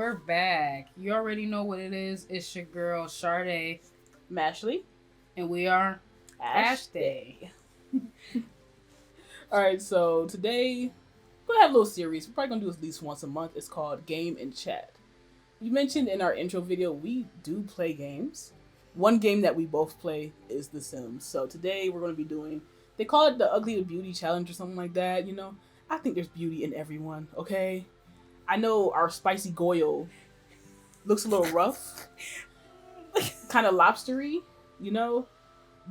we're back. You already know what it is. It's your girl, Sadé. Mashley. And we are AshDé. Alright, so today we're going to have a little series. We're probably going to do this at least once a month. It's called Game and Chat. You mentioned in our intro video, we do play games. One game that we both play is The Sims. So today we're going to be doing, they call it the Ugly to Beauty Challenge or something like that, you know. I think there's beauty in everyone, okay? I know our spicy Goyle looks a little rough, kind of lobstery, you know,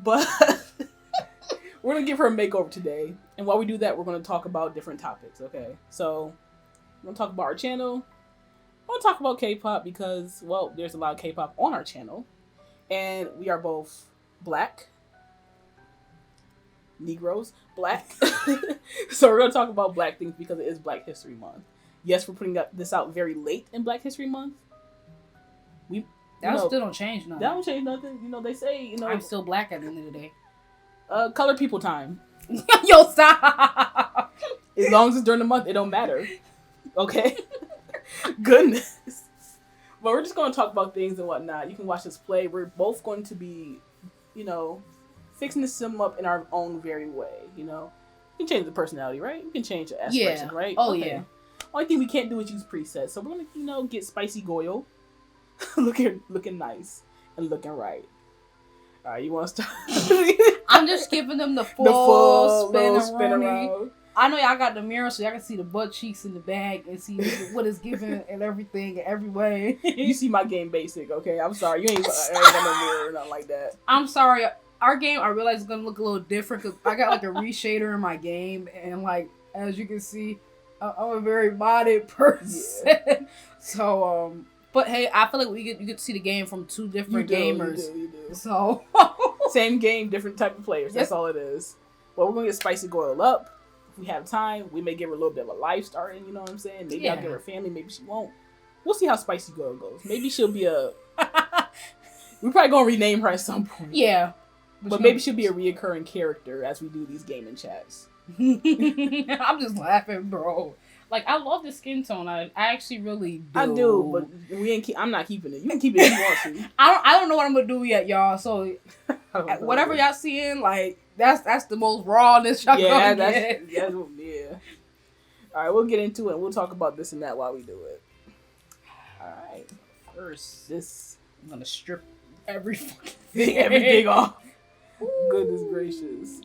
but we're going to give her a makeover today. And while we do that, we're going to talk about different topics, okay? So we're going to talk about our channel. I want to talk about K-pop because, well, there's a lot of K-pop on our channel. And we are both black. Negroes. Black. So we're going to talk about black things because it is Black History Month. Yes, we're putting this out very late in Black History Month. That still don't change nothing. That don't change nothing. You know, they say, you know. I'm still black at the end of the day. Color people time. Yo, stop! As long as it's during the month, it don't matter. Okay? Goodness. But we're just going to talk about things and whatnot. You can watch us play. We're both going to be, you know, fixing the sim up in our own very way, you know. You can change the personality, right? You can change the aspirations, right? Oh, okay. Yeah. Only thing we can't do is use presets. So we're going to, you know, get spicy Goyle. looking nice and looking right. All right, you want to start? I'm just giving them the full spin around. I know y'all got the mirror so y'all can see the butt cheeks in the bag and see what it's giving and everything every way. You see my game basic, okay? I'm sorry. You ain't got no mirror or nothing like that. I'm sorry. Our game, I realize, is going to look a little different because I got like a reshader in my game. And like, as you can see, I'm a very modded person. Yeah. So, but hey, I feel like you get to see the game from two different gamers. You do. So, same game, different type of players. That's all it is. Well, we're going to get Spicy Goyle up. If we have time, we may give her a little bit of a life starting, you know what I'm saying? Maybe I'll give her family, maybe she won't. We'll see how Spicy Goyle goes. Maybe she'll be a... We're probably going to rename her at some point. Yeah. But maybe she'll be a reoccurring character as we do these gaming chats. I'm just laughing, bro. Like, I love the skin tone. I actually really do. I do, but I'm not keeping it. You can keep it if you want to. I don't know what I'm gonna do yet, y'all. So whatever y'all seeing, like that's the most rawness y'all gonna get. Yeah. All right, we'll get into it. And we'll talk about this and that while we do it. All right. First, I'm gonna strip everything off. Ooh. Goodness gracious.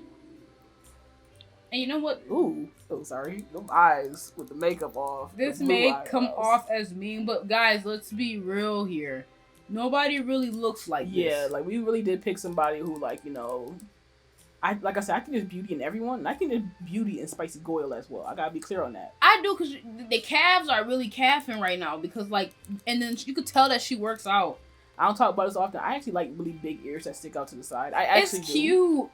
And you know what? Ooh. Oh, sorry. Them eyes with the makeup off. This may come off as mean, but guys, let's be real here. Nobody really looks like this. Yeah, like we really did pick somebody who, like, you know, I think there's beauty in everyone, and I think there's beauty in Spicy Goyle as well. I gotta be clear on that. I do, because the calves are really calving right now, because, like, and then you could tell that she works out. I don't talk about this often. I actually like really big ears that stick out to the side. It's cute.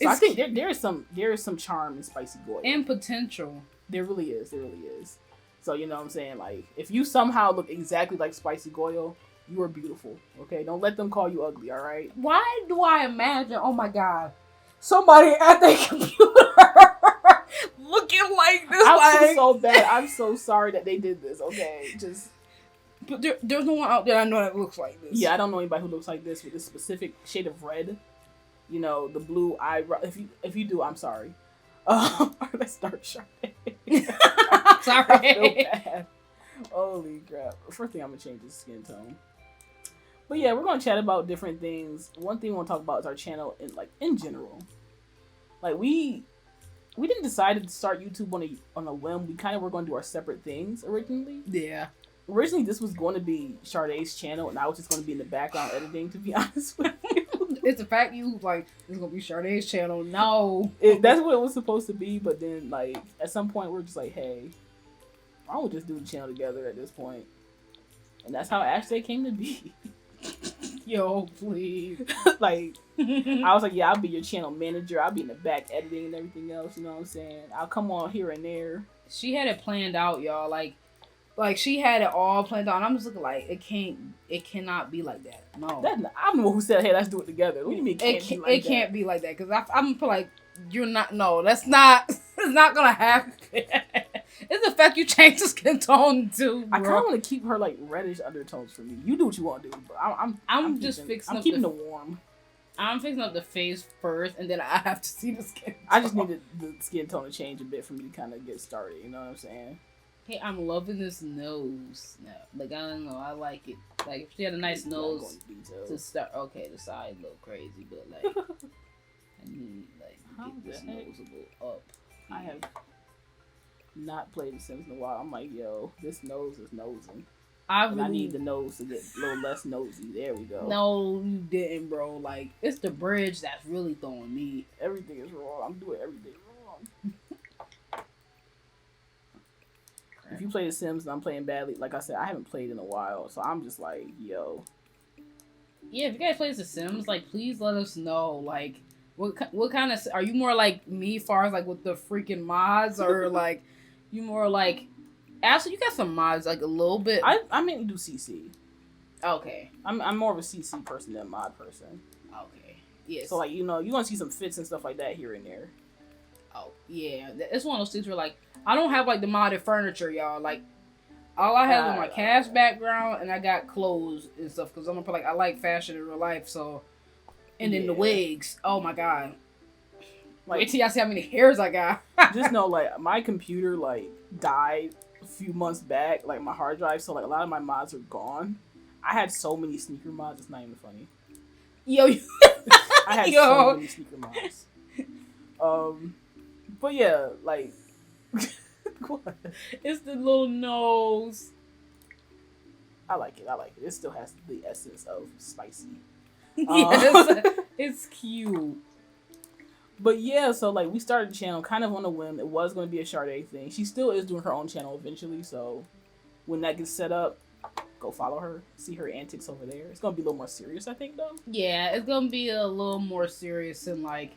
So I think there is some charm in Spicy Goyle. And potential. There really is. So, you know what I'm saying? Like, if you somehow look exactly like Spicy Goyle, you are beautiful. Okay? Don't let them call you ugly, alright? Why do I imagine, oh my god, somebody at their computer looking like this? I feel so bad. I'm so sorry that they did this, okay? But there's no one out there I know that looks like this. Yeah, I don't know anybody who looks like this with this specific shade of red. You know, the blue eyebrow. If you do, I'm sorry. Let's start Sadé. Sorry. I feel bad. Holy crap. First thing I'm going to change is skin tone. But yeah, we're going to chat about different things. One thing we want to talk about is our channel in general. Like, we didn't decide to start YouTube on a whim. We kind of were going to do our separate things originally. Yeah. Originally, this was going to be Sadé's channel, and I was just going to be in the background editing, to be honest with you. It's the fact you like it's gonna be Sadé's channel. No, that's what it was supposed to be. But then, like, at some point, we're just like, hey, why don't we just do the channel together at this point? And that's how AshDé came to be. Yo, please. Like, I was like, yeah, I'll be your channel manager. I'll be in the back editing and everything else. You know what I'm saying? I'll come on here and there. She had it planned out, y'all. Like she had it all planned out. And I'm just looking like it cannot be like that. No, I'm the one who said, "Hey, let's do it together." What do you mean it can't be like that? Because I'm like, you're not. No, that's not. It's not gonna happen. It's the fact you changed the skin tone too, bro. I kind of want to keep her like reddish undertones for me. You do what you want to do, but I'm just fixing. I'm keeping it warm. I'm fixing up the face first, and then I have to see the skin tone. I just need the skin tone to change a bit for me to kind of get started. You know what I'm saying? Hey, I'm loving this nose now. Like, I don't know, I like it. Like, if she had a nice nose to start. Okay, the side look crazy, but like, I need get this nose a little up. I have not played The Sims in a while. I'm like, yo, this nose is nosing. I need the nose to get a little less nosy. There we go. No, you didn't, bro. Like, it's the bridge that's really throwing me. Everything is wrong. I'm doing everything wrong. If you play The Sims and I'm playing badly, like I said, I haven't played in a while, so I'm just like, yo. Yeah, if you guys play The Sims, like, please let us know. Like, what kind of... Are you more like me as far as, like, with the freaking mods? Or, like, you more like... Actually, you got some mods, like, a little bit. I mainly do CC. Okay. I'm more of a CC person than a mod person. Okay. Yes. So, like, you know, you're going to see some fits and stuff like that here and there. Oh, yeah. It's one of those things where, like, I don't have, like, the modded furniture, y'all. Like, all I have is my cast background, and I got clothes and stuff, because I'm gonna put, like, I like fashion in real life, so... And then the wigs. Oh, my God. Like, wait till y'all see how many hairs I got. Just know, like, my computer, like, died a few months back, like, my hard drive, so, like, a lot of my mods are gone. I had so many sneaker mods, it's not even funny. Yo, I had so many sneaker mods. But yeah, like... It's the little nose. I like it. It still has the essence of spicy. Yes, it's cute. But yeah, so like we started the channel kind of on a whim. It was going to be a Sadé thing. She still is doing her own channel eventually. So when that gets set up, go follow her. See her antics over there. It's going to be a little more serious, I think, though. Yeah, it's going to be a little more serious and like,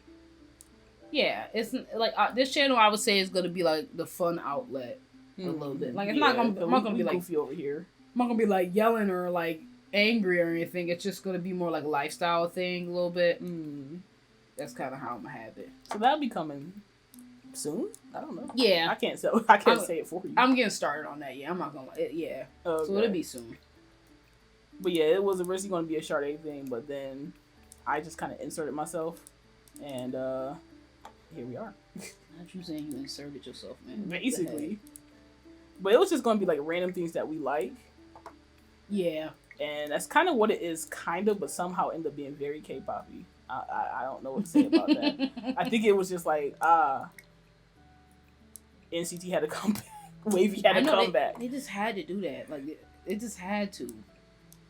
yeah, it's like this channel I would say is going to be like the fun outlet a little bit. Like it's not going to be like goofy over here. I'm not going to be like yelling or like angry or anything. It's just going to be more like a lifestyle thing a little bit. That's kind of how I'm gonna have it. So that'll be coming soon. I don't know. Yeah, I can't say it for you. I'm getting started on that. Yeah, I'm not gonna. Yeah, okay. So it'll be soon. But yeah, it was originally going to be a Sadé thing, but then I just kind of inserted myself, and here we are. Not you saying you inserted yourself, man. Basically. But it was just going to be like random things that we like. Yeah. And that's kind of what it is, kind of, but somehow end up being very K-pop-y. I don't know what to say about that. I think it was just like, NCT had to come back. Wavy had to come back. They just had to do that. Like, they just had to. It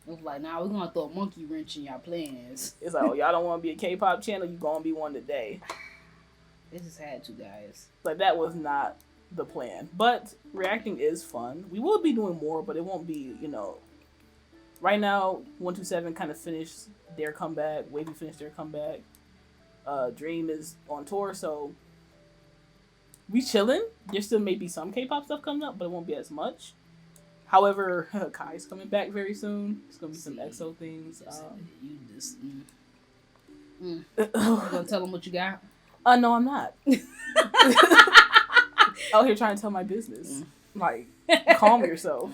was like, nah, we're going to throw a monkey wrench in y'all plans. It's like, oh, y'all don't want to be a K-pop channel? You going to be one today. They just had to, guys. Like, that was not the plan. But reacting is fun. We will be doing more, but it won't be, you know... Right now, 127 kind of finished their comeback. Wavy finished their comeback. Dream is on tour, so we chilling. There still may be some K-pop stuff coming up, but it won't be as much. However, Kai's coming back very soon. There's gonna be some EXO things. You just you gonna tell them what you got? No, I'm not. Out here trying to tell my business. Like, calm yourself.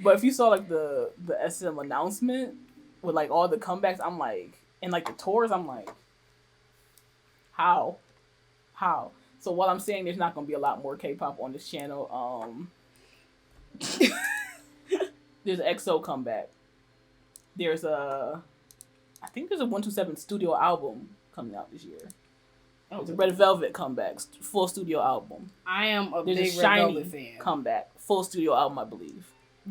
But if you saw like the SM announcement with like all the comebacks, I'm like, and like the tours, I'm like, how? So while I'm saying there's not gonna be a lot more K-pop on this channel, there's an EXO comeback. There's I think there's a 127 studio album coming out this year. There's a Red Velvet comeback, full studio album. I am a big Red Velvet fan. Comeback, full studio album, I believe.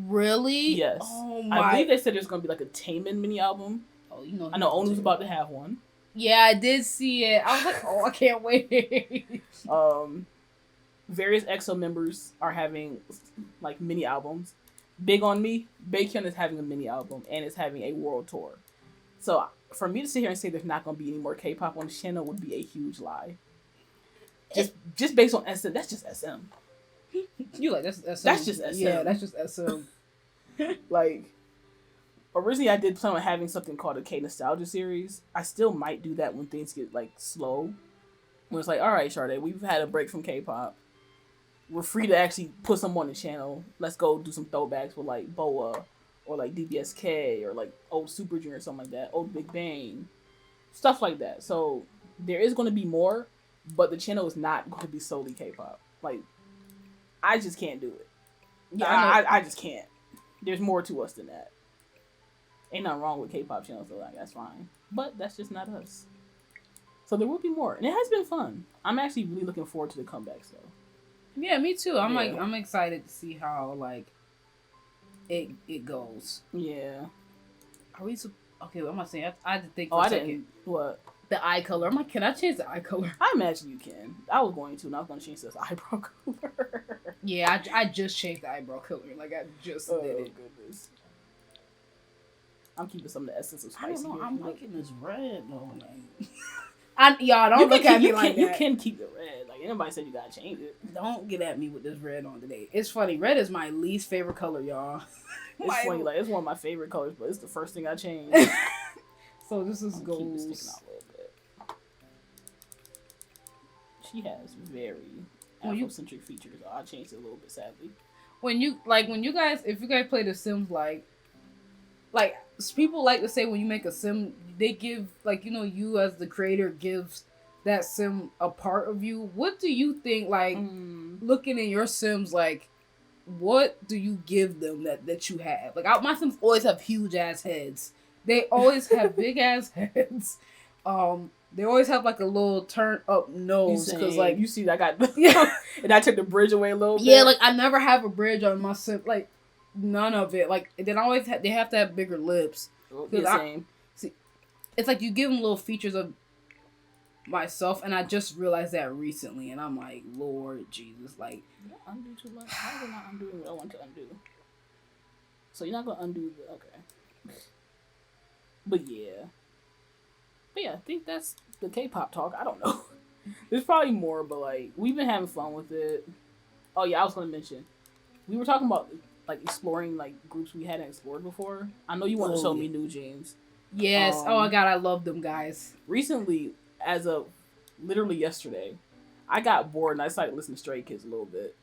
Really? Yes. Oh my! I believe they said there's gonna be like a Taemin mini album. Oh, you know. I know Onu's about to have one. Yeah, I did see it. I was like, oh, I can't wait. Various EXO members are having like mini albums. Big on Me, Baekhyun is having a mini album and is having a world tour. So for me to sit here and say there's not gonna be any more K-pop on this channel would be a huge lie. Just based on SM, that's just SM. You like that's SM. That's just SM. Yeah, that's just SM. Like, originally I did plan on having something called a K Nostalgia series. I still might do that when things get like slow. when it's like, all right, Sade, we've had a break from K-pop. We're free to actually put some on the channel. Let's go do some throwbacks with like Boa or like DBSK or like old Super Junior or something like that, old Big Bang, stuff like that. So there is going to be more, but the channel is not going to be solely K-pop. Like, I just can't do it. Yeah, I just can't. There's more to us than that. Ain't nothing wrong with K-pop channels, so like, that's fine. But that's just not us. So there will be more, and it has been fun. I'm actually really looking forward to the comebacks, though. Yeah, me too. I'm excited to see how like it goes. Yeah. Are we? Okay, what am I saying? I had to think. For a second. What? The eye color. I'm like, can I change the eye color? I imagine you can. I was going to, and I was going to change this eyebrow color. Yeah, I just changed the eyebrow color. Like I just did it. Goodness. I'm keeping some of the essence of I don't spicy know. here. I'm liking this red though. Y'all don't look at me like that. You can keep the red. Like anybody said, you gotta change it. Don't get at me with this red on today. It's funny. Red is my least favorite color, y'all. It's funny. Like it's one of my favorite colors, but it's the first thing I changed. So this is gold. Keep it sticking out a little bit. She has very Afrocentric features. I changed it a little bit, sadly. If you guys play The Sims, like people like to say when you make a sim, they give you as the creator gives that sim a part of you. What do you think? Like looking in your sims, like what do you give them that you have? Like my sims always have huge ass heads. They always have big ass heads. They always have like a little turn up nose because like you see I got and I took the bridge away a little bit. Yeah, like I never have a bridge on my sim. Like none of it. Like then always they have to have bigger lips. Same. See, it's like you give them little features of myself, and I just realized that recently, and I'm like, Lord Jesus, like did I undo too much? How did I undo what I want to undo? So you're not gonna undo the okay. But yeah, I think that's the K-pop talk. I don't know. There's probably more, but like we've been having fun with it. Oh yeah, I was gonna mention we were talking about like exploring like groups we hadn't explored before. I know you want to show me New James. Yes. Oh my god, I love them guys. Recently, as of literally yesterday, I got bored and I started listening to Stray Kids a little bit.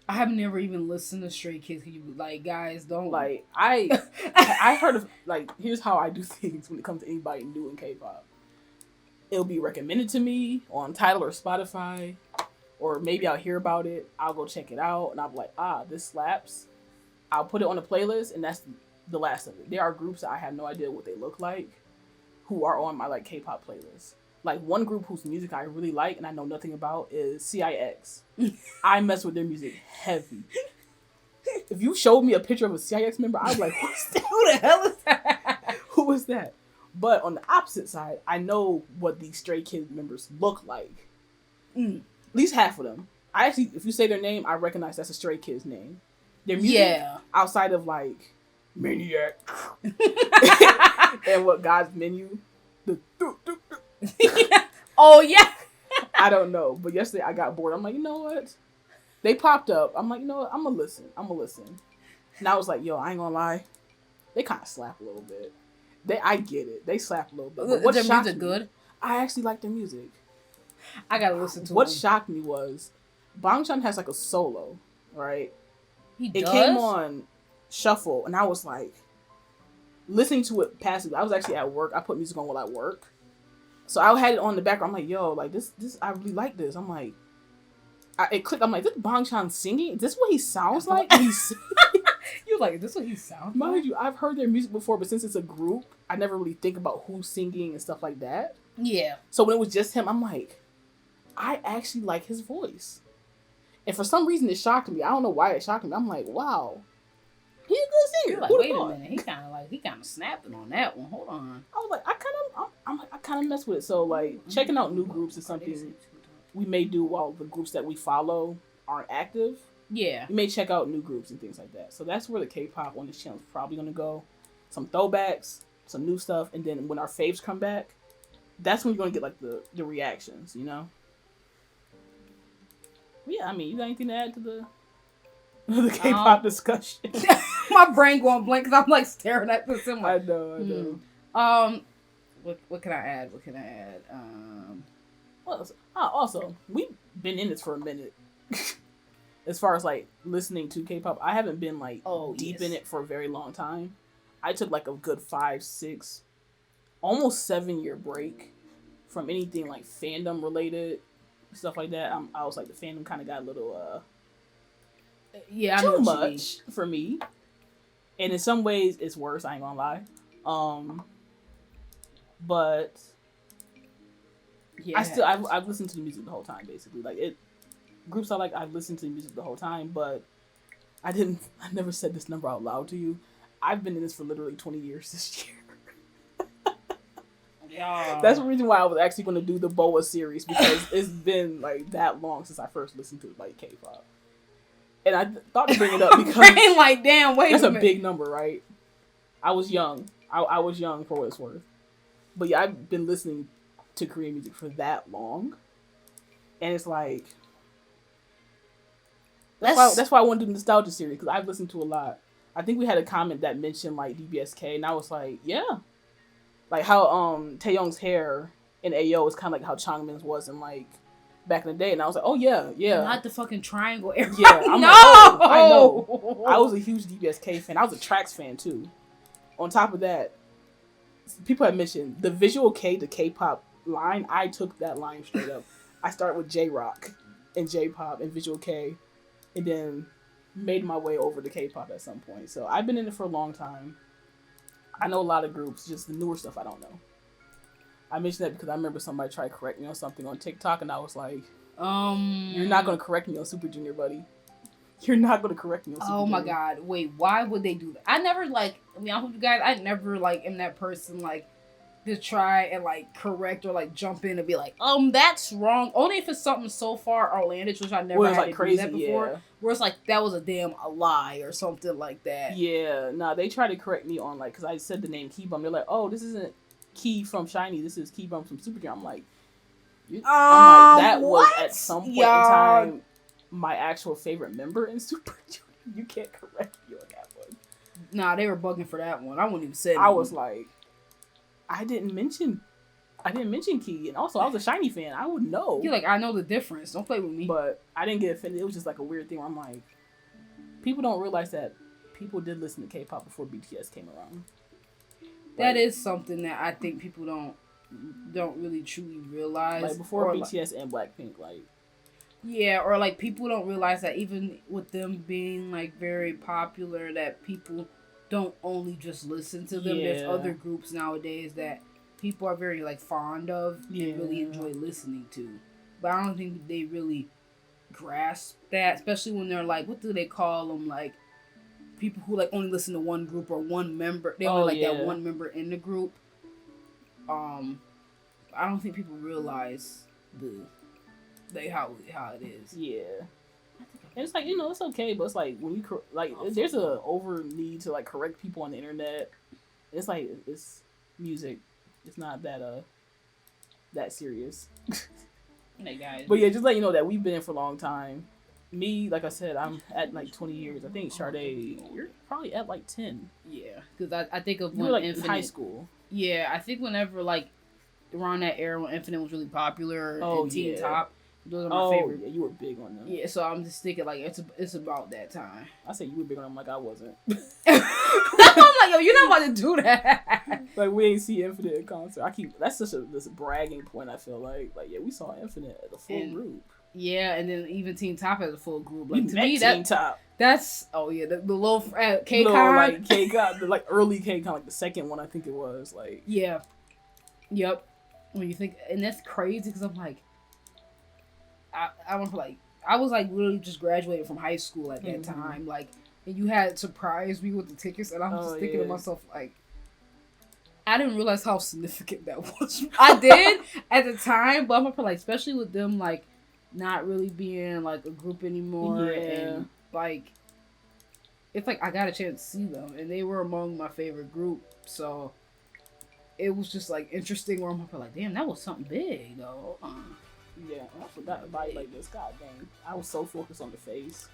I have never even listened to Stray Kids. You like guys don't like I heard of like here's how I do things when it comes to anybody new in K-pop. It'll be recommended to me on Tidal or Spotify, or maybe I'll hear about it. I'll go check it out and I'll be like, this slaps. I'll put it on a playlist and that's the last of it. There are groups that I have no idea what they look like who are on my like K-pop playlist. Like one group whose music I really like and I know nothing about is CIX. I mess with their music heavy. If you showed me a picture of a CIX member, I was like, who's that? Who the hell is that? Who is that? But on the opposite side, I know what these Stray Kids members look like. At least half of them. I actually, if you say their name, I recognize that's a Stray Kids name. Their music, outside of like Maniac and what God's Menu, oh yeah. I don't know, but yesterday I got bored. I'm like, you know what? They popped up. I'm like, you know what? I'm gonna listen. And I was like, yo, I ain't gonna lie, they kind of slap a little bit. I get it. They slap a little bit. But what their music good? I actually like their music. I gotta listen to what shocked me was Bangchan has like a solo, right? It came on shuffle, and I was like listening to it passively. I was actually at work. I put music on while I work, so I had it on the background. I'm like, yo, like this. I really like this. I'm like, it clicked. I'm like, this Bangchan singing. Is this what he sounds like? You're like, is this what he sounds like? Mind you, I've heard their music before, but since it's a group, I never really think about who's singing and stuff like that. Yeah. So when it was just him, I'm like, I actually like his voice. And for some reason, it shocked me. I don't know why it shocked me. I'm like, wow, he's a good singer. You're like, wait a minute, he kind of snapping on that one. Hold on. I was like, I kind of mess with it. So like, checking out new groups is something we may do while the groups that we follow aren't active. Yeah. You may check out new groups and things like that. So that's where the K-pop on this channel is probably gonna go. Some throwbacks, some new stuff, and then when our faves come back, that's when you're gonna get like the reactions, you know. Yeah, I mean, you got anything to add to the K-pop discussion? My brain going blank because I'm like staring at this. And like, I know. What can I add? What else? Also, we've been in this for a minute. As far as like listening to K-pop, I haven't been like deep in it for a very long time. I took like a good 5, 6, almost 7 year break from anything like fandom related stuff like that. I was like the fandom kind of got a little too much for me, and in some ways it's worse. I ain't gonna lie, but yeah, I've listened to the music the whole time basically. Like it groups I like, I've listened to the music the whole time, but I never said this number out loud to you. I've been in this for literally 20 years this year. Yeah. That's the reason why I was actually going to do the BoA series, because it's been like that long since I first listened to like K-pop. And I thought to bring it up because like, damn, wait that's a big number, right? I was young. I was young for what it's worth. But yeah, I've been listening to Korean music for that long. And it's like that's why I want to do the nostalgia series, because I've listened to a lot. I think we had a comment that mentioned like DBSK, and I was like, yeah. Like how Taeyoung's hair in AO is kind of like how Changmin's was in like back in the day, and I was like, oh yeah. Not the fucking triangle era. Yeah, I'm no! Like, oh, I know. I was a huge DBSK fan. I was a Trax fan too. On top of that, people have mentioned the visual K to K-pop line. I took that line straight up. I started with J-Rock and J-pop and visual K, and then made my way over to K-pop at some point. So I've been in it for a long time. I know a lot of groups, just the newer stuff I don't know. I mentioned that because I remember somebody tried to correct me on something on TikTok, and I was like, you're not going to correct me on Super Junior, buddy. You're not going to correct me on Super Junior. Oh my God. Wait, why would they do that? I never like, I mean, I hope you guys, I never like am that person like to try and like correct or like jump in and be like, that's wrong. Only if it's something so far outlandish, which I never had like to crazy, do that before. Yeah. Where it's like, that was a lie or something like that. Yeah, no, they try to correct me on like, because I said the name Key Bum. They're like, oh, this isn't Key from SHINee. This is Key Bum from Super Junior. I'm like, that was at some point in time my actual favorite member in Super Junior. You can't correct me on that one. Nah, they were bugging for that one. I wouldn't even say that. I was like, I didn't mention Key, and also I was a SHINee fan. I would know. You're like, I know the difference. Don't play with me. But I didn't get offended. It was just like a weird thing where I'm like, people don't realize that people did listen to K-pop before BTS came around. That is something that I think people don't really truly realize. Like before BTS and Blackpink, like. Yeah, or like people don't realize that even with them being like very popular, that people don't only just listen to them. Yeah. There's other groups nowadays that people are very like fond of and really enjoy listening to. But I don't think they really grasp that, especially when they're like, what do they call them? Like people who like only listen to one group or one member. They only like that one member in the group. I don't think people realize how it is. Yeah. And it's like, you know, it's okay, but it's like when you there's a over need to like correct people on the internet. It's like it's music. It's not that serious. Hey guys. But yeah, just let you know that we've been in for a long time. Me, like I said, I'm at like 20 years. I think Sadé, you're probably at like 10. Yeah, because I think of when like Infinite, high school. Yeah, I think whenever like around that era when Infinite was really popular and Teen Top. Those are my favorite. Yeah, you were big on them. Yeah, so I'm just thinking like it's about that time. I say you were big on them, like I wasn't. I'm like, yo, you're not about to do that. Like we ain't see Infinite in concert. That's such this bragging point. I feel like yeah, we saw Infinite as a full group. Yeah, and then even Teen Top as a full group. Like to me, Teen Top. That's the little K-Con. Like K-Con, the like early K-Con, like the second one I think it was like. Yeah. Yep. When you think, and that's crazy because I'm like. I was like literally just graduated from high school at that time, like, and you had surprised me with the tickets, and I'm just thinking to myself like, I didn't realize how significant that was. I did at the time, but I'm like, especially with them like not really being like a group anymore, and like, it's like I got a chance to see them, and they were among my favorite group, so it was just like interesting. Where I'm like, damn, that was something big though. Yeah, I forgot the body like this. God dang. I was so focused on the face.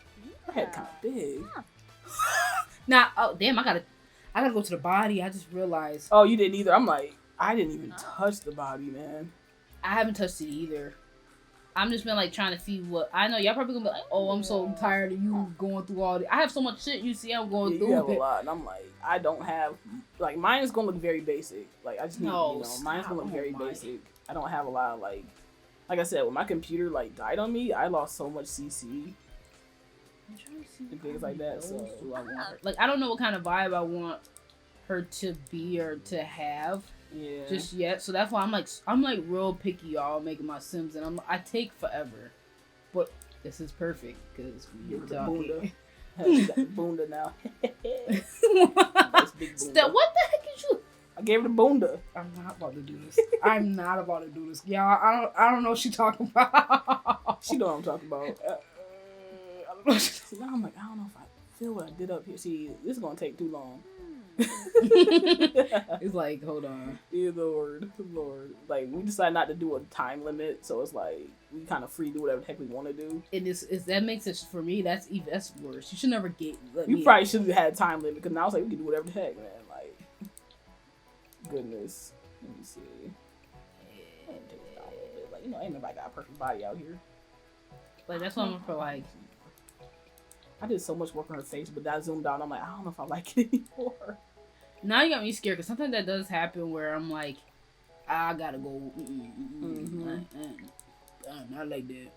Her head kind of big. Nah, oh damn, I gotta go to the body. I just realized. Oh, you didn't either. I'm like, I didn't even touch the body, man. I haven't touched it either. I'm just been like trying to see what I know. Y'all probably gonna be like, "Oh, I'm so tired of you going through all this." I have so much shit. You see, I'm going through. You have a lot, and I'm like, I don't have like mine is gonna look very basic. Like I just need, mine's gonna look very basic. I don't have a lot of like I said, when my computer like died on me, I lost so much CC. I'm trying to see and things like that. So I want her. Like I don't know what kind of vibe I want her to be or to have. Yeah. Just yet, so that's why I'm like real picky, y'all, making my Sims, and I take forever, but this is perfect because we get talking. She got the bunda now. Nice big bunda. What the heck is you? I gave her the bunda. I'm not about to do this. I'm not about to do this. Y'all, I don't know what she's talking about. She know what I'm talking about. I don't know. Now I'm like, I don't know if I feel what I did up here. See, this is gonna take too long. It's like, hold on. Dear Lord. Like, we decided not to do a time limit, so it's like we kind of free to do whatever the heck we want to do. And is that makes it for me. That's worse. You should never get. You probably should have had a time limit because now it's like we can do whatever the heck, man. Like, goodness. Let me see. Take it down a little bit. Like, ain't nobody got a perfect body out here. Like that's what I'm for. Like, I did so much work on her face, but that zoomed out. I'm like, I don't know if I like it anymore. Now you got me scared because sometimes that does happen where I'm like, I gotta go. Not like that.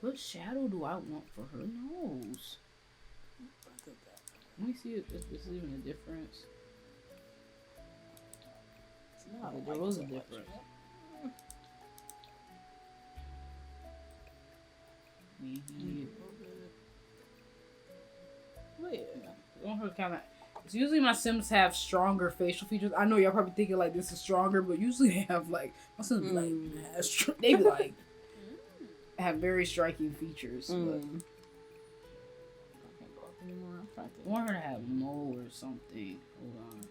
What shadow do I want for her nose? Let me see if this is even a difference. There was a difference. I want her kind of. So usually my Sims have stronger facial features. I know y'all probably thinking like this is stronger, but usually they have like my Sims be like they be like have very striking features. But I can't go up anymore. I want her to have mole or something. Hold on.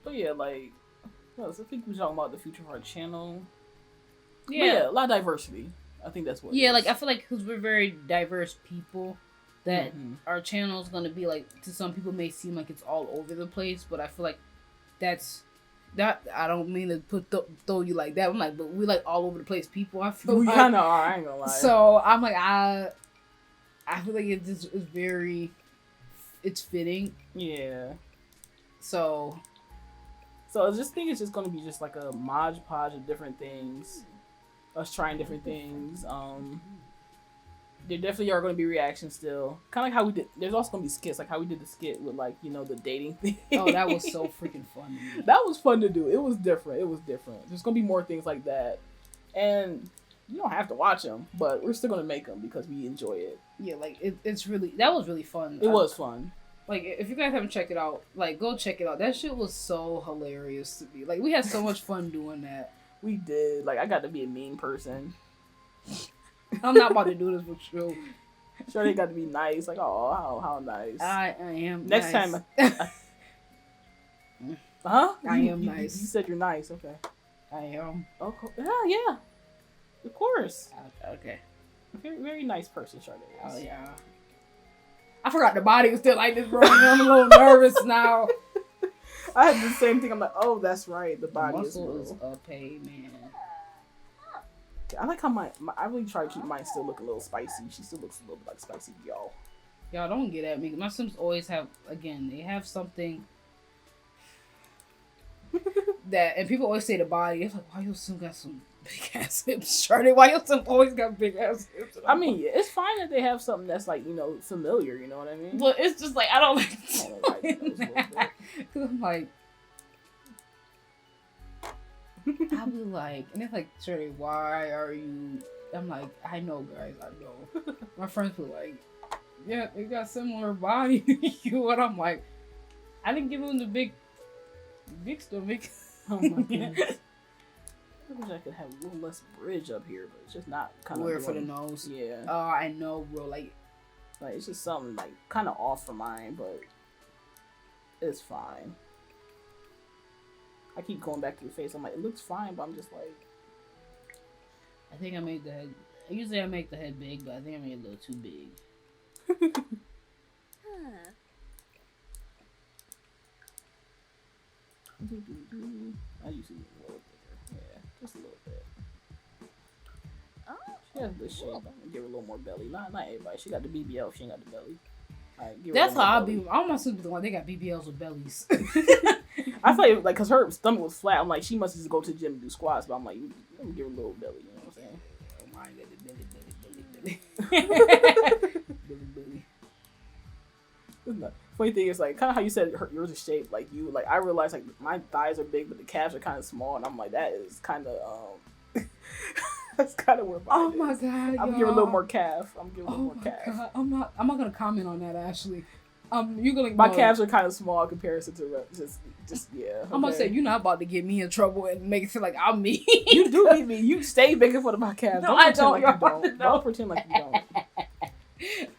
But yeah, like, I think we're talking about the future of our channel. Yeah, a lot of diversity. I think that's what. Yeah, like I feel like because we're very diverse people, that our channel is gonna be like to some people may seem like it's all over the place, but I feel like that. I don't mean to throw you like that. I'm like, but we like all over the place people. I feel we like, kind of are. I ain't gonna lie. So I'm like I feel like it's very, it's fitting. Yeah. So I just think it's just gonna be just like a modge podge of different things. Us trying different things. There definitely are going to be reactions still. Kind of like how we did. There's also going to be skits, like how we did the skit with like the dating thing. Oh, that was so freaking fun. That was fun to do. It was different. There's going to be more things like that, and you don't have to watch them, but we're still going to make them because we enjoy it. Yeah, like it's really that was really fun. It was fun. Like, if you guys haven't checked it out, like, go check it out. That shit was so hilarious to me. Like, we had so much fun doing that. We did. Like, I got to be a mean person. I'm not about to do this with you. Sure, they got to be nice. Like, oh, how nice. I am Next nice. time. Huh? I am nice. You said you're nice. Okay. I am. Oh, yeah. Of course. Okay. Very, very nice person, Sadé. Oh, yeah. I forgot the body was still like this, bro. I'm a little nervous now. I had the same thing. I'm like, oh, that's right. The body muscle is up, hey, man. I like how I really try to keep mine still look a little spicy. She still looks a little bit like spicy, y'all. Y'all don't get at me. My Sims always have, again, they have something that, and people always say the body. It's like, why your Sim got some big ass hips, Charlie? Why your Sim always got big ass hips? I mean, it's fine that they have something that's like, familiar, you know what I mean? But it's just like, I don't like that. Because I'm like, I'll be like, and it's like, Charlie, why are you? I'm like, I know, guys, I know. My friends were like, yeah, they got similar body to you, and I'm like, I didn't give them the big stomach. Oh my goodness. I wish I could have a little less bridge up here, but it's just not kind of weird for the nose. Yeah. Oh, I know, bro. Like it's just something like kind of off for mine, but it's fine. I keep going back to the face. I'm like, it looks fine, but I'm just like, I think I made the head. Usually I make the head big, but I think I made it a little too big. I used to be a little bigger. Yeah, just a little bit. She has good shape. I'm gonna give her a little more belly. Not everybody. She got the BBL. She ain't got the belly. That's how I'll be. I almost be the one. They got BBLs with bellies. I feel like because her stomach was flat. I'm like, she must just go to the gym and do squats. But I'm like, let me give her a little belly. You know what I'm saying? Oh my belly. Funny thing is like kind of how you said yours is shaped like you. Like I realized like my thighs are big, but the calves are kind of small, and I'm like that is kind of that's kind of where mine is. My god! I'm giving a little more calf. I'm giving a little more calf. God. I'm not gonna comment on that actually. You're gonna. My calves are kind of small in comparison to just yeah. Okay. I'm gonna say you're not about to get me in trouble and make it feel like I'm me. You do need me. You stay making fun of my calves. No, I don't. Like you don't. Don't pretend like you don't.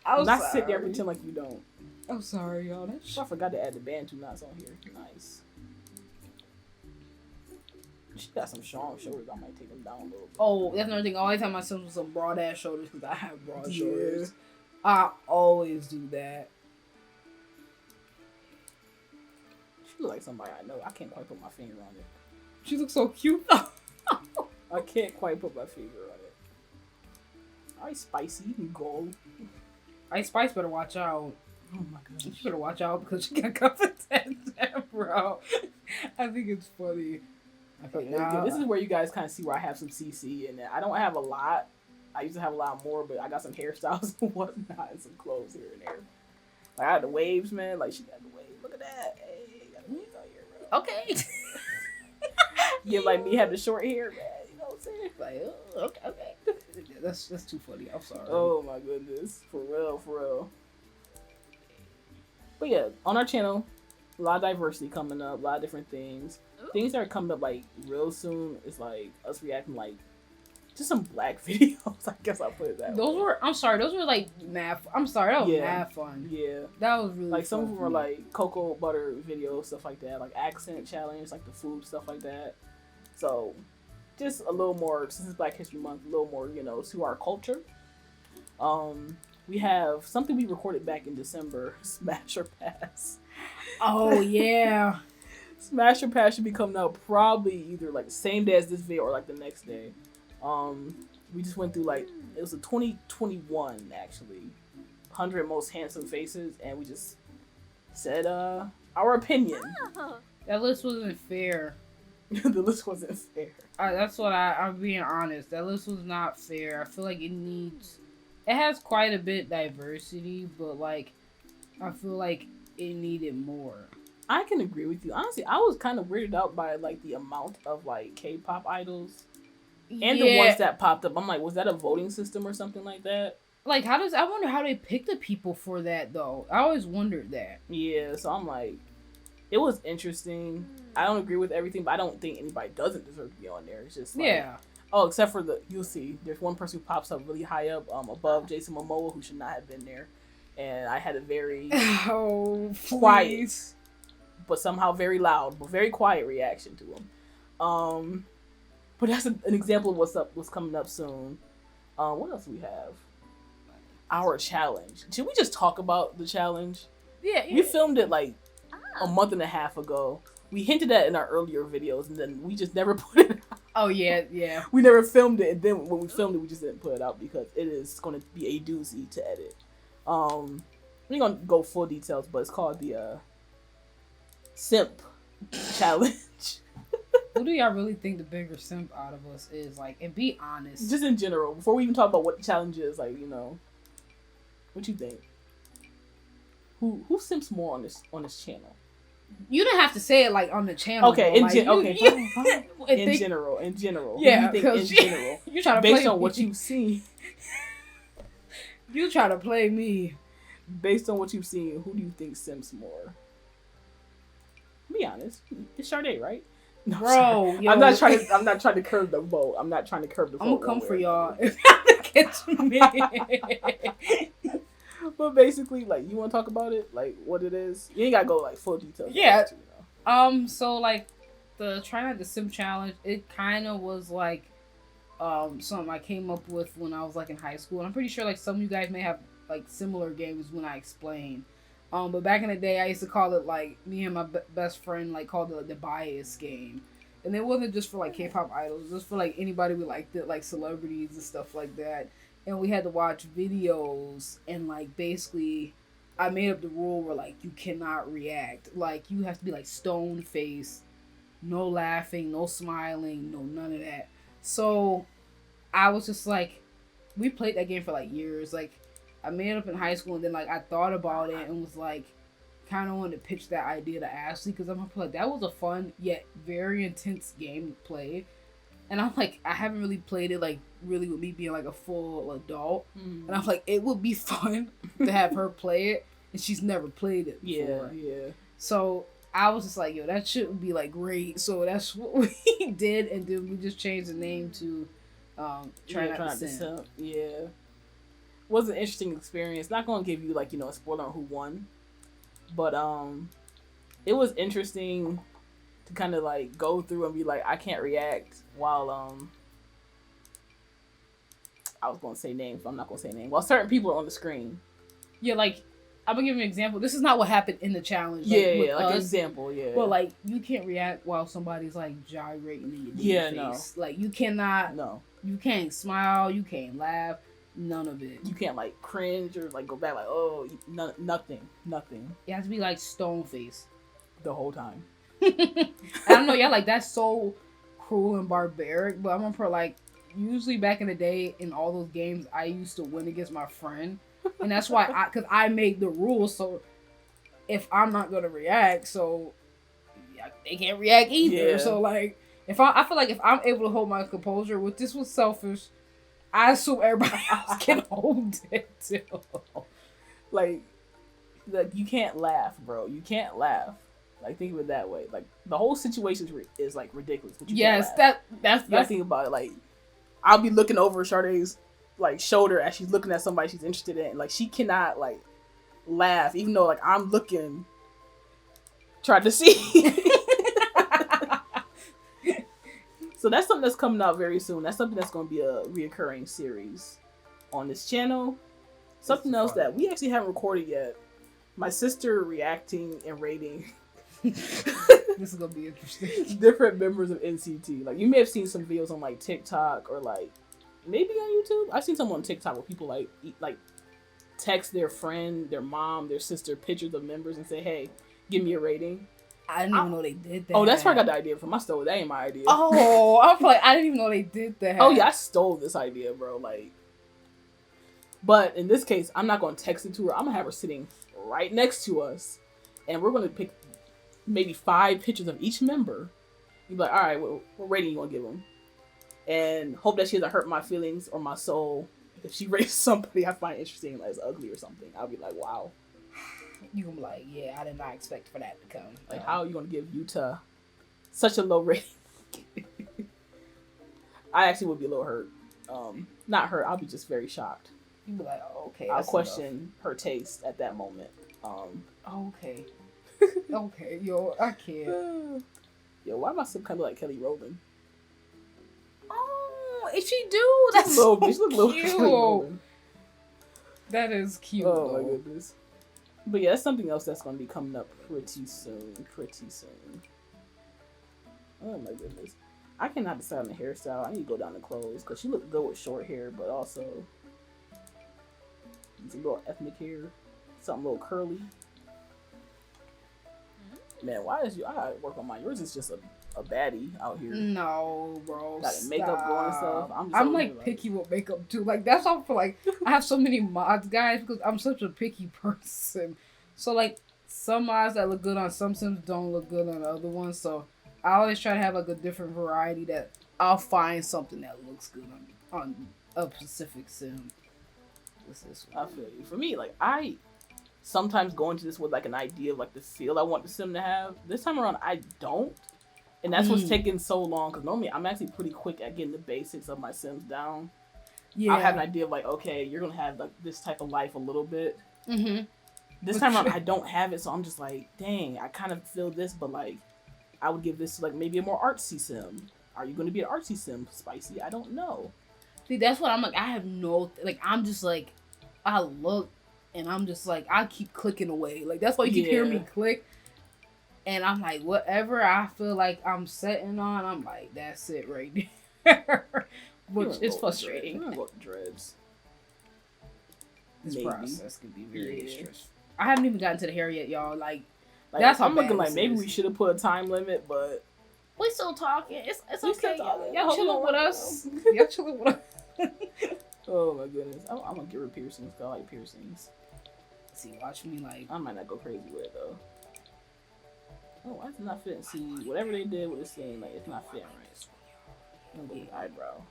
I'm not sit there and pretend like you don't. I'm sorry, y'all. I forgot to add the band 2 knots on here. Nice. She got some strong shoulders. I might take them down a little bit. Oh, that's another thing. I always have myself with some broad ass shoulders because I have broad shoulders. I always do that. She look like somebody I know. I can't quite put my finger on it. She looks so cute. I can't quite put my finger on it. Alright, Spicy, you can go. Ice Spice better watch out. Oh my god. She better watch out because she got covered that, bro. I think it's funny. I feel like this is where you guys kind of see where I have some CC in it. I don't have a lot. I used to have a lot more, but I got some hairstyles and whatnot and some clothes here and there. Like I had the waves, man. Like she got the waves. Look at that. Hey, got the waves out here, bro. Okay. Yeah, like me have the short hair, man. You know what I'm saying? Like, okay. That's too funny. I'm sorry. Oh my goodness. For real. But yeah, on our channel, a lot of diversity coming up, a lot of different things. Ooh. Things that are coming up like real soon is like us reacting like just some black videos. I guess I'll put it that way. Those were like mad. I'm sorry, that was mad fun. Yeah, that was really like fun. Some of them were like cocoa butter videos, stuff like that, like accent challenge, like the food stuff like that. So just a little more, since it's Black History Month, a little more, to our culture. We have something we recorded back in December, Smash or Pass. Oh, yeah. Smash or Pass should be coming out probably either like the same day as this video or like the next day. We just went through like, it was a 2021 actually, 100 most handsome faces, and we just said our opinion. That list wasn't fair. The list wasn't fair. That's what I'm being honest. That list was not fair. I feel like it has quite a bit diversity, but like I feel like it needed more. I can agree with you. Honestly, I was kind of weirded out by like the amount of like K-pop idols and the ones that popped up. I'm like, was that a voting system or something like that? Like, I wonder how they pick the people for that though. I always wondered that. Yeah, so I'm like, it was interesting. I don't agree with everything, but I don't think anybody doesn't deserve to be on there. It's just like, oh, except for you'll see, there's one person who pops up really high up, above Jason Momoa, who should not have been there. And I had a very quiet, but somehow very loud, but very quiet reaction to him. But that's an example of what's coming up soon. What else do we have? Our challenge. Should we just talk about the challenge? Yeah. We filmed it like a month and a half ago. We hinted at it in our earlier videos, and then we just never put it out. Oh, yeah. We never filmed it, and then when we filmed it, we just didn't put it out because it is going to be a doozy to edit. We're going to go full details, but it's called the Simp Challenge. Who do y'all really think the bigger simp out of us is? Like, and be honest. Just in general, before we even talk about what the challenge is, like, what you think? Who simps more on this channel? You don't have to say it like on the channel. Okay, in general. Yeah, because in general, you try to based play on me. what you've seen. You try to play me. Based on what you've seen, who do you think simps more? Be honest, it's Sadé, right? No, bro, yo. I'm not trying to curb the vote. I'm not trying to curb the vote. I'm gonna come for y'all if y'all catch me. But basically, like, you want to talk about it, like what it is. You ain't gotta go like full details. Yeah. So like the Try Not to Simp challenge, it kind of was like something I came up with when I was like in high school, and I'm pretty sure like some of you guys may have like similar games when I explain. But back in the day, I used to call it like me and my best friend like called it like the bias game, and it wasn't just for like K-pop idols, just for like anybody we liked it, like celebrities and stuff like that. And we had to watch videos and like basically, I made up the rule where like you cannot react, like you have to be like stone faced, no laughing, no smiling, no none of that. So I was just like, we played that game for like years. Like, I made it up in high school, and then like I thought about it and was like, kind of wanted to pitch that idea to Ashley because I'm like, that was a fun yet very intense game to play. And I'm like, I haven't really played it like really with me being like a full adult, and I'm like, it would be fun to have her play it, and she's never played it before. Yeah. So I was just like, yo, that shit would be like great. So that's what we did, and then we just changed the name to Try Not to Simp. Yeah. Was an interesting experience. Not gonna give you like, a spoiler on who won. But it was interesting to kind of like go through and be like, I can't react while I was gonna say names, but I'm not gonna say names. While certain people are on the screen. Yeah, like I'm gonna give you an example. This is not what happened in the challenge. Like, like an example, yeah. But like you can't react while somebody's like gyrating in your face. No. Like you cannot. No. You can't smile. You can't laugh. None of it. You can't like cringe or like go back like, oh, nothing. You have to be like stone face the whole time. I don't know, yeah, like that's so cruel and barbaric. But I'm gonna like usually back in the day in all those games, I used to win against my friend, and that's why because I made the rules. So if I'm not gonna react, so yeah, they can't react either. Yeah. So like if I feel like if I'm able to hold my composure, which this was selfish. I assume everybody else can hold it too. Like you can't laugh, bro. You can't laugh. Like think of it that way. Like the whole situation is like ridiculous. But you yes, can't laugh. That's think about it. Like I'll be looking over Sade's like shoulder as she's looking at somebody she's interested in. Like she cannot like laugh, even though like I'm looking, trying to see. So that's something that's coming out very soon. That's something that's going to be a reoccurring series on this channel. Something else that we actually haven't recorded yet. My sister reacting and rating. This is going to be interesting. Different members of NCT. Like you may have seen some videos on like TikTok or like maybe on YouTube. I've seen some on TikTok where people like text their friend, their mom, their sister pictures of members and say, "Hey, give me a rating." I didn't even know they did that. Oh, that's where I got the idea from. I stole it. That ain't my idea. Oh, I was like, I didn't even know they did that. Oh yeah, I stole this idea, bro. Like, but in this case, I'm not gonna text it to her. I'm gonna have her sitting right next to us, and we're gonna pick maybe 5 pictures of each member. You'd be like, all right, what rating you wanna give them? And hope that she doesn't hurt my feelings or my soul. If she rates somebody I find interesting, like it's ugly or something, I'll be like, wow. You gonna be like, yeah, I did not expect for that to come. Like, how are you gonna give Yuta such a low rating? I actually would be a little hurt. Not hurt. I'll be just very shocked. You'd be like, oh, okay. I'll question her taste at that moment. Okay. Okay, yo, I can't. Yo, why am I so kind of like Kelly Rowland? Oh, if she do, that's so cute. That is cute. Oh my goodness. But yeah, that's something else that's going to be coming up pretty soon. Oh my goodness. I cannot decide on the hairstyle. I need to go down to clothes because she looked good with short hair, but also needs a little ethnic hair. Something a little curly. Man, why is you? I gotta work on mine. Yours is just a baddie out here. No, bro. Got makeup going and stuff. I'm like picky with makeup too. Like that's why I feel like I have so many mods, guys, because I'm such a picky person. So like some mods that look good on some Sims don't look good on the other ones. So I always try to have like a different variety that I'll find something that looks good on a specific Sim. What's this one? I feel you. For me, like I sometimes go into this with like an idea of like the feel I want the Sim to have. This time around, I don't. And that's what's taking so long, because normally I'm actually pretty quick at getting the basics of my Sims down. Yeah. I have an idea of like, okay, you're going to have like this type of life a little bit. Mm-hmm. This time around, I don't have it, so I'm just like, dang, I kind of feel this, but like, I would give this like maybe a more artsy Sim. Are you going to be an artsy Sim? Spicy? I don't know. See, that's what I'm like, I have no, like, I'm just like, I look and I'm just like, I keep clicking away. Like, that's why you keep hearing me click. And I'm like, whatever I feel like I'm setting on, I'm like, that's it right there. Which is frustrating. I'm gonna go with dreads. This process can be very stressful. I haven't even gotten to the hair yet, y'all. Like that's how I'm looking like maybe we should have put a time limit, but we still talking. It's okay. Y'all chilling with us. Y'all chilling with us. Oh my goodness. I'm gonna give her piercings. I like piercings. See, watch me like. I might not go crazy with it though. Oh, why is it not fitting? See, whatever they did with this thing, like it's not fitting right. I'm gonna go with eyebrow.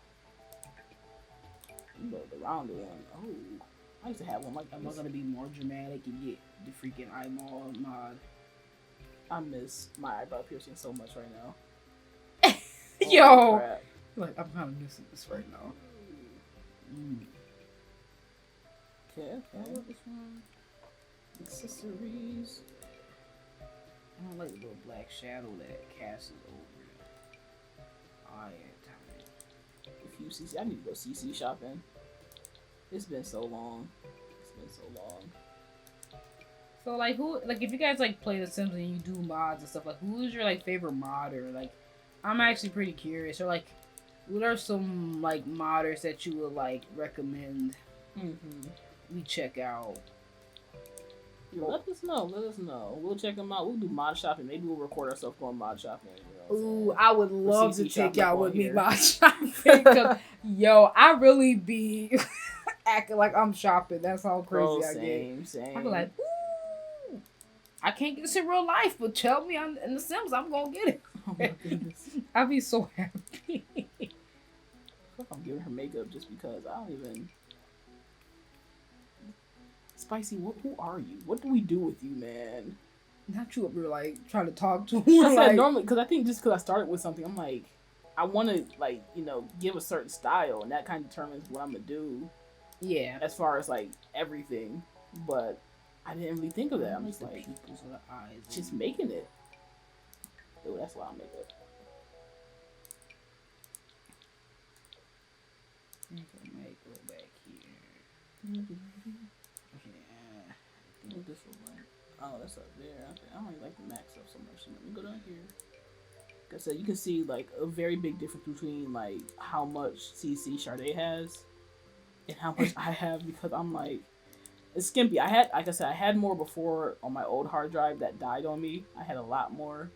You go with the rounded one. Oh, I used to have one like that. I'm not gonna be more dramatic and get the freaking eyeball mod. I miss my eyebrow piercing so much right now. Yo, crap. Like I'm kind of missing this right now. Okay. This one. Accessories. I don't like the little black shadow that casts over it. Oh yeah, if you CC, I need to go CC shopping. It's been so long. So like who, like if you guys like play The Sims and you do mods and stuff, like who is your like favorite modder? Like I'm actually pretty curious. Or like what are some like modders that you would like recommend we check out? Let us know. We'll check them out. We'll do mod shopping. Maybe we'll record ourselves going mod shopping. You know ooh, I would love to take y'all with me mod shopping. Cause, yo, I really be acting like I'm shopping. That's how crazy I get. Same. I be like, ooh, I can't get this in real life, but tell me in The Sims, I'm gonna get it. Oh my goodness. I'd be so happy. I'm giving her makeup just because I don't even. Spicy, who are you? What do we do with you, man? Not you up here like trying to talk to her. Like, normally, because I think just because I started with something, I'm like, I want to like give a certain style, and that kind of determines what I'm gonna do. Yeah. As far as like everything, but I didn't really think of that. I'm just like, pupils of the eyes, just making it. Ooh, that's why I make it. I might go back here. What this look like? Oh, that's up there. Okay. I don't really like the max stuff so much. So let me go down here. Like I said, you can see like a very big difference between like how much CC Sadé has and how much I have, because I'm like, it's skimpy. I had more before on my old hard drive that died on me. I had a lot more.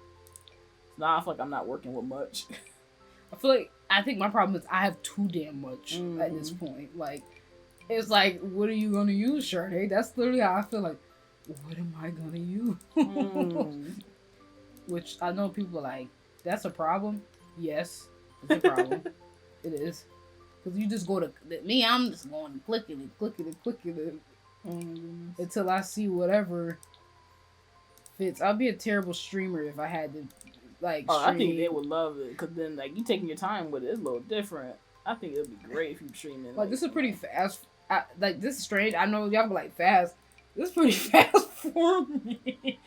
So now I feel like I'm not working with much. I think my problem is I have too damn much at this point. Like, it's like, what are you gonna use, Sadé? That's literally how I feel. Like, what am I gonna use? Which I know people are like, that's a problem. Yes, it's a problem. It is. Because you just go to me. I'm just going and clicking it until I see whatever fits. I'll be a terrible streamer if I had to like. Oh, I think they would love it, because then like you taking your time with it. It's a little different. I think it'd be great if you streaming. Like this is pretty fast. Like this is strange. I know y'all be like fast. This is pretty fast for me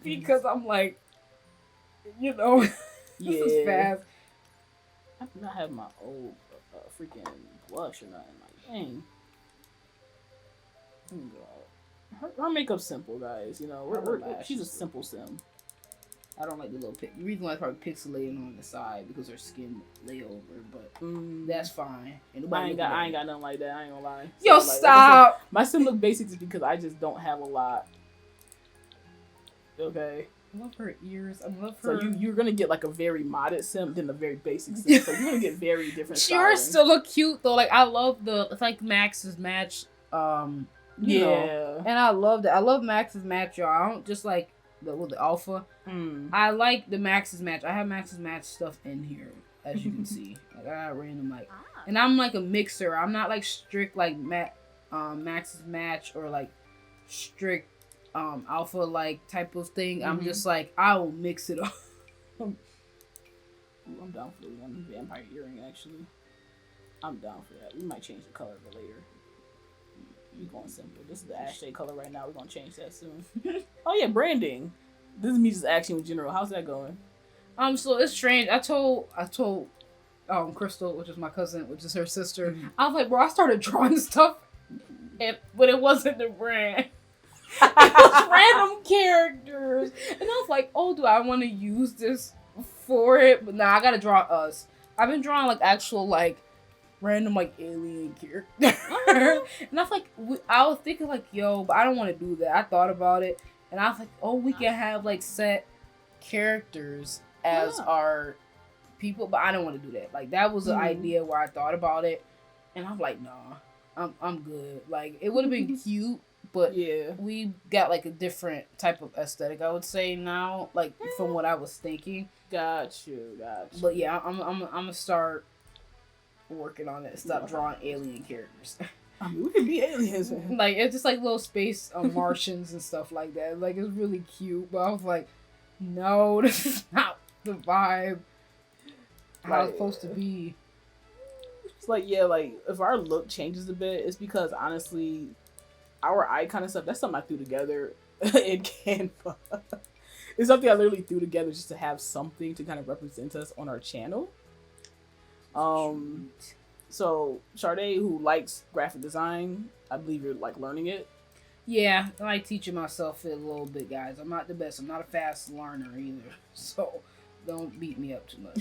because I'm like, this is fast. I do not have my old freaking blush or nothing. Like, dang. Her makeup's simple, guys. You know, she's a simple sim. I don't like the little the reason why it's probably pixelating on the side because her skin lay over, but that's fine. I ain't got nothing like that. I ain't gonna lie. Yo, so, stop! Like, my sim look basic just because I just don't have a lot. Okay. I love her ears. I love her. So you're gonna get like a very modest sim, then a very basic sim. So you're gonna get very different. Yours still look cute though. Like I love it's like Max's match. You know, and I love that. I love Max's match, y'all. I don't just like the alpha. I like the Max's match. I have Max's match stuff in here, as you can see. Like I got random and I'm like a mixer. I'm not like strict like Max's match or like strict alpha like type of thing. I'm just like I will mix it up. I'm down for the one vampire earring actually. I'm down for that. We might change the color of it later. We going simple. This is the AshDé color right now. We're gonna change that soon. Oh yeah, branding. This is me just asking in general. How's that going? So it's strange. I told Crystal, which is my cousin, which is her sister. I was like, bro, I started drawing stuff but it wasn't the brand. It was random characters, and I was like, "Oh, do I want to use this for it?" But nah, I gotta draw us. I've been drawing like actual like random like alien characters, and I was like, I was thinking like, "Yo," but I don't want to do that. I thought about it, and I was like, "Oh, we can have like set characters as our people," but I don't want to do that. Like that was an idea where I thought about it, and I'm like, "Nah, I'm good." Like it would have been cute. But yeah, we got like a different type of aesthetic, I would say now, like from what I was thinking. Got you. But yeah, I'm gonna start working on it. Stop drawing alien characters. I mean, we can be aliens. Like it's just like little space Martians and stuff like that. Like it's really cute, but I was like, no, this is not the vibe. How it's supposed to be. It's like like if our look changes a bit, it's because honestly, our icon and stuff, that's something I threw together in Canva. It's something I literally threw together just to have something to kind of represent us on our channel. So Sadé, who likes graphic design, I believe you're like learning it. Yeah, I like teaching myself it a little bit, guys. I'm not the best. I'm not a fast learner either. So don't beat me up too much.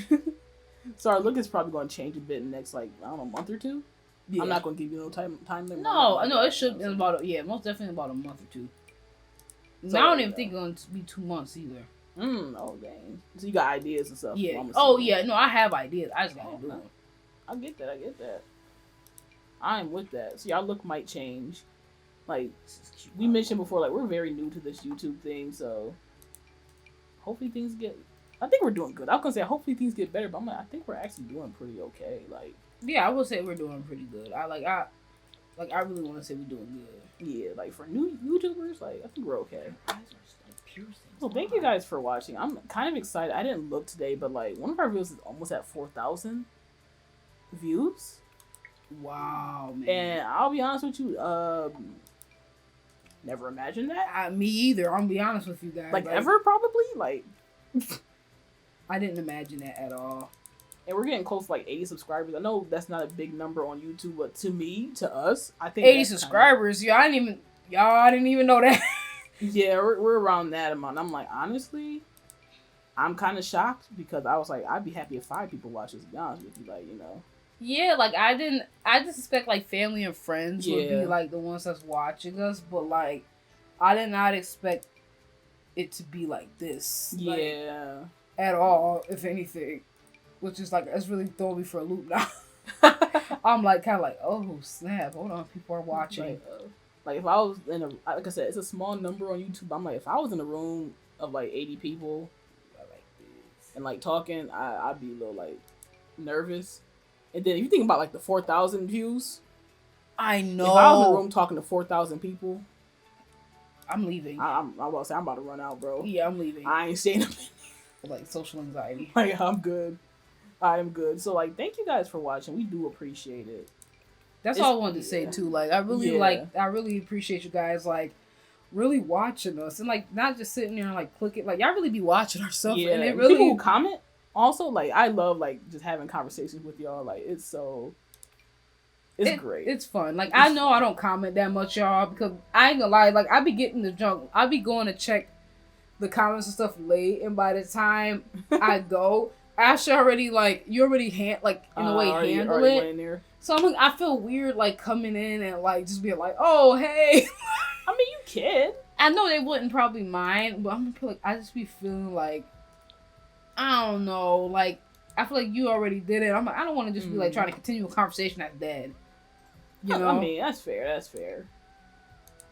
So our look is probably going to change a bit in the next, like, I don't know, month or two. Yeah. I'm not going to give you no time limit. No, it should be about most definitely about a month or two. So, I don't even think it's going to be 2 months either. Oh dang. So you got ideas and stuff. Yeah. Oh yeah. No, I have ideas. I just gotta do them. I get that. I'm with that. So y'all look might change. Like we mentioned before, like we're very new to this YouTube thing, so hopefully things get. I think we're doing good. I was gonna say hopefully things get better, but I think we're actually doing pretty okay. Like. Yeah, I would say we're doing pretty good. I really want to say we're doing good. Yeah, like for new YouTubers, like I think we're okay. Well, thank you guys for watching. I'm kind of excited. I didn't look today, but like one of our videos is almost at 4,000 views. Wow, man! And I'll be honest with you, never imagined that. Me either. I'm gonna be honest with you guys. Like ever, probably. Like I didn't imagine that at all. And we're getting close to like 80 subscribers. I know that's not a big number on YouTube, but to us, I think 80 subscribers. Yeah, I didn't even know that. Yeah, we're around that amount. I'm like, honestly, I'm kind of shocked because I was like, I'd be happy if 5 people watch this. To be honest with you, like Yeah, like I just expect like family and friends would be like the ones that's watching us, but like I did not expect it to be like this. Yeah. Like, at all, if anything. Which is like, it's really throwing me for a loop now. I'm like, kind of like, oh snap, hold on, people are watching. Like if I was in like I said, it's a small number on YouTube. I'm like, if I was in a room of like 80 people, and like talking, I'd be a little like nervous. And then if you think about like the 4,000 views, I know. If I was in a room talking to 4,000 people, I'm leaving. I'm about to say I'm about to run out, bro. Yeah, I'm leaving. I ain't staying up. Like social anxiety. Like I'm good. I am good. So like, thank you guys for watching. We do appreciate it. That's all I wanted to say too. Like I really appreciate you guys like really watching us and like not just sitting there and like clicking. Like y'all really be watching our stuff. Yeah. And it really people comment. Also, like I love like just having conversations with y'all. Like it's great. It's fun. Like I know I don't comment that much, y'all, because I ain't gonna lie. Like I be getting the junk. I be going to check the comments and stuff late, and by the time I go, Ash already like you already in a way handle it. So I'm like, I feel weird like coming in and like just being like, oh hey. I mean, you can. I know they wouldn't probably mind, but I'm gonna feel like I just be feeling like I don't know, like I feel like you already did it. I'm like, I don't want to just be like trying to continue a conversation that's dead. You know? I mean, that's fair.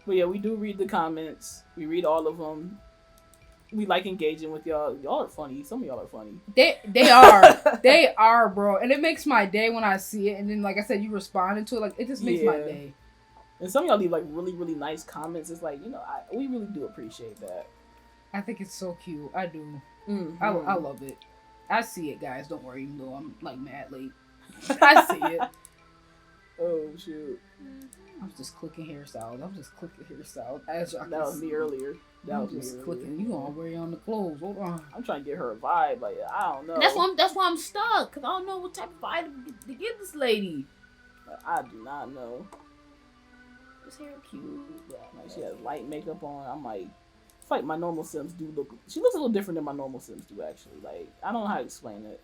But yeah, we do read the comments. We read all of them. We like engaging with y'all. Y'all are funny. Some of y'all are funny. They are. They are, bro. And it makes my day when I see it. And then, like I said, you responded to it. Like, it just makes my day. And some of y'all leave, like, really, really nice comments. It's like, we really do appreciate that. I think it's so cute. I do. Mm-hmm. I love it. I see it, guys. Don't worry, even though I'm, like, mad late. I see it. Oh, shoot. I was just clicking hairstyles. That was me earlier. Clicking. You gonna wear on the clothes? Hold on. I'm trying to get her a vibe. Like I don't know. That's why I'm stuck. Cause I don't know what type of vibe to give this lady. I do not know. This hair cute. Like she has light makeup on. I'm like, it's like my normal Sims do look. She looks a little different than my normal Sims do actually. Like I don't know how to explain it.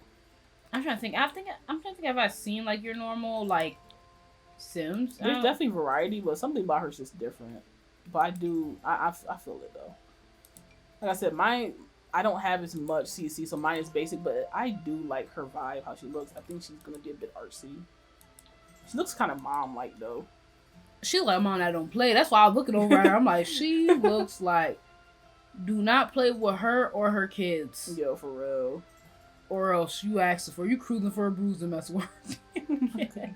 I'm trying to think. I'm trying to think. Have I seen like your normal like Sims? There's definitely variety, but something about her's just different. But I feel it though. Like I said, I don't have as much CC, so mine is basic, but I do like her vibe, how she looks. I think she's gonna be a bit artsy. She looks kind of mom-like though. She like mom that don't play. That's why I was looking over at her. I'm like, she looks like do not play with her or her kids. Yo, for real. Or else you asking for you cruising for a bruise and mess with her.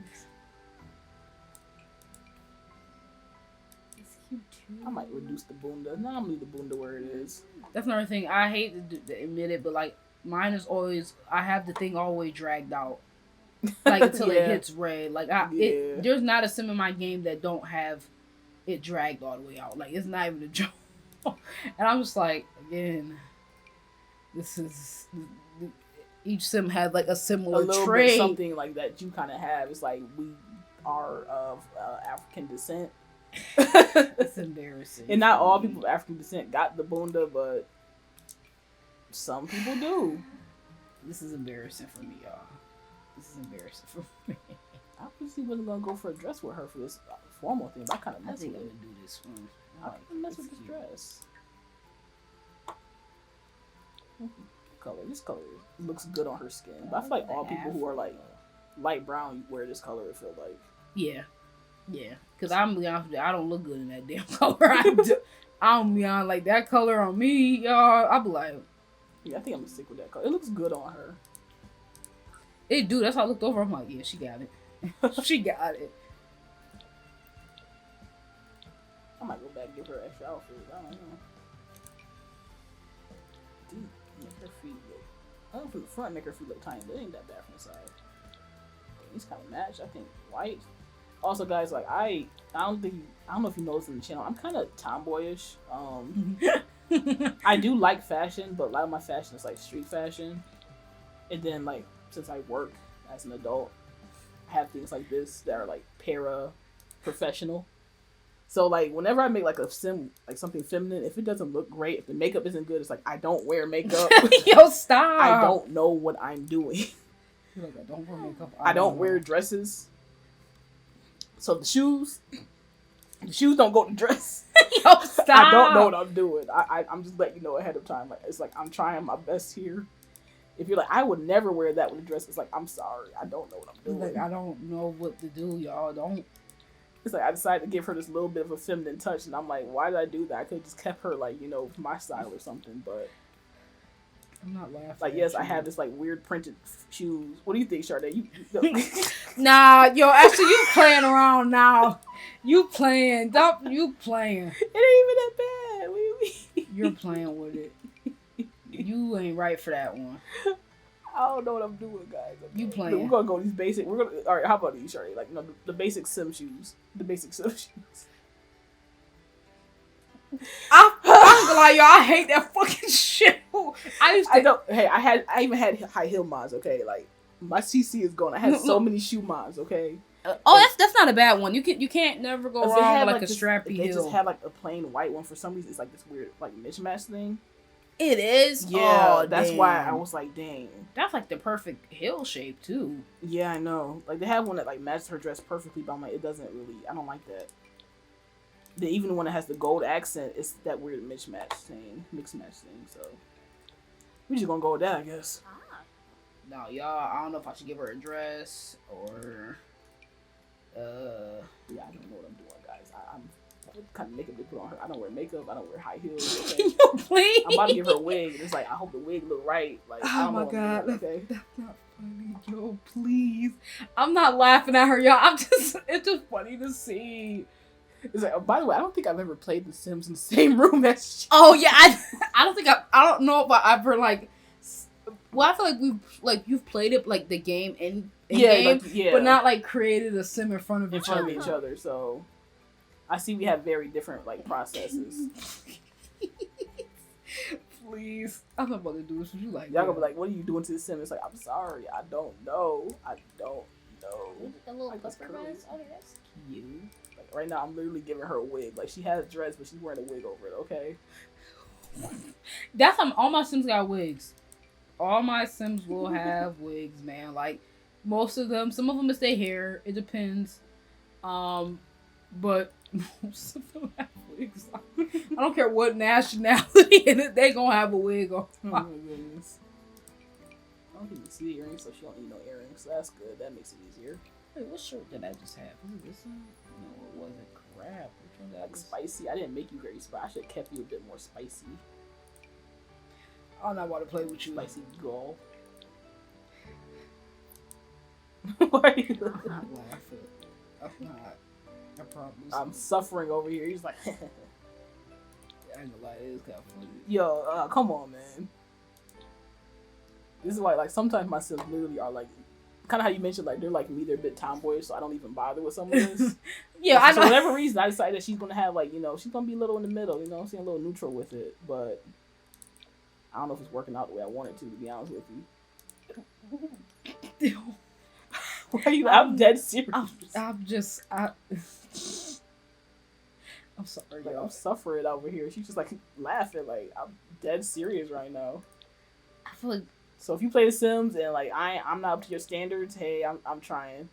I might reduce the bunda. No, I'm gonna leave the bunda where it is. That's another thing. I hate to admit it, but like mine is always I have the thing always dragged out, like until it hits red. Like there's not a sim in my game that don't have it dragged all the way out. Like it's not even a joke. And I'm just like, again, this is each sim has like a similar trait. Bit something like that you kind of have. It's like we are of African descent. It's embarrassing. And not all people of African descent got the bunda, but some people do. This is embarrassing for me, y'all. This is embarrassing for me. I obviously wasn't gonna go for a dress with her for this formal thing, but I kind of mess with it. I'm gonna do this one. I kind of mess with this dress. Color. This color looks good on her skin, but I feel like all people who are like light brown wear this color. It feels like. Yeah. Cause I'm be honest with you, I don't look good in that damn color. I don't be honest, like that color on me, y'all. I be like, yeah, I think I'm gonna stick with that color. It looks good on her. It do. That's how I looked over. I'm like, yeah, she got it. She got it. I might go back and give her extra outfit. I don't know. Dude, make her feet look. I don't know, from the front, make her feet look tiny, but it ain't that bad from the side. These kind of match. I think white. Also, guys, like I don't know if you noticed in the channel, I'm kind of tomboyish. I do like fashion, but a lot of my fashion is like street fashion. And then like since I work as an adult, I have things like this that are like professional. So like whenever I make like a sim, like something feminine, if it doesn't look great, if the makeup isn't good, it's like I don't wear makeup. Yo, stop! I don't know what I'm doing. You're like, I don't wear makeup. I don't wear dresses. So the shoes don't go to dress. Yo, stop! I don't know what I'm doing. I'm just letting you know ahead of time. Like it's like I'm trying my best here. If you're like, I would never wear that with a dress, it's like I'm sorry, I don't know what I'm doing. Like I don't know what to do, y'all. Don't. It's like I decided to give her this little bit of a feminine touch, and I'm like, why did I do that? I could have just kept her like my style or something, but. I'm not laughing. Like, yes, I have this, like, weird printed shoes. What do you think, Sadé? Nah, yo, actually, you playing around now. You playing. You playing. It ain't even that bad. What do you mean? You're playing with it. You ain't right for that one. I don't know what I'm doing, guys. Okay. You playing. We're going to go these basic. All right, how about these, Sadé? Like, the basic sim shoes. The basic sim shoes. I'm gonna lie, y'all. I hate that fucking shit. I even had high heel mods. Okay, like my CC is gone. I had so many shoe mods. Okay. That's not a bad one. You can't never go wrong with like a strappy heel. They just had like a plain white one for some reason. It's like this weird like mismatch thing. It is. Yeah, that's why I was like, dang. That's like the perfect heel shape too. Yeah, I know. Like they have one that like matches her dress perfectly, but I'm like, it doesn't really. I don't like that. Even when it has the gold accent, it's that weird mixed match thing. So we're just gonna go with that, I guess. No, y'all. I don't know if I should give her a dress or. Yeah, I don't know what I'm doing, guys. I'm what kind of makeup they put on her. I don't wear makeup. I don't wear high heels. Okay? Please. I'm about to give her a wig. It's like I hope the wig look right. Like oh my god, okay? That's not funny, yo. Please, I'm not laughing at her, y'all. It's just funny to see. It's like, by the way, I don't think I've ever played The Sims in the same room as she. Oh yeah, I don't think I don't know if I ever like. Well, I feel like you've played it like the game in game, like, but not like created a sim in front of each other. So I see we have very different like processes. Please, I'm not about to do this with you. Like y'all gonna be like, what are you doing to the sim? It's like I'm sorry, I don't know. I don't No. The little Like this puffer curly. ones. Okay, that's cute. Like right now, I'm literally giving her a wig. Like she has a dress, but she's wearing a wig over it. Okay. That's all my Sims got wigs. All my Sims will have wigs, man. Like most of them, some of them is their hair. It depends. But most of them have wigs. I don't care what nationality in it, they gonna have a wig on. Oh my goodness. I don't even see the earrings, so she don't need no earrings. So that's good. That makes it easier. Wait, what shirt did I just have? Was it this one? No, it wasn't. Crap. Which one did I Like just... spicy. I didn't make you very spicy. I should have kept you a bit more spicy. I'm not want to play with you. Spicy girl. Why are you I'm not laughing. I'm not. I promise. I'm suffering over here. He's like, I ain't gonna lie, it is kind of funny. yo, come on, man. This is why, like, sometimes my Sims literally are like, kind of how you mentioned, like, they're like me, they're a bit tomboyish, so I don't even bother with some of this. Yeah, I know. For whatever reason, I decided that she's gonna have, like, you know, she's gonna be a little in the middle, you know what I'm saying, a little neutral with it, but I don't know if it's working out the way I want it to be honest with you. Why are you? I'm dead serious. I'm sorry, Like, y'all. I'm suffering over here. She's just like laughing. Like I'm dead serious right now. I feel like So if you play The Sims and like I'm not up to your standards, hey, I'm trying.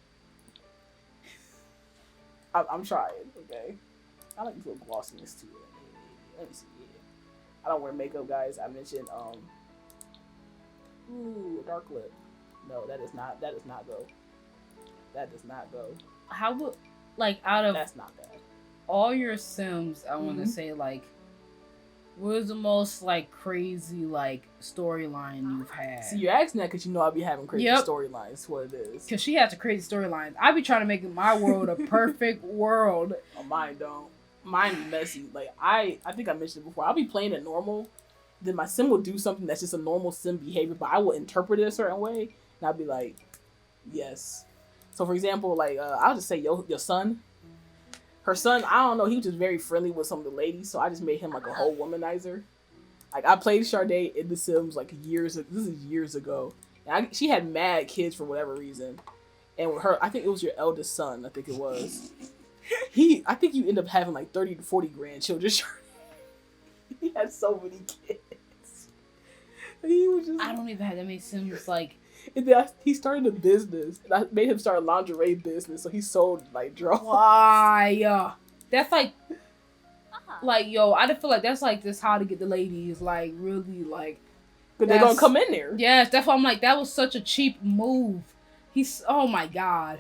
I'm trying. Okay. I like this little glossiness to it. Let me see. I don't wear makeup, guys. I mentioned ooh, dark lip. No, that does not go. That does not go. how would like out of That's not bad. all your Sims, I want to Mhm. say like, what is the most like crazy like storyline you've had? See, you're asking that because you know I'll be having crazy Yep. storylines. What it is. Because she has a crazy storyline. I be trying to make my world a perfect world. Oh, mine don't. Mine be messy. Like I think I mentioned it before. I'll be playing it normal, then my Sim will do something that's just a normal Sim behavior, but I will interpret it a certain way, and I'll be like, yes. So for example, like I'll just say your son. Her son, I don't know, he was just very friendly with some of the ladies, so I just made him like a whole womanizer. Like I played Sadé in The Sims like years ago. And she had mad kids for whatever reason. And with her, I think it was your eldest son, I think it was. I think you end up having like 30 to 40 grandchildren. He had so many kids. He was just I don't even have that many Sims. Like, and then he started a business. And I made him start a lingerie business, so he sold like drawers. why? That's like, yo, I just feel like that's like this how to get the ladies, like, really, like. But they're gonna come in there. Yes, that's why I'm like, that was such a cheap move. Oh my god.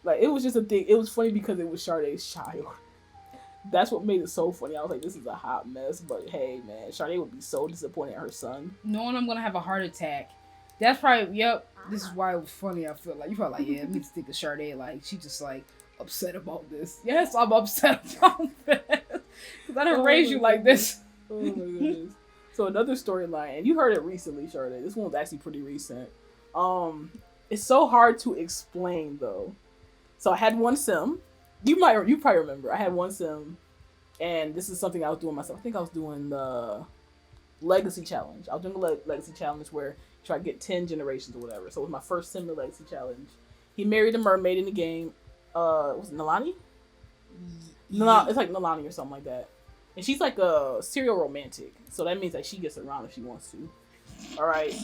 Like, it was just a thing. It was funny because it was Sadé's child. That's what made it so funny. I was like, this is a hot mess, but hey, man, Sadé would be so disappointed in her son. Knowing I'm gonna have a heart attack. That's probably, yep, this is why it was funny. I feel like, you probably like, yeah, me to think of Sadé, like, she just, like, upset about this. Yes, I'm upset about this. Because I didn't raise you like this. Oh my goodness. So another storyline, and you heard it recently, Sadé. This one was actually pretty recent. It's so hard to explain, though. So I had one Sim. You probably remember. I had one Sim, and this is something I was doing myself. I think I was doing the Legacy Challenge. I was doing the Legacy Challenge where you try to get 10 generations or whatever. So it was my first Sim, the Legacy Challenge. He married a mermaid in the game. Was it Nalani? No, it's like Nalani or something like that. And she's like a serial romantic. So that means that she gets around if she wants to. Alright.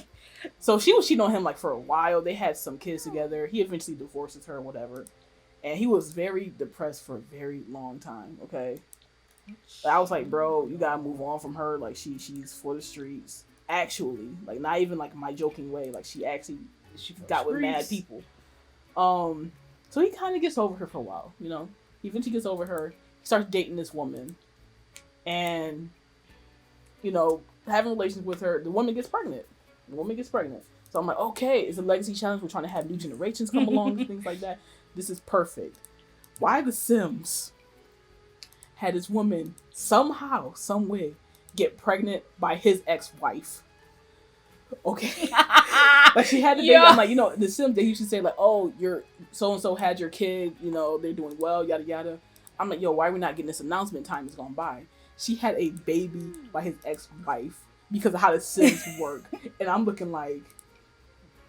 So she was cheating on him like for a while. They had some kids together. He eventually divorces her or whatever. And he was very depressed for a very long time, okay? I was like, bro, you gotta move on from her. Like, she's for the streets. Actually. Like, not even like my joking way. Like, she got with mad people. So he kind of gets over her for a while, you know? He eventually gets over her. He starts dating this woman. And, you know, having relations with her, the woman gets pregnant. So I'm like, okay, it's a legacy challenge. We're trying to have new generations come along and things like that. This is perfect. Why The Sims had this woman somehow, some way, get pregnant by his ex-wife? Okay. Like, she had the baby. Yeah. I'm like, you know, The Sims, they used to say like, oh, your so-and-so had your kid, you know, they're doing well, yada yada. I'm like, yo, why are we not getting this announcement? Time has gone by. She had a baby by his ex-wife because of how The Sims work. And I'm looking like,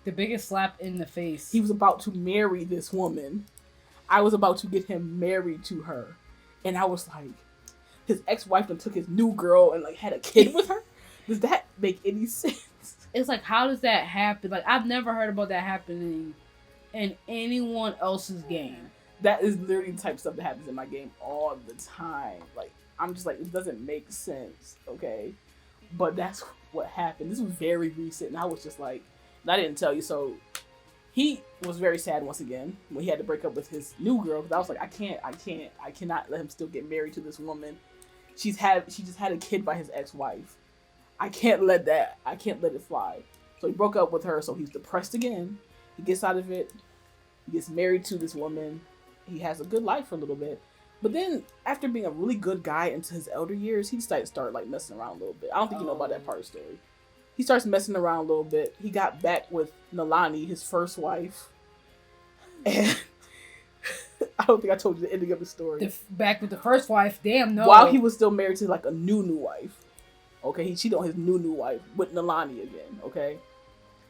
The biggest slap in the face. He was about to marry this woman. I was about to get him married to her. And I was like, his ex-wife then took his new girl and like had a kid with her? Does that make any sense? It's like, how does that happen? Like, I've never heard about that happening in anyone else's game. That is literally the type of stuff that happens in my game all the time. Like, I'm just like, it doesn't make sense, okay? But that's what happened. This was very recent, and I was just like, and I didn't tell you. So he was very sad once again when he had to break up with his new girl, because I was like, I cannot let him still get married to this woman. She just had a kid by his ex-wife. I can't let it fly. So he broke up with her, so he's depressed again. He gets out of it. He gets married to this woman. He has a good life for a little bit. But then, after being a really good guy into his elder years, he decided to start like messing around a little bit. I don't think you know about that part of the story. He starts messing around a little bit. He got back with Nalani, his first wife. And I don't think I told you the ending of the story. Back with the first wife? Damn, no. While he was still married to like a new wife. Okay, he cheated on his new wife with Nalani again, okay?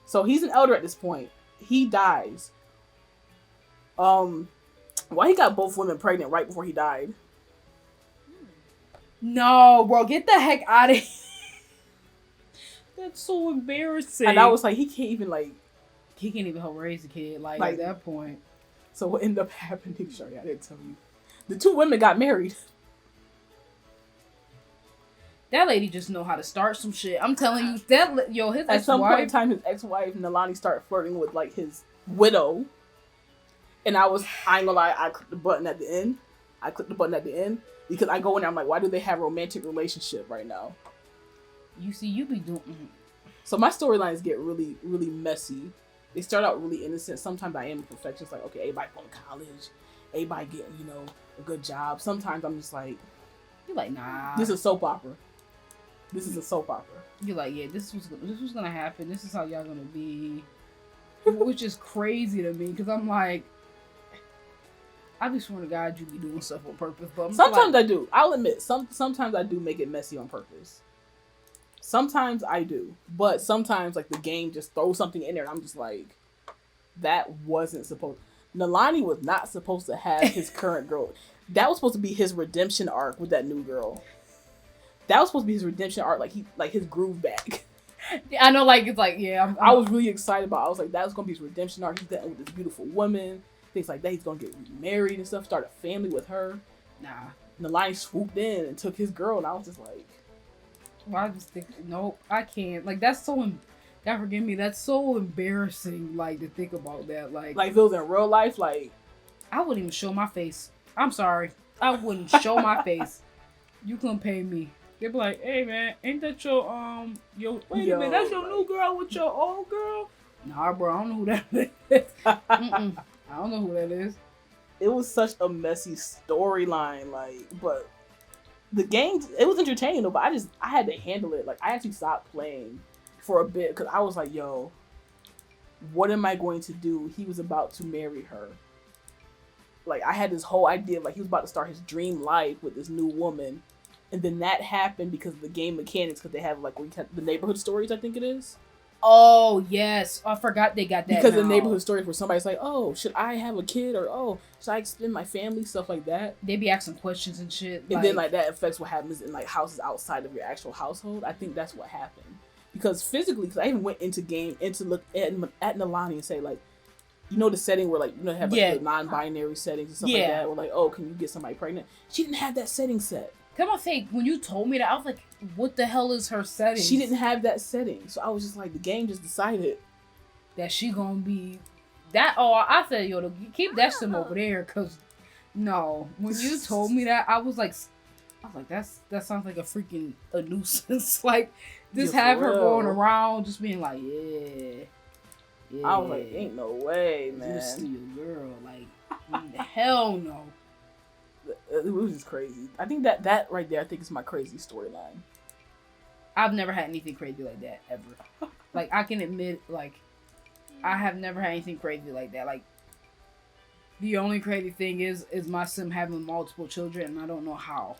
So he's an elder at this point. He dies. Why he got both women pregnant right before he died? No, bro, get the heck out of here. That's so embarrassing. And I was like, he can't even help raise a kid, like at that point. So what ended up happening, sorry, I didn't tell you. The two women got married. That lady just know how to start some shit. I'm telling you, his ex-wife. At some point in time, his ex-wife, Nalani, started flirting with, like, his widow. And I ain't gonna lie, I clicked the button at the end. Because I go in there, I'm like, why do they have a romantic relationship right now? You see, you be doing... So my storylines get really, really messy. They start out really innocent. Sometimes I am a perfectionist, like, okay, everybody going to college. Everybody getting, a good job. Sometimes I'm just like... You're like, nah. This is a soap opera. You're like, yeah, this was gonna happen. This is how y'all gonna be, which is crazy to me because I'm like, I be swearing to God you be doing stuff on purpose. But sometimes I do. I'll admit, sometimes I do make it messy on purpose. Sometimes I do, but sometimes like the game just throws something in there, and I'm just like, that wasn't supposed. Nalani was not supposed to have his current girl. That was supposed to be his redemption arc with that new girl. That was supposed to be his redemption arc, like his groove back. I know, like it's like, yeah. I was really excited about it. I was like, that was gonna be his redemption arc. He's with this beautiful woman, things like that. He's gonna get married and stuff, start a family with her. Nah. Nalani swooped in and took his girl, and I was just like, well, I just think, nope, I can't. Like that's so. God forgive me. That's so embarrassing. Like to think about that. Like if it was in real life, like I wouldn't even show my face. I'm sorry, I wouldn't show my face. You couldn't pay me. They'd be like, hey man, ain't that your wait a minute, that's your new girl with your old girl? Nah, bro, I don't know who that is. I don't know who that is. It was such a messy storyline, but the game, it was entertaining though, but I had to handle it. Like, I actually stopped playing for a bit because I was like, yo, what am I going to do? He was about to marry her. Like, I had this whole idea of, like, he was about to start his dream life with this new woman. And then that happened because of the game mechanics, because they have, like, the neighborhood stories, I think it is. Oh, yes. I forgot they got that because the neighborhood stories where somebody's like, oh, should I have a kid? Or, oh, should I extend my family? Stuff like that. They be asking questions and shit. And then, like, that affects what happens in, like, houses outside of your actual household. I think that's what happened. Because physically, because I even went into look at Nalani and say, like, you know the setting where, like, you know, they have, like, the non-binary settings and stuff like that? Or, like, oh, can you get somebody pregnant? She didn't have that setting set. Come on, say, when you told me that, I was like, what the hell is her setting? She didn't have that setting. So I was just like, the game just decided that she gonna be that. Oh, I said, yo, keep that sim over there. Because, no, when you told me that, I was like, that sounds like a nuisance. Like, just have her going around, just being like, yeah. I was like, ain't no way, man. You steal your girl. Like, hell no. It was just crazy. I think that right there, I think is my crazy storyline. I've never had anything crazy like that ever. Like, I can admit, like, I have never had anything crazy like that. Like, the only crazy thing is my sim having multiple children, and I don't know how.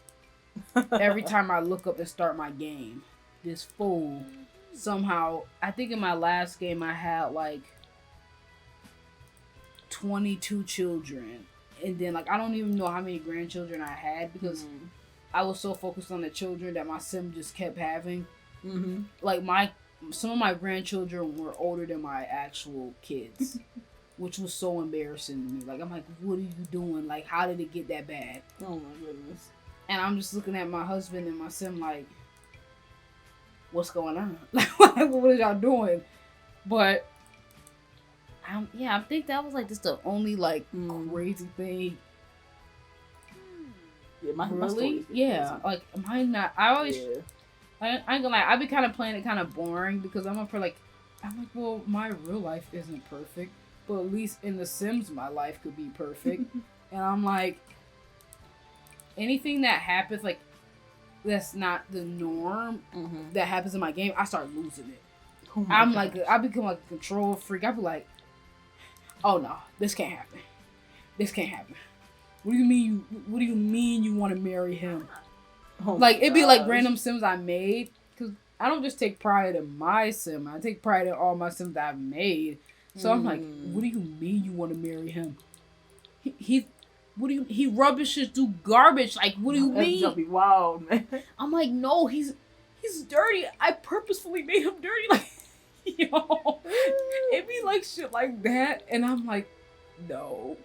Every time I look up to start my game, this fool somehow. I think in my last game I had like 22 children. And then, like, I don't even know how many grandchildren I had because I was so focused on the children that my sim just kept having. Like, some of my grandchildren were older than my actual kids, which was so embarrassing to me. Like, I'm like, what are you doing? Like, how did it get that bad? Oh my goodness. And I'm just looking at my husband and my sim like, what's going on? Like, what are y'all doing? But I think that was like just the only like crazy thing. Yeah, my really? Yeah, like mine not. I always, I ain't gonna lie. I be kind of playing it kind of boring because I'm like, well, my real life isn't perfect, but at least in The Sims, my life could be perfect. And I'm like, anything that happens, like, that's not the norm that happens in my game, I start losing it. Oh I'm gosh. Like, I become like a control freak. I be like, oh no, this can't happen. This can't happen. What do you mean you want to marry him? Oh like, it'd be like random Sims I made. Because I don't just take pride in my Sim. I take pride in all my Sims that I've made. So I'm like, what do you mean you want to marry him? He rubbishes through garbage. Like, what do you mean? That's be wild, man. I'm like, no, he's dirty. I purposefully made him dirty. Like, yo, it be like shit like that, and I'm like, no.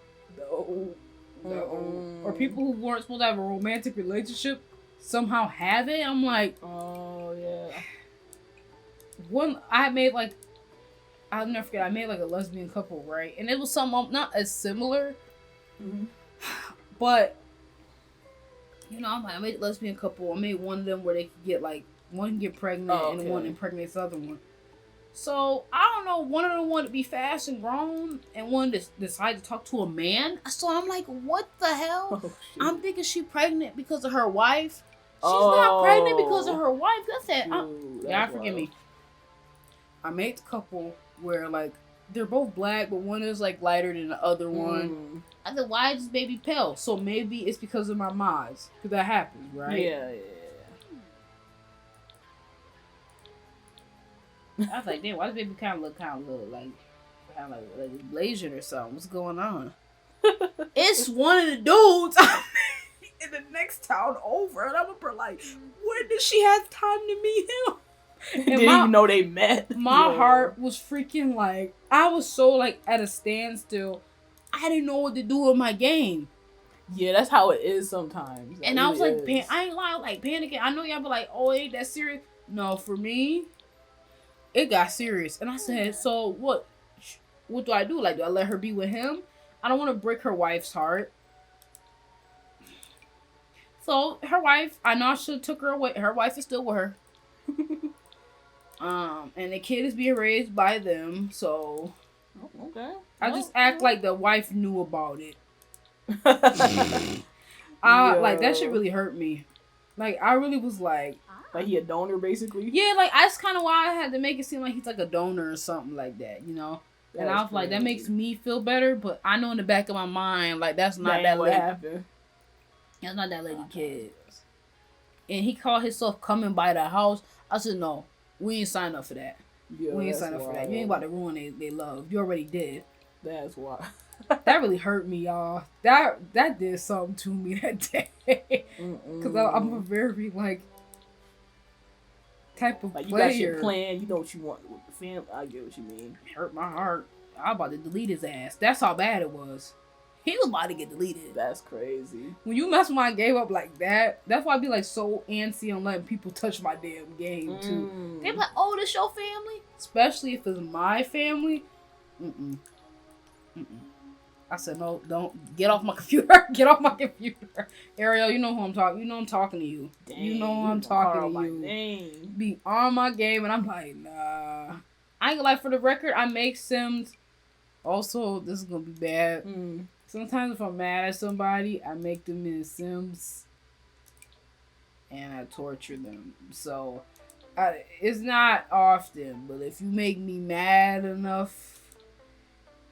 Or people who weren't supposed to have a romantic relationship somehow have it. I'm like, oh yeah. I'll never forget. I made like a lesbian couple, right? And it was something not as similar. But, you know, I made a lesbian couple. I made one of them where they could get, like, one can get pregnant and one impregnates the other one. So, I don't know, one of them wanted to be fast and grown, and one decided to talk to a man. So, I'm like, what the hell? Oh, I'm thinking she's pregnant because of her wife. She's not pregnant because of her wife. That's it. God forgive me. I made the couple where, like, they're both black, but one is like lighter than the other one. I said, why is this baby pale? So maybe it's because of my mods. Because that happens, right? Yeah. I was like, damn, why does baby kind of look like Blasian or something? What's going on? It's one of the dudes in the next town over. And I'm like, where did she have time to meet him? Didn't even know they met. My heart was freaking like, I was so like at a standstill. I didn't know what to do with my game. Yeah, that's how it is sometimes. And I was like, I ain't lying, like panicking. I know y'all be like, oh, ain't that serious? No, for me, it got serious. And I said, so what do I do? Like, do I let her be with him? I don't want to break her wife's heart. So her wife, I know I should have took her away. Her wife is still with her. And the kid is being raised by them, so okay. I just act like the wife knew about it. Like that shit really hurt me. Like I really was like he a donor basically. Yeah, like that's kind of why I had to make it seem like he's like a donor or something like that, you know. And I was like, that makes me feel better, but I know in the back of my mind, like that's not that lady. Happened. That's not that lady kid. And he called himself coming by the house. I said, no, we ain't signed up for that. Yeah, we ain't signed up for that. You ain't about to ruin they love. You already did. That's why. That really hurt me, y'all. That did something to me that day. Because I'm a very, like, type of player. You got your plan. You know what you want with the family. I get what you mean. It hurt my heart. I was about to delete his ass. That's how bad it was. He was about to get deleted. That's crazy. When you mess with my game up like that, that's why I be like so antsy on letting people touch my damn game too. They be like, oh, this your family? Especially if it's my family. I said, no, don't. Get off my computer. Get off my computer. Ariel, you know who I'm talking. You know I'm talking to you. Dang, you know I'm talking to you. Name. Be on my game, and I'm like, nah. I ain't gonna lie, for the record, I make Sims. Also, this is gonna be bad. Sometimes if I'm mad at somebody, I make them in Sims and I torture them. So, it's not often, but if you make me mad enough,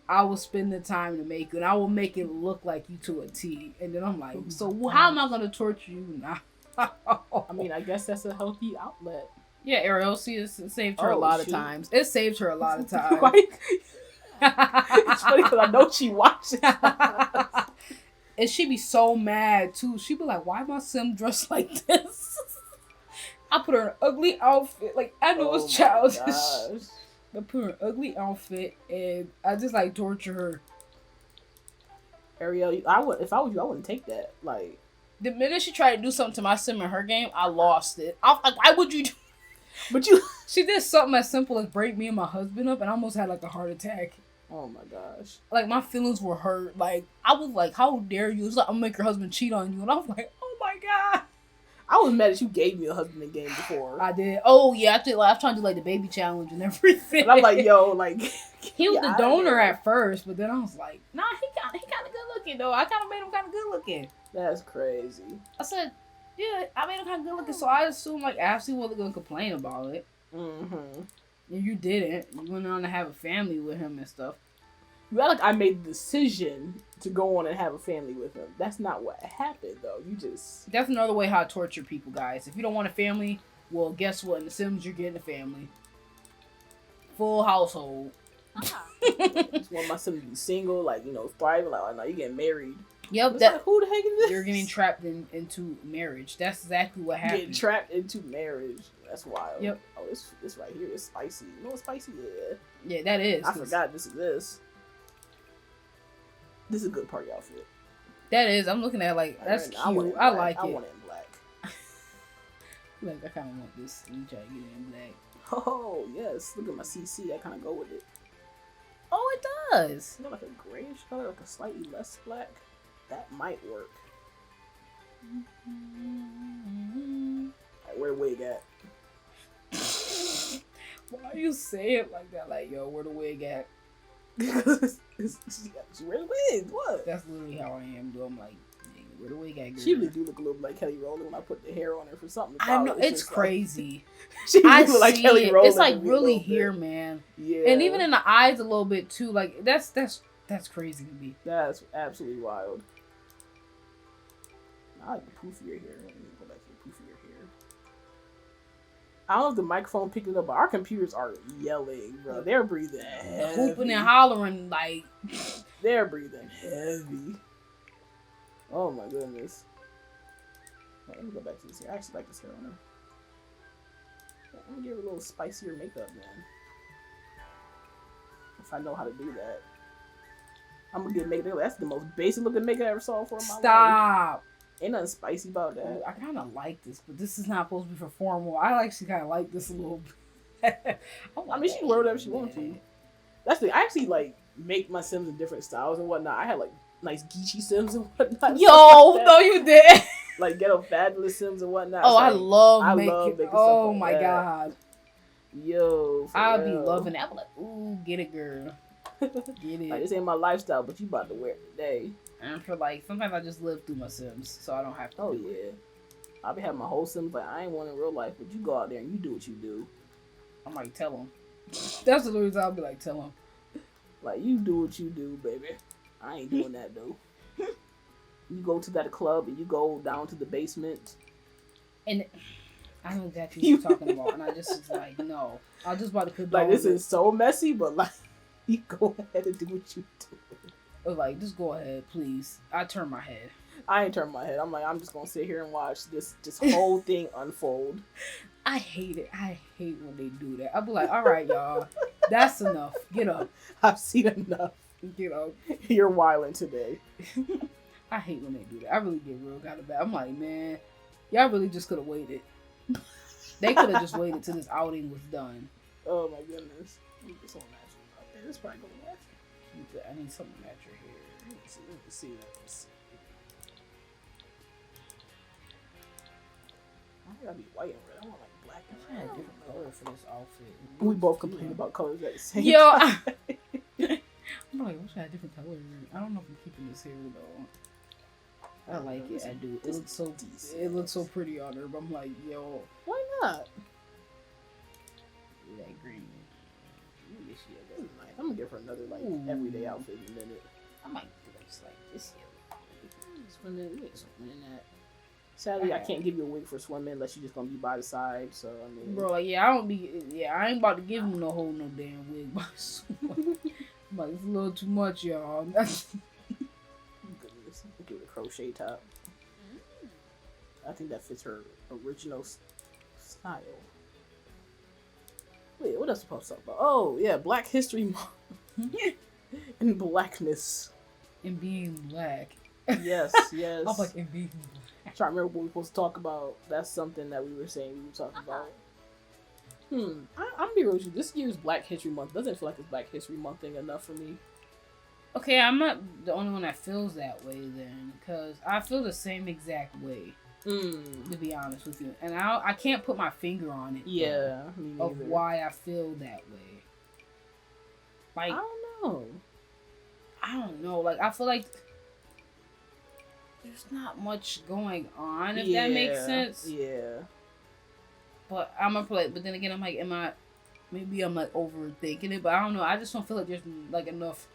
I will spend the time to make it. And I will make it look like you to a T. And then I'm like, so how am I going to torture you now? I mean, I guess that's a healthy outlet. Yeah, Ariel, see, it saved her a lot of times. It saved her a lot of times. It's funny because I know she watches. And she be so mad too. She be like, "Why my sim dressed like this?" I put her in an ugly outfit. Like, I know it's childish. I put her in an ugly outfit and I just like torture her. Ariel, if I was you, I wouldn't take that. Like, the minute she tried to do something to my sim in her game, I lost it. I was like, why would you do? But you, she did something as simple as break me and my husband up, and I almost had like a heart attack. Oh my gosh. Like, my feelings were hurt. Like, I was like, how dare you? It's like, I'm gonna make your husband cheat on you. And I was like, oh my God. I was mad that you gave me a husband in game before. I did. Oh, yeah. I was trying to do, like, the baby challenge and everything. And I'm like, yo, like... He was the donor at first, but then I was like, nah, he kind of good looking, though. I kind of made him kind of good looking. That's crazy. I said, yeah, I made him kind of good looking, so I assumed, like, Ashley wasn't going to complain about it. Mm-hmm. And you didn't. You went on to have a family with him and stuff. You act like I made the decision to go on and have a family with him. That's not what happened, though. You just... That's another way how I torture people, guys. If you don't want a family, well, guess what? In The Sims, you're getting a family. Full household. Just want my son to be single, like, you know, thriving. Like, oh, no, you're getting married. Yep. Like, who the heck is this? You're getting trapped into marriage. That's exactly what happened. Getting trapped into marriage. That's wild. Yep. Oh, this right here is spicy. You know what spicy is? Yeah, that is. I forgot this is this. This is a good party outfit. That is. I'm looking at like that's cute. I like it. I want it in black. Like, I kind of want this. Let me try to get it in black. Oh yes, look at my CC. I kind of go with it. Oh, it does. You know, like a grayish color, like a slightly less black. That might work. Right, where the wig at? Why you say it like that? Like, yo, where the wig at? Where the wig? What? That's literally how I am, though. I'm like, nigga, where the wig at? Girl? She really do look a little like Kelly Rowland when I put the hair on her for something. I know, it's crazy. Like, she really look like Kelly Rowland. It's like really here, man. Yeah. And even in the eyes a little bit too. Like, that's crazy to me. That's absolutely wild. I like the poofier hair. Let me go back to the poofier hair. I don't know if the microphone picked it up, but our computers are yelling, bro. They're breathing heavy. Hooping and hollering, like... They're breathing heavy. Oh my goodness. Let me go back to this hair. I actually like this hair on her. I'm gonna give her a little spicier makeup, man. If I know how to do that. I'm gonna get makeup. That's the most basic looking makeup I ever saw for my life. Stop! Ain't nothing spicy about that. I kind of like this, but this is not supposed to be for formal. I actually kind of like this a little bit. I mean, she can wear whatever she wants to. That's the. I actually like make my Sims in different styles and whatnot. I had like nice Geechee Sims and whatnot. Yo, no, you did. Like ghetto fabulous Sims and whatnot. Oh, like, I love making oh my God. Yo, I'll be loving it. I'm like, ooh, get it, girl. Get it. Like, this ain't my lifestyle, but you about to wear it today. And for like, sometimes I just live through my Sims, so I don't have to. Oh yeah, I'll be having my whole Sims like I ain't one in real life, but you go out there and you do what you do. I'm like, tell them. That's the reason I'll be like, tell them. Like, you do what you do, baby. I ain't doing that though. You go to that club and you go down to the basement. And I know exactly what you're talking about, and I just was like, no. I was just about to put like, this is so messy, but like, you go ahead and do what you do. I was like, just go ahead, please. I turn my head. I ain't turn my head. I'm like, I'm just gonna sit here and watch this whole thing unfold. I hate it. I hate when they do that. I'll be like, all right, y'all. That's enough. Get up. I've seen enough. Get up. You're wilding today. I hate when they do that. I really get real kind of bad. I'm like, man, y'all really just could have waited. They could have just waited till this outing was done. Oh my goodness. Let me get some matching out there. This probably gonna match. I need something to match your hair. Let me see. I gotta be white and red. I want like black and red. I had a different color for this outfit. We both complain about colors at the same Yo, time. I'm like, I wish I had a different color. I don't know if I'm keeping this hair though. I like it. I do. It looks so decent. It looks so pretty on her. But I'm like, yo, why not? That green. This year, that's nice. I'm gonna give her another like everyday outfit in a minute. I might do just like this year. Swimming, we ain't swimming in that. Sadly, I can't give you a wig for swimming unless you're just gonna be by the side. So I mean, bro, like, I ain't about to give him no damn wig by swimming. I'm like, it's a little too much, y'all. Goodness. Look at the crochet top. I think that fits her original style. Wait, what else are we supposed to talk about? Oh, yeah, Black History Month. And blackness. And being black. Yes, yes. I'm like, and being black. I'm trying to remember what we were supposed to talk about. That's something that we were saying we would talk about. I'm be real with you. This year's Black History Month doesn't feel like it's Black History Month thing enough for me. Okay, I'm not the only one that feels that way then, because I feel the same exact way. To be honest with you, and I can't put my finger on it. Yeah, of why I feel that way. Like I don't know. Like I feel like there's not much going on. If that makes sense. Yeah. But I'm gonna play. But then again, I'm like, maybe I'm like overthinking it. But I don't know. I just don't feel like there's like enough.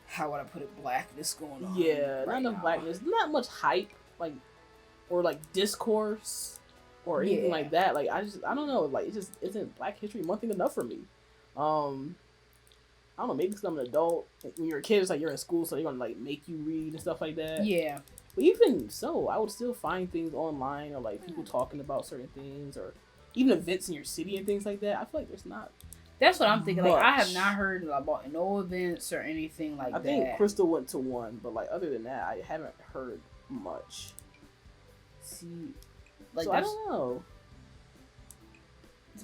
How would I put it? Blackness going on. Yeah, not enough blackness. Not much hype, like, or like discourse, or anything like that. Like I don't know. Like it just isn't Black History Month thing enough for me. I don't know. Maybe because I'm an adult. When you're a kid, it's like you're in school, so they're gonna like make you read and stuff like that. Yeah. But even so, I would still find things online or like people talking about certain things or even events in your city and things like that. I feel like there's not. That's what I'm thinking. Much. Like I have not heard about no events or anything like that. I think Crystal went to one, but like other than that, I haven't heard much. See, like so I don't know.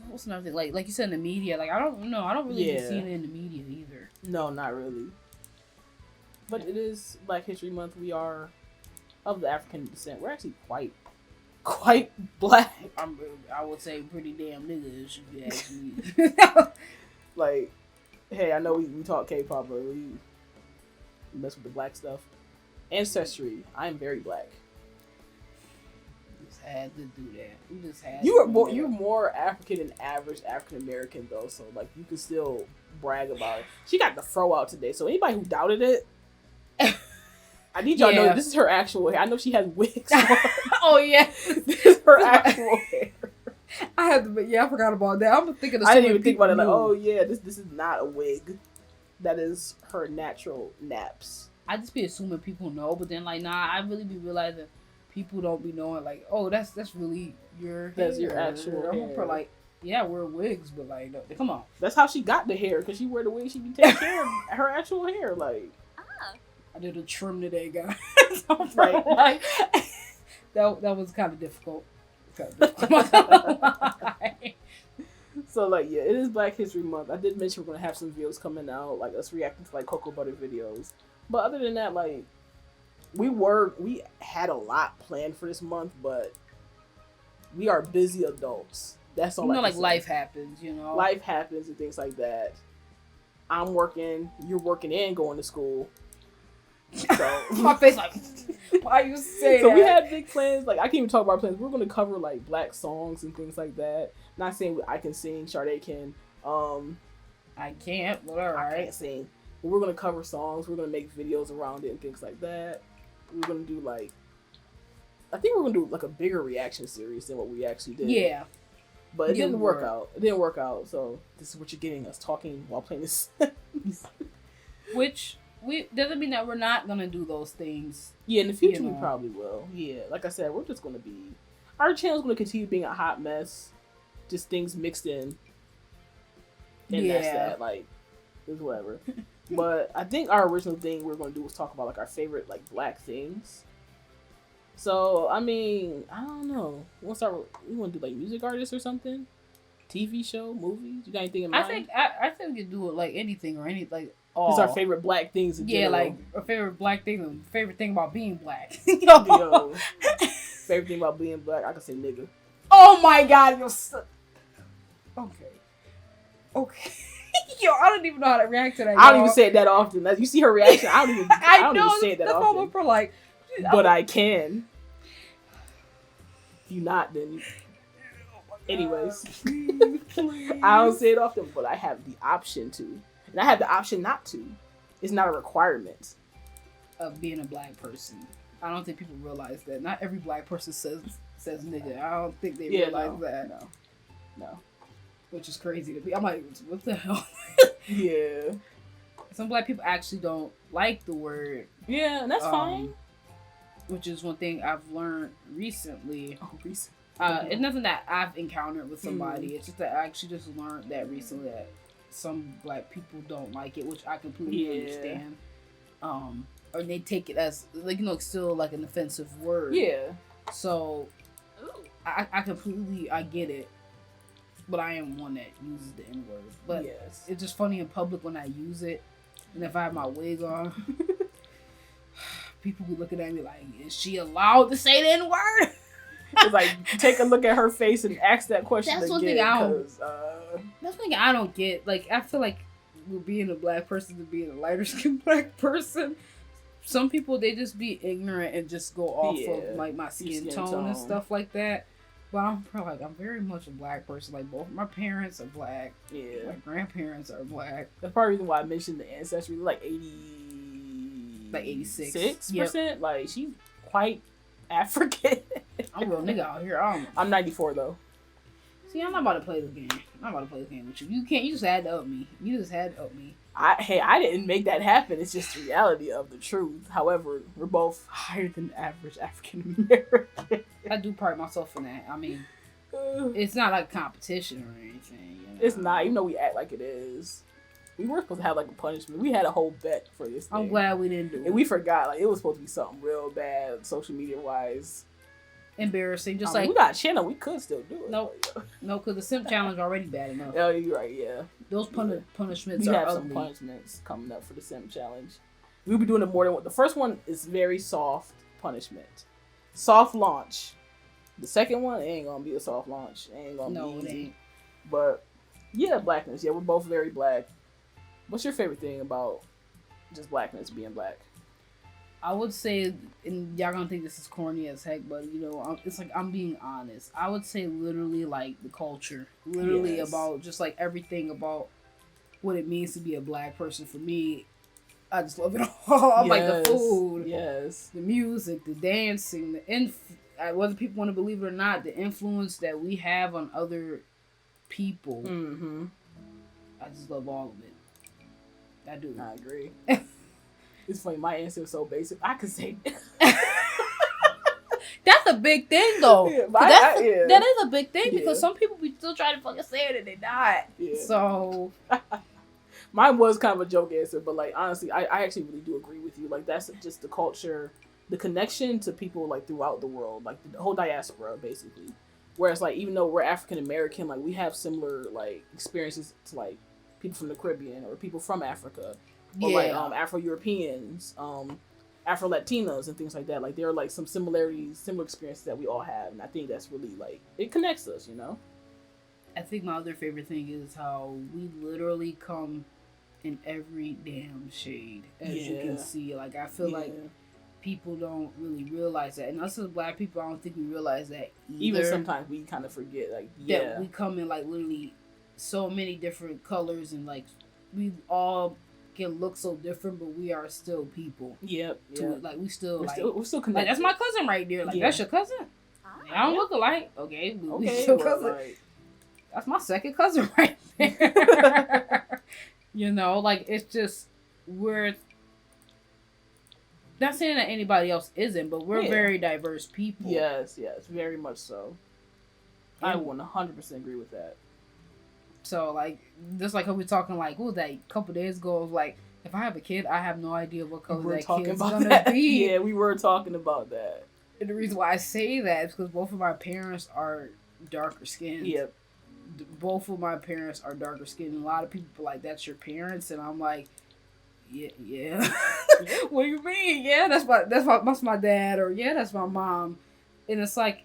What's another thing? Like you said in the media. Like I don't know. I don't really be seeing it in the media either. No, not really. But it is Black History Month. We are of the African descent. We're actually quite black. I would say pretty damn niggas if you ask me. Like, hey, I know we talk K-pop, but we mess with the black stuff. Ancestry. I am very black. You just had to do that. You just had. You're more African than average African American though, so like you can still brag about it. She got the fro out today, so anybody who doubted it. I need y'all to know this is her actual hair. I know she has wigs. Oh yeah, this is her actual hair. I had to, I forgot about that. I'm thinking of. I didn't even think about it. Like, oh yeah, this is not a wig. That is her natural naps. I just be assuming people know, but then like, nah, I really be realizing people don't be knowing. Like, oh, that's really your. That's your actual hair. Like, yeah, wear wigs, but like, no, come on. That's how she got the hair, because she wear the wig. She be taking care of her actual hair, like. I did a trim today, guys. Right. Like, that was kind of difficult. So like, yeah, it is Black History Month. I did mention we're gonna have some videos coming out, like us reacting to like cocoa butter videos. But other than that, like, we had a lot planned for this month, but we are busy adults. That's all. Like life happens, Life happens and things like that. I'm working, you're working and going to school. So my face like, why you say so that? We had big plans. Like I can't even talk about our plans. We're gonna cover like black songs and things like that. Not saying I can sing, Sadé can. I can't, but alright. I can't sing. But we're gonna cover songs. We're gonna make videos around it and things like that. We're gonna do like, I think we're gonna do like a bigger reaction series than what we actually did. Yeah. But it didn't work out. It didn't work out. So this is what you're getting, us talking while playing this. Which doesn't mean that we're not gonna do those things. Yeah, in the future we probably will. Yeah, like I said, we're just gonna be. Our channel's gonna continue being a hot mess, just things mixed in. And that's that. Like, it's whatever. But I think our original thing we were gonna do was talk about like our favorite like black things. So I mean, I don't know. We want to do like music artists or something, TV show, movies. You got anything in mind? I think we could do it like anything or any like. It's our favorite black things in general. Like our favorite black thing. And favorite thing about being black. Yo, favorite thing about being black. I can say nigga. Oh my god, you're so... Okay. Yo, I don't even know how to react to that. I don't even say it that often. You see her reaction. I don't even say it that often. For like, but I can. If you not, then. Anyways, please. I don't say it often, but I have the option to. And I have the option not to. It's not a requirement. Of being a black person. I don't think people realize that. Not every black person says nigga. I don't think they realize that. No. Which is crazy to me. I'm like, what the hell? Yeah. Some black people actually don't like the word. Yeah, and that's fine. Which is one thing I've learned recently. Oh, recent. It's nothing that I've encountered with somebody. It's just that I actually just learned that recently that some black people don't like it, which I completely understand. Or they take it as like still like an offensive word. Yeah. So I completely get it, but I am one that uses the N word. But it's just funny in public when I use it, and if I have my wig on, people be looking at me like, "Is she allowed to say the N word?" It's like, take a look at her face and ask that question. That's again, one thing I don't. That's one thing I don't get. Like, I feel like we're being a black person to being a lighter skinned black person. Some people, they just be ignorant and just go off of like my skin tone and stuff like that. But I'm very much a black person. Like, both my parents are black. Yeah. My grandparents are black. That's probably the reason why I mentioned the ancestry. Like 86%. Yep. Like, she's quite African. I'm a real nigga out here. I'm 94 though. See, I'm not about to play this game. I'm not about to play this game with you. You just had to up me. I didn't make that happen. It's just the reality of the truth. However, we're both higher than the average African American. I do pride myself in that. I mean, it's not like a competition or anything. It's not, even though we act like it is. We were supposed to have like a punishment. We had a whole bet for this thing. I'm glad we didn't do it. And we forgot. Like, it was supposed to be something real bad, social media wise. Embarrassing. Just we got a channel. We could still do it. No, because the Simp challenge already bad enough. Oh, you're right. Yeah. Those punishments we are have ugly. Some punishments coming up for the Simp challenge. We'll be doing it more than one. The first one is very soft punishment. Soft launch. The second one ain't gonna be a soft launch. It ain't gonna be easy. It ain't. But yeah, blackness. Yeah, we're both very black. What's your favorite thing about just blackness, being black? I would say, and y'all gonna think this is corny as heck, but it's like I'm being honest. I would say literally like the culture, literally about just like everything about what it means to be a black person. For me, I just love it all. Like the food, the music, the dancing, whether people want to believe it or not, the influence that we have on other people. Mm-hmm. I just love all of it. I do. I agree. It's funny, my answer is so basic. I could say that's a big thing, though. Yeah, that is a big thing because some people be still trying to fucking say it and they not. Yeah. So mine was kind of a joke answer, but like honestly, I actually really do agree with you. Like that's just the culture, the connection to people like throughout the world, like the whole diaspora basically. Whereas like even though we're African American, like we have similar like experiences to like people from the Caribbean or people from Africa. Or like Afro-Europeans, Afro-Latinos and things like that. Like there are like some similarities, similar experiences that we all have. And I think that's really like, it connects us, I think my other favorite thing is how we literally come in every damn shade, as you can see. Like I feel like people don't really realize that. And us as black people, I don't think we realize that either. Even sometimes we kind of forget, like, that we come in like literally so many different colors and like we all can look so different, but we are still people. Yep. Like we're still connected. Like that's my cousin right there. Like that's your cousin. I don't look alike. Okay, your cousin. Like, that's my second cousin right there. Like it's just we're not saying that anybody else isn't, but we're very diverse people. Yes, very much so. I 100% agree with that. So, like, just like how we talking, like, what was that, a couple days ago, of like, if I have a kid, I have no idea what color that kid's gonna be. Yeah, we were talking about that. And the reason why I say that is because both of my parents are darker skinned. Yep. Both of my parents are darker skinned. And a lot of people are like, that's your parents? And I'm like, yeah. What do you mean? Yeah, that's my dad. Or, yeah, that's my mom. And it's like,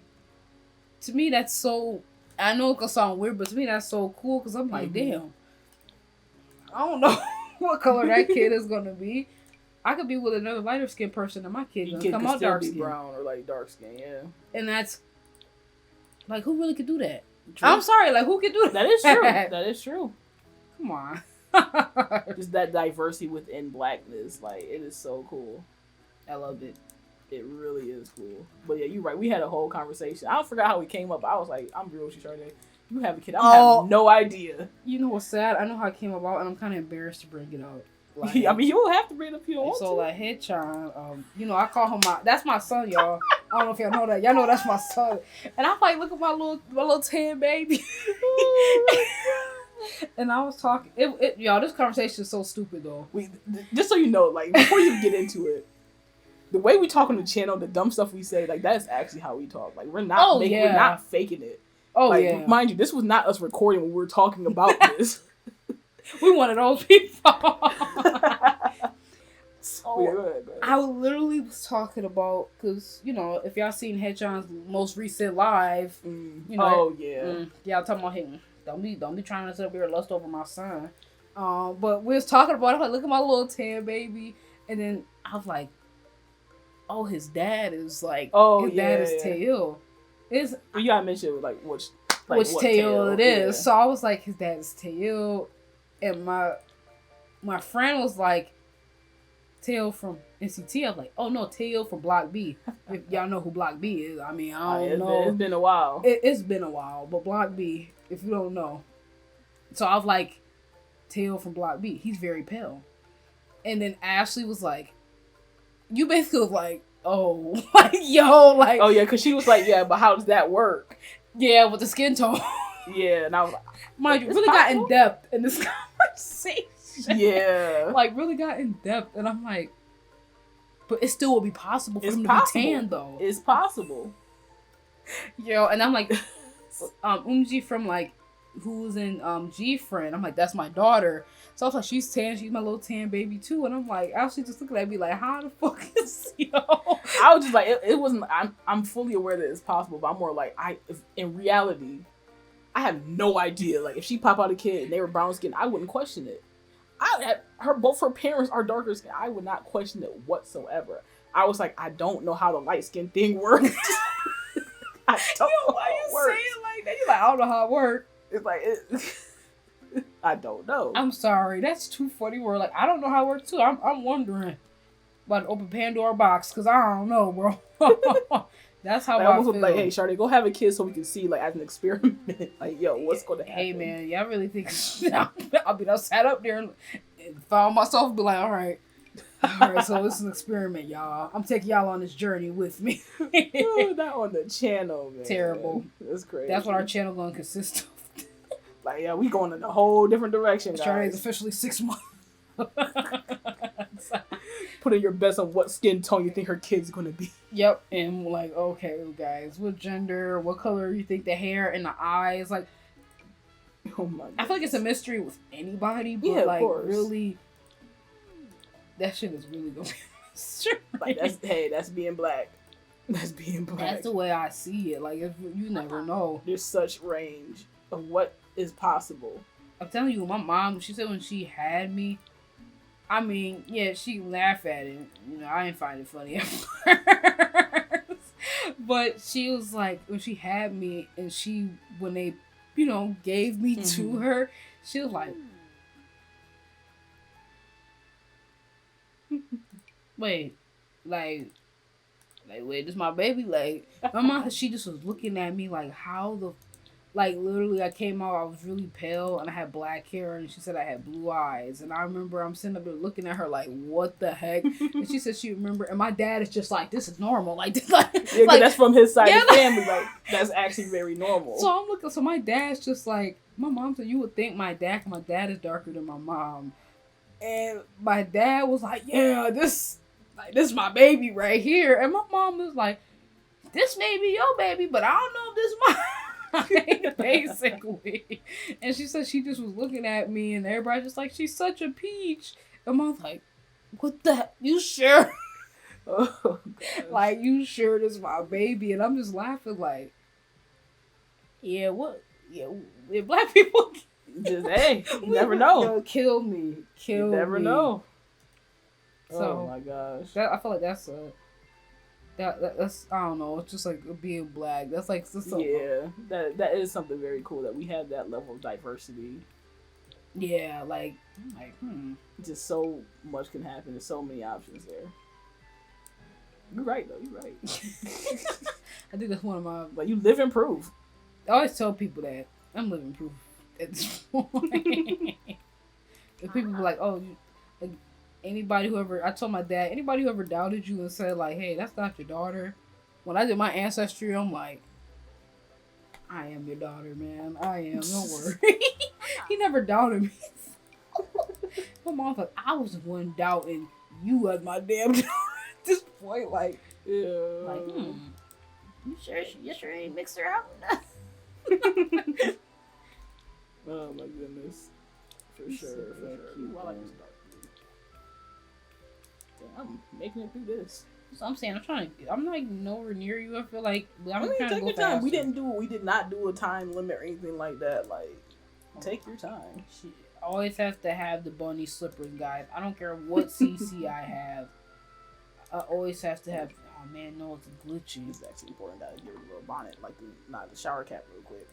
to me, that's so... I know it could sound weird, but to me that's so cool because I'm like, damn, I don't know what color that kid is gonna be. I could be with another lighter skinned person and my kid's gonna come out dark skin, brown or like dark skin, yeah. And that's like, who really could do that? True. I'm sorry, like who could do that? That is true. That is true. Come on, just that diversity within blackness, like it is so cool. I love it. It really is cool. But yeah, you're right. We had a whole conversation. I forgot how we came up. I was like, I'm real with you, Sadé. You have a kid. I have no idea. You know what's sad? I know how it came about, and I'm kind of embarrassed to bring it out. Like, I mean, you will have to bring it up if you don't want so to. like Headshot, you know, I call him that's my son, y'all. I don't know if y'all know that. Y'all know that's my son. And I'm like, look at my little tan baby. And I was talking, y'all, this conversation is so stupid though. Just so you know, like, before you get into it, the way we talk on the channel, the dumb stuff we say, like, that's actually how we talk. Like, we're not we're not faking it. Oh, like, yeah. Mind you, this was not us recording when we were talking about this. We one of those people. So, yeah, go ahead. I literally was talking about, because, you know, if y'all seen Headshot's most recent live, you know. Oh, yeah. Y'all talking about him. Don't be trying to sit up here and lust over my son. But we was talking about it. Like, look at my little tan baby. And then I was like, oh, his dad is like, his dad is Tail. You gotta mention like which Tail it is. Yeah. So I was like, his dad is Tail, and my friend was like, Tail from NCT. I was like, oh no, Tail from Block B. If y'all know who Block B is, I mean, I don't know. It's been a while. It's been a while, but Block B, if you don't know. So I was like, Tail from Block B. He's very pale. And then Ashley was like, you basically was like, oh, like, yo, like. Oh, yeah, because she was like, yeah, but how does that work? Yeah, with the skin tone. Yeah, and I was like, mind you, really got in depth in this conversation. Yeah. Like, really got in depth. And I'm like, but it still will be possible for him to be tan, though. It's possible. Yo, and I'm like, Umji from, like, who's in G-Friend. I'm like, that's my daughter. So I was like, she's tan. She's my little tan baby, too. And I'm like, Ashley just looking at me like, how the fuck is, yo? I was just like, it wasn't, I'm fully aware that it's possible, but I'm more like, in reality, I have no idea. Like, if she pop out a kid and they were brown skin, I wouldn't question it. Both her parents are darker skin. I would not question it whatsoever. I was like, I don't know how the light skin thing works. I don't know why you say it like that? You're like, I don't know how it works. It's like, I don't know. I'm sorry. That's too funny. We're like, I don't know how it works too. I'm wondering about an open Pandora box because I don't know, bro. That's how I feel. Like, hey, Sharday, go have a kid so we can see, like, as an experiment. Like, yo, what's going to happen? Hey, man, y'all really think I'll be sat up there and found myself and be like, all right, so this is an experiment, y'all. I'm taking y'all on this journey with me. Ooh, not on the channel, man. Terrible. That's crazy. That's what our channel going to consist of. Like, yeah, we going in a whole different direction, guys. Sharday's officially 6 months. Put in your best on what skin tone you think her kid's gonna be. Yep, and like, okay, guys, what gender, what color you think the hair and the eyes, like, oh my God. I feel like it's a mystery with anybody, but like, really, that shit is really gonna be a mystery. Like, that's being black. That's being black. That's the way I see it. Like, if you never know. There's such range of what is possible. I'm telling you, my mom, she said when she had me, I mean, yeah, she laughed at it. You know, I didn't find it funny at first. But she was like, when she had me and when they, you know, gave me to her, she was like, wait, wait, this my baby? Like, my mom, she just was looking at me like, how the, like, literally, I came out, I was really pale, and I had black hair, and she said I had blue eyes, and I remember I'm sitting up there looking at her like, what the heck? And she said she remembered, and my dad is just like, this is normal, like, this, like, yeah, like, that's from his side of the family, like, that's actually very normal. So I'm looking, so my dad's just like, my mom said, you would think my dad is darker than my mom, and my dad was like, yeah, this is my baby right here, and my mom was like, this may be your baby, but I don't know if this is mine. Basically. And she said she just was looking at me and everybody just like, she's such a peach. And Mom's like, what the heck? You sure? Oh, like, you sure this is my baby? And I'm just laughing like, yeah, what? Yeah, black people just, hey, you never know. Yo, kill me. You never know. So, oh my gosh. I feel like that's that's I don't know, it's just like being black. That's like something. Yeah, that is something very cool that we have that level of diversity. Yeah, like just so much can happen. There's so many options there. You're right though. You're right. I think that's one of my. Like, you live in proof. I always tell people that I'm living proof at this point. If people be like, "Oh, I told my dad, anybody who ever doubted you and said like, hey, that's not your daughter. When I did my ancestry, I'm like, I am your daughter, man. I am. Don't worry. He never doubted me. My mom's like, I was the one doubting you as my damn daughter at this point. Like, yeah. You sure ain't mixed her out? Oh my goodness. For sure. Cute. I like this dark blue. Yeah, I'm making it through this. So I'm saying, I'm like nowhere near you. I feel like I'm trying take to go your time. faster. We did not do a time limit or anything like that. Like, take your time. She always has to have the bunny slippers, guys. I don't care what CC I have. I always have to have. Oh man, no, it's glitchy. It's actually important that I get a little bonnet, like the shower cap, real quick.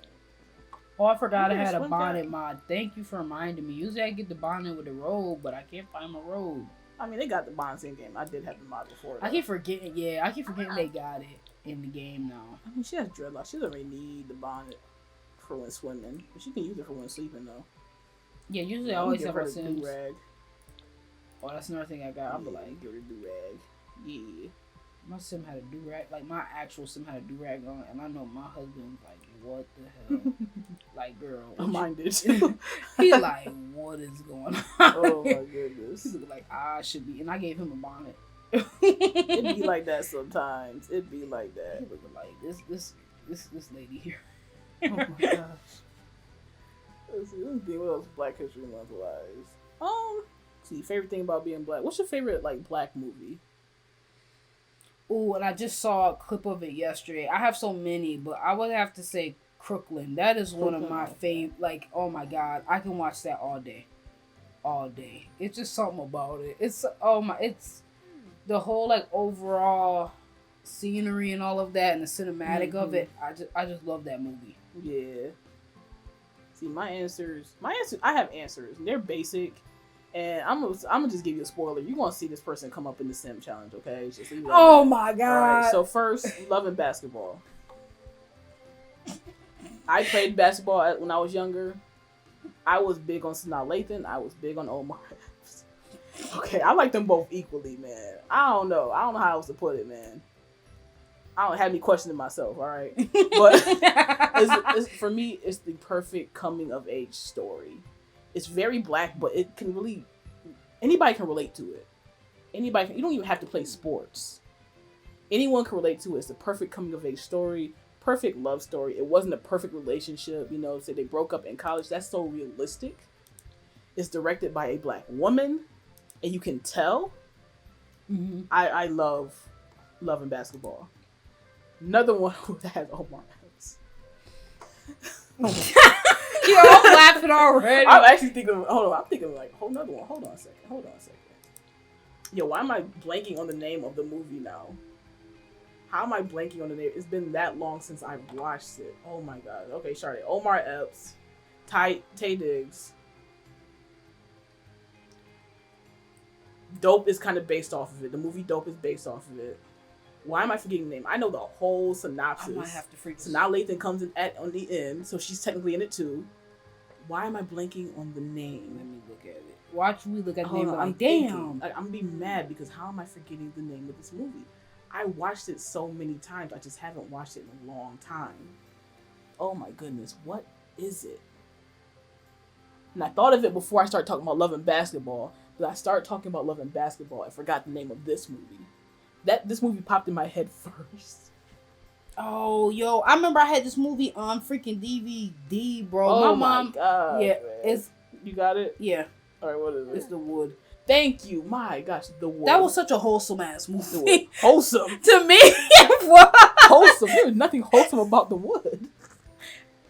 Oh, I forgot I had a bonnet mod. Thank you for reminding me. Usually I get the bonnet with the robe, but I can't find my robe. I mean, they got the bonnets in game. I did have the mod before. Though. I keep forgetting they got it in the game now. I mean, she has dreadlocks. She doesn't really need the bonnet for when swimming, but she can use it for when sleeping though. Yeah, usually I always have her Sims. Do-rag. Oh, that's another thing I got. I'm like, give her a do-rag. Yeah. My sim had a do-rag, like my actual sim had a do-rag on, and I know my husband's like, what the hell? Like, girl. Mine did. He's like, what is going on? Oh my goodness. He's like, I should be, and I gave him a bonnet. It'd be like that sometimes. It'd be like that. He looked like this lady here. Oh my gosh. Let's see what else Black History Month wise. See, favorite thing about being black. What's your favorite like black movie? Ooh, and I just saw a clip of it yesterday. I have so many, but I would have to say Crooklyn. That is one of my favorite. Like, oh my god, I can watch that all day. It's just something about it. It's the whole like overall scenery and all of that, and the cinematic of it. I just love that movie. Yeah. See, my answers. I have answers, and they're basic. And I'm gonna just give you a spoiler. You're gonna see this person come up in the Simp challenge, okay? Just leave it my god! All right, so first, loving basketball. I played basketball when I was younger. I was big on Sanaa Lathan. I was big on Omar. Okay, I like them both equally, man. I don't know how else to put it, man. I don't have me questioning myself, all right? But for me, it's the perfect coming of age story. It's very black, but it can really, anybody can relate to it. You don't even have to play sports. Anyone can relate to it. It's the perfect coming of age story, perfect love story. It wasn't a perfect relationship, say they broke up in college. That's so realistic. It's directed by a black woman, and you can tell. Mm-hmm. I love loving basketball. Another one that has Omar Epps. Yo, I'm laughing already. I'm actually thinking. I'm thinking like another one. Hold on a second. Yo, why am I blanking on the name of the movie now? How am I blanking on the name? It's been that long since I've watched it. Oh my god. Okay, Sade. Omar Epps, Tay Diggs. Dope is kind of based off of it. The movie Dope is based off of it. Why am I forgetting the name? I know the whole synopsis. I might have to freak. Sanaa Lathan comes in on the end, so she's technically in it too. Why am I blanking on the name? Let me look at it. Watch me look at the name. I'm damn. I'm gonna be mad because how am I forgetting the name of this movie? I watched it so many times. I just haven't watched it in a long time. Oh my goodness, what is it? And I thought of it before I started talking about loving basketball, but I started talking about loving basketball and forgot the name of this movie. This movie popped in my head first. Oh, yo, I remember I had this movie on freaking DVD, bro. Oh my mom, god. Yeah, man. You got it? Yeah. All right, what is it? It's The Wood. Thank you. My gosh, The Wood. That was such a wholesome ass movie. Wholesome. To me, it was. Wholesome. There was nothing wholesome about The Wood.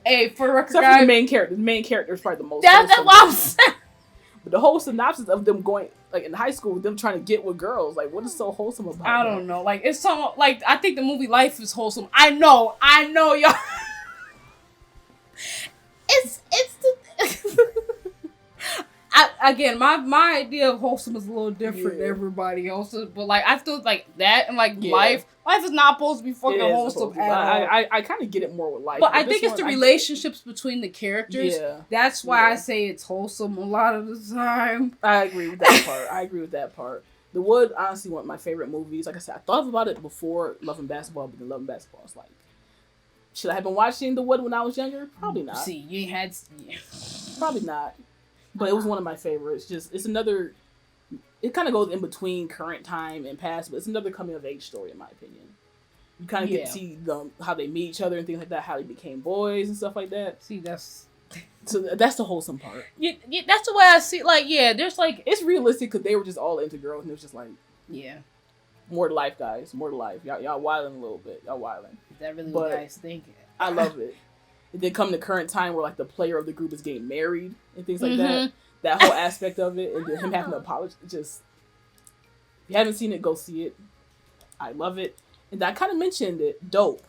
Hey, for record, except for the main character. The main character is probably the most. That's what I'm saying. But the whole synopsis of them going, like, in high school, them trying to get with girls, like, what is so wholesome about it? I don't know. Like, it's so, like, I think the movie Life is wholesome. I know, y'all. It's the... again, my idea of wholesome is a little different than everybody else's, but like I feel like that and like life is not supposed to be fucking wholesome at all. I kind of get it more with life, but I think it's the relationships between the characters. Yeah, that's why I say it's wholesome a lot of the time. I agree with that part. The Wood, honestly, one of my favorite movies. Like I said, I thought about it before Loving Basketball, but then Loving Basketball is like, should I have been watching The Wood when I was younger? Probably not. See, you had probably not. But it was one of my favorites. It's another. It kind of goes in between current time and past, but it's another coming of age story, in my opinion. You kind of get to see how they meet each other and things like that, how they became boys and stuff like that. See, that's the wholesome part. Yeah, that's the way I see. Like, there's like it's realistic because they were just all into girls, and it was just like, more to life, guys, more to life. Y'all wilding a little bit. Y'all wilding. Is that really what guys think? I love it. It did come to current time where like the player of the group is getting married and things like that. That whole aspect of it, and then him having to apologize. Just, if you haven't seen it, go see it. I love it. And I kind of mentioned it. Dope.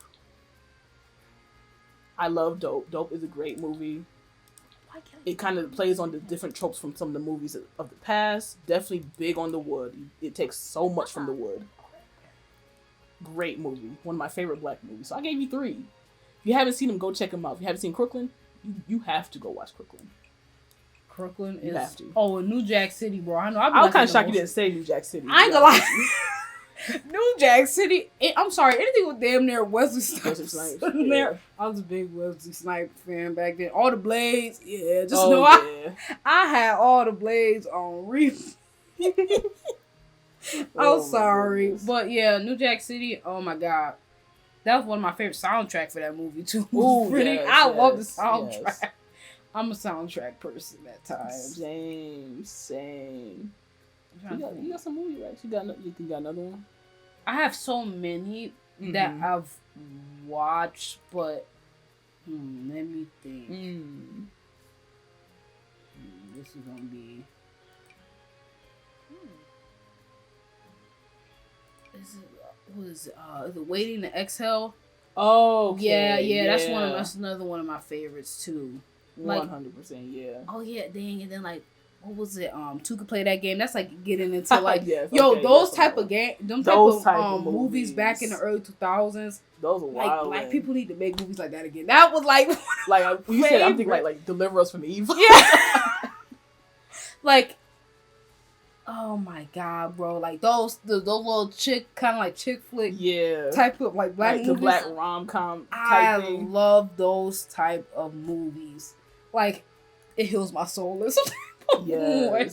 I love Dope. Dope is a great movie. It kind of plays on the different tropes from some of the movies of the past. Definitely big on the Wood. It takes so much from the Wood. Great movie. One of my favorite black movies. So I gave you 3. If you haven't seen them, go check them out. If you haven't seen Crooklyn, you have to go watch Crooklyn. Crooklyn is... You have to. Oh, New Jack City, bro. I know. I was kind of shocked you didn't say New Jack City. I ain't gonna lie. New Jack City. I'm sorry. Anything with damn near Wesley Snipes. I was a big Wesley Snipes fan back then. All the Blades. Yeah. Just know I had all the Blades on repeat. I'm sorry. But yeah, New Jack City. Oh my God. That was one of my favorite soundtracks for that movie too. Ooh, I love the soundtrack. Yes. I'm a soundtrack person at times. Same. You got some movie rights. You got another one? I have so many that I've watched, but let me think. This is gonna be. Is it Waiting to Exhale? Oh, okay. Yeah. That's another one of my favorites too. 100%, yeah. Oh yeah, dang, and then like, what was it? Two could play that game. That's like getting into like, those type of game, them type of movies back in the early 2000s. Those were wild. Like people need to make movies like that again. That was like you said, I'm thinking like Deliver Us from Evil. Yeah. Like, oh my God, bro! Like those little chick flick, type of like black movies, the black rom-com type thing. I love those type of movies. Like, it heals my soul in some type of way.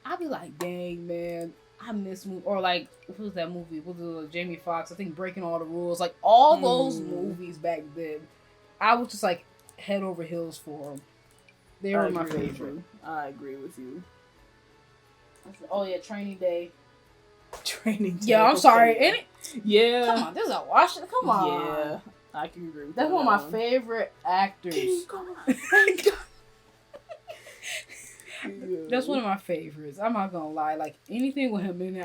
I be like, dang man, I miss movie. Or like, what was that movie? What was it, Jamie Foxx? I think Breaking All the Rules. Like all those movies back then, I was just like head over heels for them. They were my favorite. I agree with you. Oh yeah, Training Day. Yeah, I'm sorry. Yeah. Come on, this is a Washington. Come on. Yeah, I can agree with that. That's one of my favorite actors. That's one of my favorites. I'm not gonna lie. Like anything with him in it,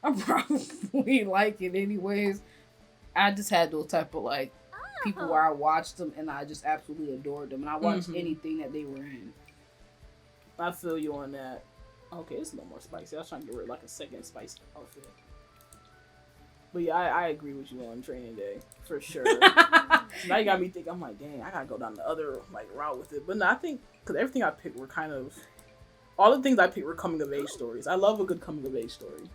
I probably like it anyways. I just had those type of like people where I watched them and I just absolutely adored them, and I watched anything that they were in. I feel you on that. Okay, it's a little more spicy. I was trying to get rid of like a second spicy outfit. But yeah, I agree with you on Training Day for sure. Now you got me thinking. I'm like, dang, I gotta go down the other like route with it. But no, I think because everything I picked were kind of all the things I picked were coming of age stories. I love a good coming of age story.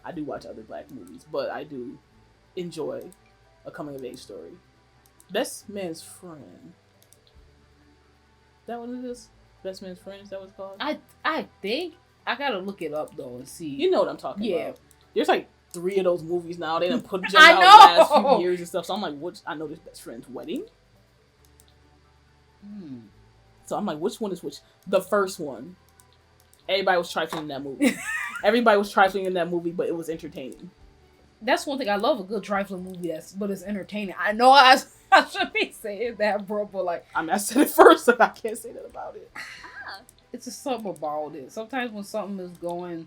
I do watch other black movies, but I do enjoy a coming of age story. Best Man's Friend. That what it is? Best Man's Friend, is that what it's called? I think I gotta look it up though and see. You know what I'm talking about. There's like 3 of those movies now. They done put them out the last few years and stuff. So I'm like, I know this Best Friend's Wedding. So I'm like, which one is which? The first one. Everybody was trifling in that movie. Everybody was trifling in that movie, but it was entertaining. That's one thing. I love a good trifling movie, but it's entertaining. I know I shouldn't be saying that, bro, but like... I mean, I said it first, so I can't say that about it. It's just something about it. Sometimes when something is going...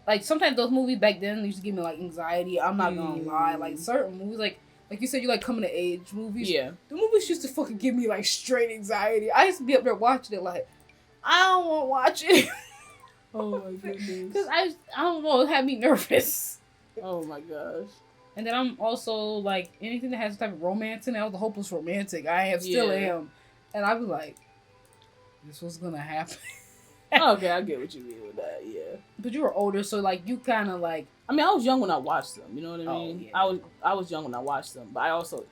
Like, sometimes those movies back then used to give me, like, anxiety. I'm not gonna lie. Like, certain movies, like you said, you like coming to age movies. Yeah. The movies used to fucking give me, like, straight anxiety. I used to be up there watching it, like... I don't want to watch it. Oh my goodness. Because I don't know, it had me nervous. Oh my gosh. And then I'm also like, anything that has some type of romance in it, I was a hopeless romantic. I still am. And I was like, this was going to happen. Okay, I get what you mean with that, yeah. But you were older, so like, you kind of like... I mean, I was young when I watched them, you know what I mean? Yeah. I was young when I watched them, but I also...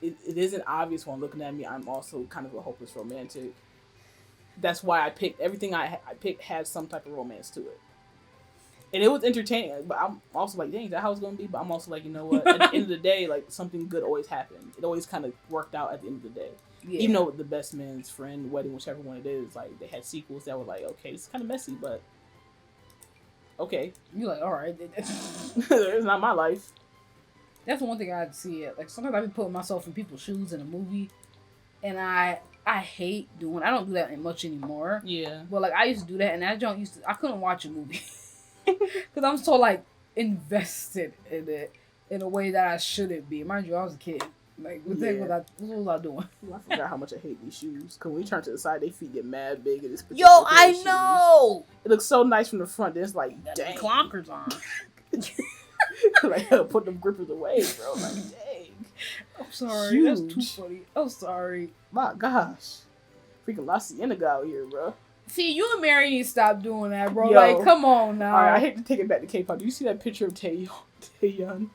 It isn't obvious when looking at me, I'm also kind of a hopeless romantic. That's why I picked... Everything I picked had some type of romance to it. And it was entertaining, but I'm also like, dang, is that how it's going to be? But I'm also like, you know what? At the end of the day, like, something good always happened. It always kind of worked out at the end of the day. Yeah. Even though The Best Man's Friend, Wedding, whichever one it is, like, they had sequels that were like, okay, it's kind of messy, but okay. You're like, all right. It's not my life. That's the one thing I see it. Like, sometimes I be putting myself in people's shoes in a movie, and I hate doing... I don't do that much anymore. Yeah. But, like, I used to do that, and I couldn't watch a movie. Because I'm so, like, invested in it in a way that I shouldn't be. Mind you, I was a kid. Like, what was I doing? I forgot how much I hate these shoes. Because when we turn to the side, their feet get mad big. And Yo, I know! It looks so nice from the front. Then it's like, dang. Clonkers on. Like, put them grippers away, bro. Like, dang. I'm sorry. Huge. That's too funny. I'm sorry. My gosh. Freaking La Cienega out here, bro. See, you and Mary need to stop doing that, bro. Yo. Like, come on now. Alright, I hate to take it back to K-pop. Do you see that picture of Taeyeon?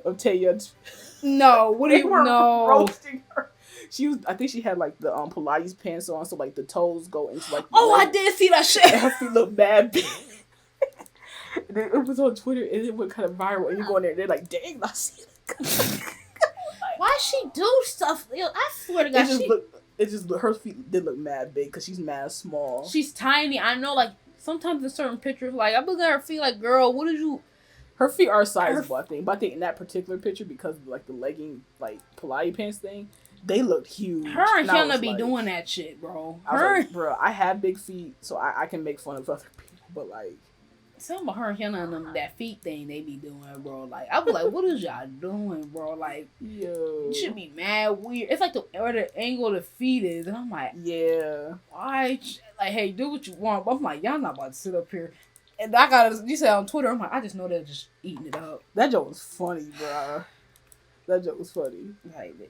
Of Taeyeon's... No, what do you know? Roasting her. I think she had like the Pilates pants on, so like the toes go into like. I did see that shit. Her feet look bad big. It was on Twitter and it went kind of viral. And you go in there, they're like, "Dang, I see it." Why she do stuff? Yo, I swear to God, her feet did look mad big because she's mad small. She's tiny. I know, like sometimes in certain pictures, like I'm looking at her feet, like, girl, what did you? Her feet are sizable, I think. But I think in that particular picture, because of like the legging, like Pilates pants thing, they looked huge. Her and Hyuna be doing that shit, bro. Bro, I have big feet, so I can make fun of other people, but like. Some of her and Hyuna and them, that feet thing they be doing, bro. Like, I be like, what is y'all doing, bro? Like, yo, you should be mad weird. It's like where the angle of the feet is, and I'm like, yeah. Why? Like, hey, do what you want. But I'm like, y'all not about to sit up here. And you said on Twitter, I'm like, I just know they're just eating it up. That joke was funny, bro. That joke was funny. Like, man,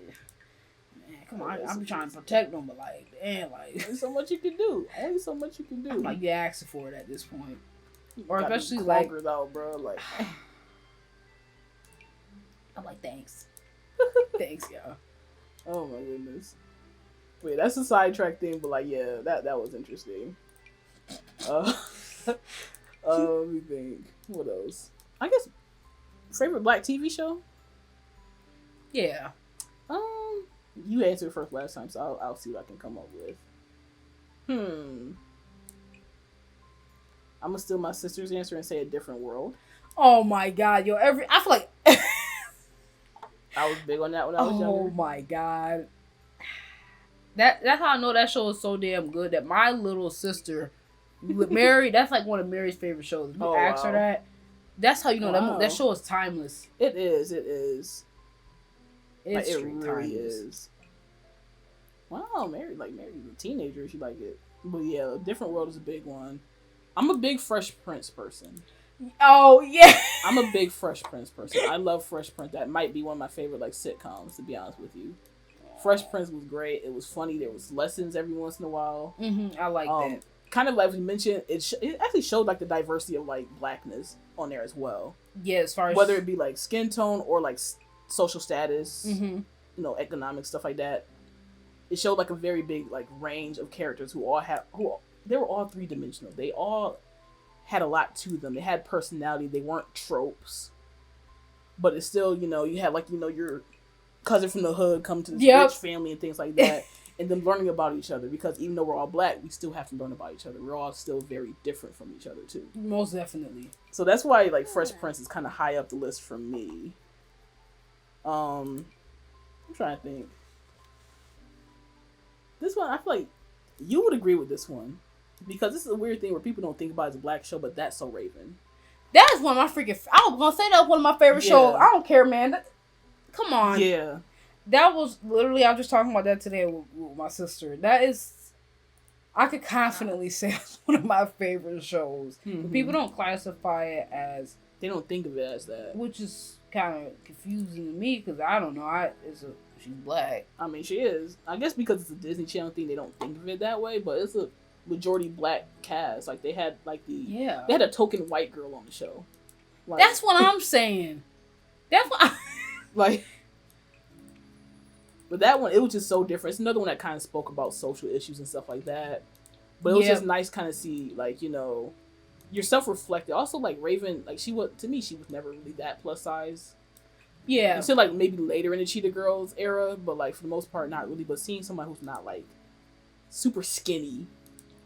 come on. I'm trying to protect them, but like, damn, like. There's so much you can do. Only so much you can do. I'm like, you're asking for it at this point. Or especially like. Out, bro. Like. I'm like, thanks. Thanks, y'all. Oh my goodness. Wait, that's a sidetrack thing, but like, yeah, that was interesting. Let me think. What else? I guess favorite black TV show? Yeah. You answered first last time, so I'll see what I can come up with. I'm gonna steal my sister's answer and say A Different World. Oh my god, yo! I feel like I was big on that when I was younger. Oh my god, that's how I know that show is so damn good. That my little sister, Mary, that's like one of Mary's favorite shows. If you ask her that, that's how you know that show is timeless. It is. It is. It's like, it really timeless. is. Wow, Mary's a teenager. She like it, but yeah, A Different World is a big one. I'm a big Fresh Prince person. Oh yeah, I'm a big Fresh Prince person. I love Fresh Prince. That might be one of my favorite like sitcoms, to be honest with you. Fresh Prince was great. It was funny. There was lessons every once in a while. I like that. Kind of like we mentioned, it actually showed like the diversity of like blackness on there as well. Yeah, as far as whether it be like skin tone or like social status, you know, economic stuff like that. It showed like a very big like range of characters who they were all three-dimensional. They all had a lot to them. They had personality. They weren't tropes. But it's still, you know, you had like, you know, your cousin from the hood come to this rich family and things like that. And them learning about each other. Because even though we're all black, we still have to learn about each other. We're all still very different from each other too. Most definitely. So that's why like Fresh Prince is kind of high up the list for me. I'm trying to think. This one, I feel like you would agree with this one. Because this is a weird thing where people don't think about it as a black show, but That's So Raven. That is one of my freaking... I was going to say that was one of my favorite shows. I don't care, man. Come on. Yeah. That was literally... I was just talking about that today with my sister. That is... I could confidently say it's one of my favorite shows. Mm-hmm. But people don't classify it as. They don't think of it as that, which is kind of confusing to me because I don't know. She's black. I mean, she is. I guess because it's a Disney Channel thing, they don't think of it that way. But it's a majority black cast. Like they had they had a token white girl on the show. Like, that's what I'm saying. That's what. Like, but that one, it was just so different. It's another one that kind of spoke about social issues and stuff like that. But it was just nice kind of see, like, you know, yourself reflected. Also, like, Raven, like, she was never really that plus size. Yeah. Until, like, maybe later in the Cheetah Girls era, but, like, for the most part, not really. But seeing someone who's not, like, super skinny.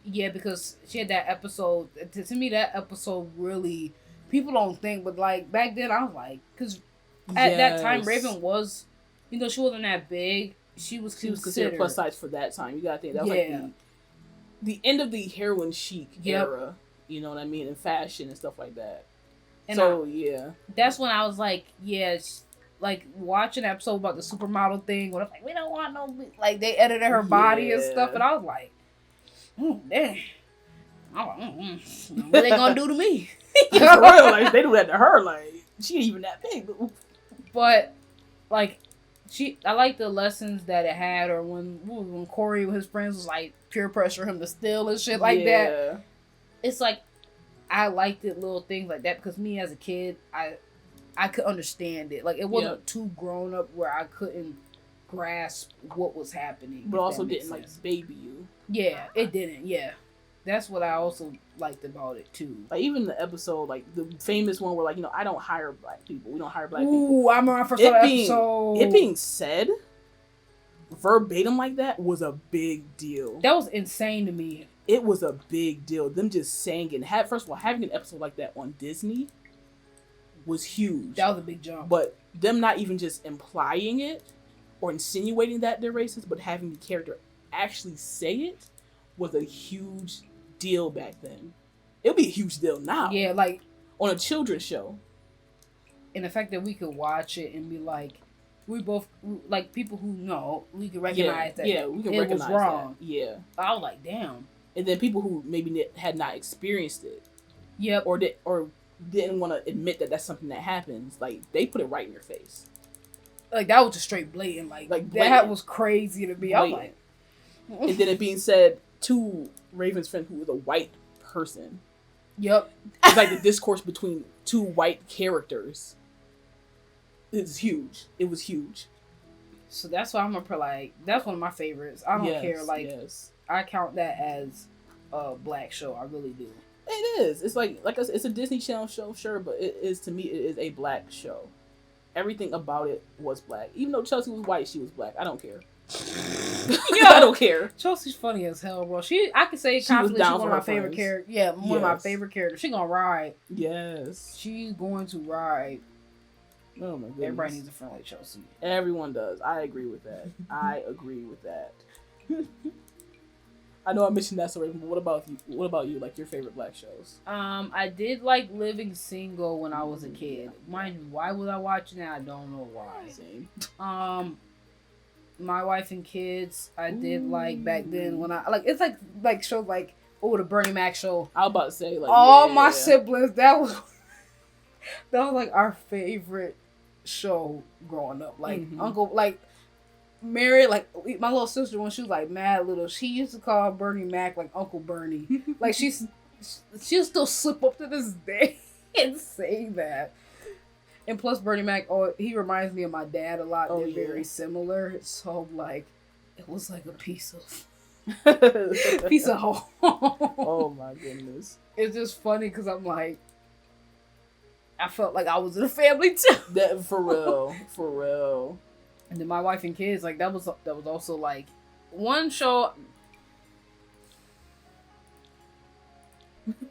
Yeah, because she had that episode. To me, that episode really, people don't think, but, like, back then, I was like, because at that time, Raven was, you know, she wasn't that big. She was considered plus size for that time. You gotta think, that was, like, the end of the heroin chic era. You know what I mean? In fashion and stuff like that. And so, that's when I was like, like, watching an episode about the supermodel thing, where I'm like, we don't want no, like, they edited her body and stuff, and I was like, damn. What they gonna do to me? For real, like, they do that to her, like, she ain't even that big. But, like, I like the lessons that it had, or when Corey with his friends was, like, peer pressure him to steal and shit like that. It's like, I liked it, little things like that, because me as a kid, I could understand it. Like, it wasn't too grown up where I couldn't grasp what was happening. But also didn't, like, baby you. Yeah, it didn't, That's what I also liked about it, too. Like, even the episode, like, the famous one where, like, you know, I don't hire black people. We don't hire black people. Ooh, I remember I first saw that episode. It being said, verbatim like that, was a big deal. That was insane to me. It was a big deal. Them just saying it. First of all, having an episode like that on Disney was huge. That was a big jump. But them not even just implying it or insinuating that they're racist, but having the character actually say it was a huge deal back then. It'll be a huge deal now. Yeah, like on a children's show. And the fact that we could watch it and be like, we both, like, people who know, we can recognize that we can recognize was wrong. That. Yeah. I was like, damn. And then people who maybe had not experienced it. Yep. Or didn't want to admit that that's something that happens. Like, they put it right in your face. Like, that was just straight blatant. Like blatant. That was crazy to me. I'm like... And then it being said to Raven's friend who was a white person. Yep. It's like the discourse between two white characters. It's huge. It was huge. So that's why I'm gonna put, like, that's one of my favorites. I don't care. Like, I count that as a black show. I really do. It is. It's like I said, it's a Disney Channel show, sure, but it is, to me, it is a black show. Everything about it was black. Even though Chelsea was white, she was black. I don't care. I don't care. Chelsea's funny as hell, bro. I could say confidently she's one of my favorite characters. Yeah, one of my favorite characters. She gonna ride. Yes. She's going to ride. Oh my goodness. Everybody needs a friend like Chelsea. Everyone does. I agree with that. I agree with that. I know I mentioned that already, but what about you? What about you? Like, your favorite black shows? I did like Living Single when I was a kid. Mind you, why was I watching that? I don't know why. Same. My Wife and Kids, I did like back then when I like. It's like shows like the Bernie Mac show. I was about to say, like, all my siblings. That was like our favorite show growing up. Like Uncle, like Mary, like my little sister when she was like mad little, she used to call Bernie Mac like Uncle Bernie. Like she'll still slip up to this day and say that. And plus Bernie Mac, he reminds me of my dad a lot. They're very similar. So like, it was like a piece of home. Oh my goodness. It's just funny because I'm like, I felt like I was in a family too. That for real. And then My Wife and Kids, like that was also like one show.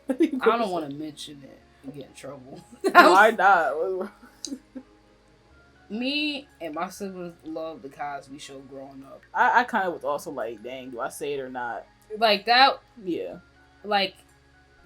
I don't want to mention it and get in trouble. Why not? Me and my siblings loved the Cosby Show growing up. I kind of was also like, dang, do I say it or not? Like that. Yeah. Like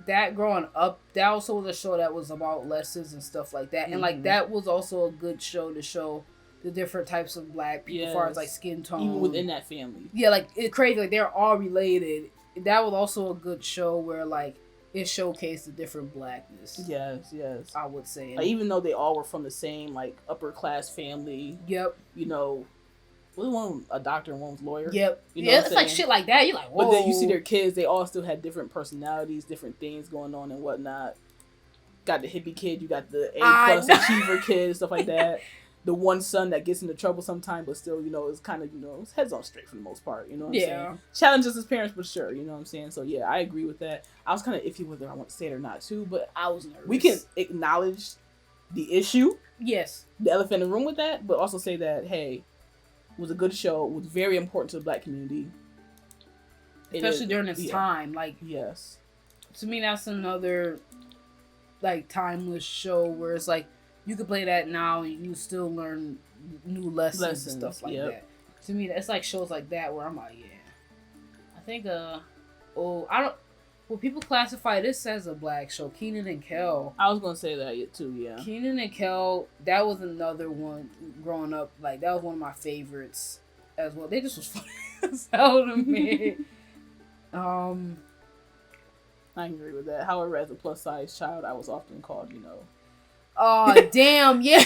that growing up, that also was a show that was about lessons and stuff like that. And like that was also a good show to show the different types of black people as far as like skin tone. Even within that family. Yeah, like it's crazy. Like they're all related that was also a good show where like it showcased the different blackness. Yes, I would say. Like, even though they all were from the same like upper class family. Yep. You know, one was a doctor and one was a lawyer. Yep. You know it's like shit like that. You're like, whoa. But then you see their kids, they all still had different personalities, different things going on and whatnot. Got the hippie kid, you got the A+ achiever kid, stuff like that. The one son that gets into trouble sometimes, but still, you know, is kind of, you know, his head's on straight for the most part. You know what I'm saying? Challenges his parents, but sure, you know what I'm saying? So yeah, I agree with that. I was kind of iffy whether I want to say it or not too, but I was nervous. We can acknowledge the issue. Yes. The elephant in the room with that, but also say that, hey, it was a good show. It was very important to the black community. Especially during this time. Like, yes. To me, that's another, like, timeless show where it's like, you could play that now and you still learn new lessons and stuff like that. To me, it's like shows like that where I'm like, yeah. I think, well, people classify this as a black show. Kenan and Kel. I was gonna say that too, yeah. Kenan and Kel, that was another one growing up. Like, that was one of my favorites as well. They just was funny as hell to me. I agree with that. However, as a plus size child, I was often called, you know. Oh, damn, yeah.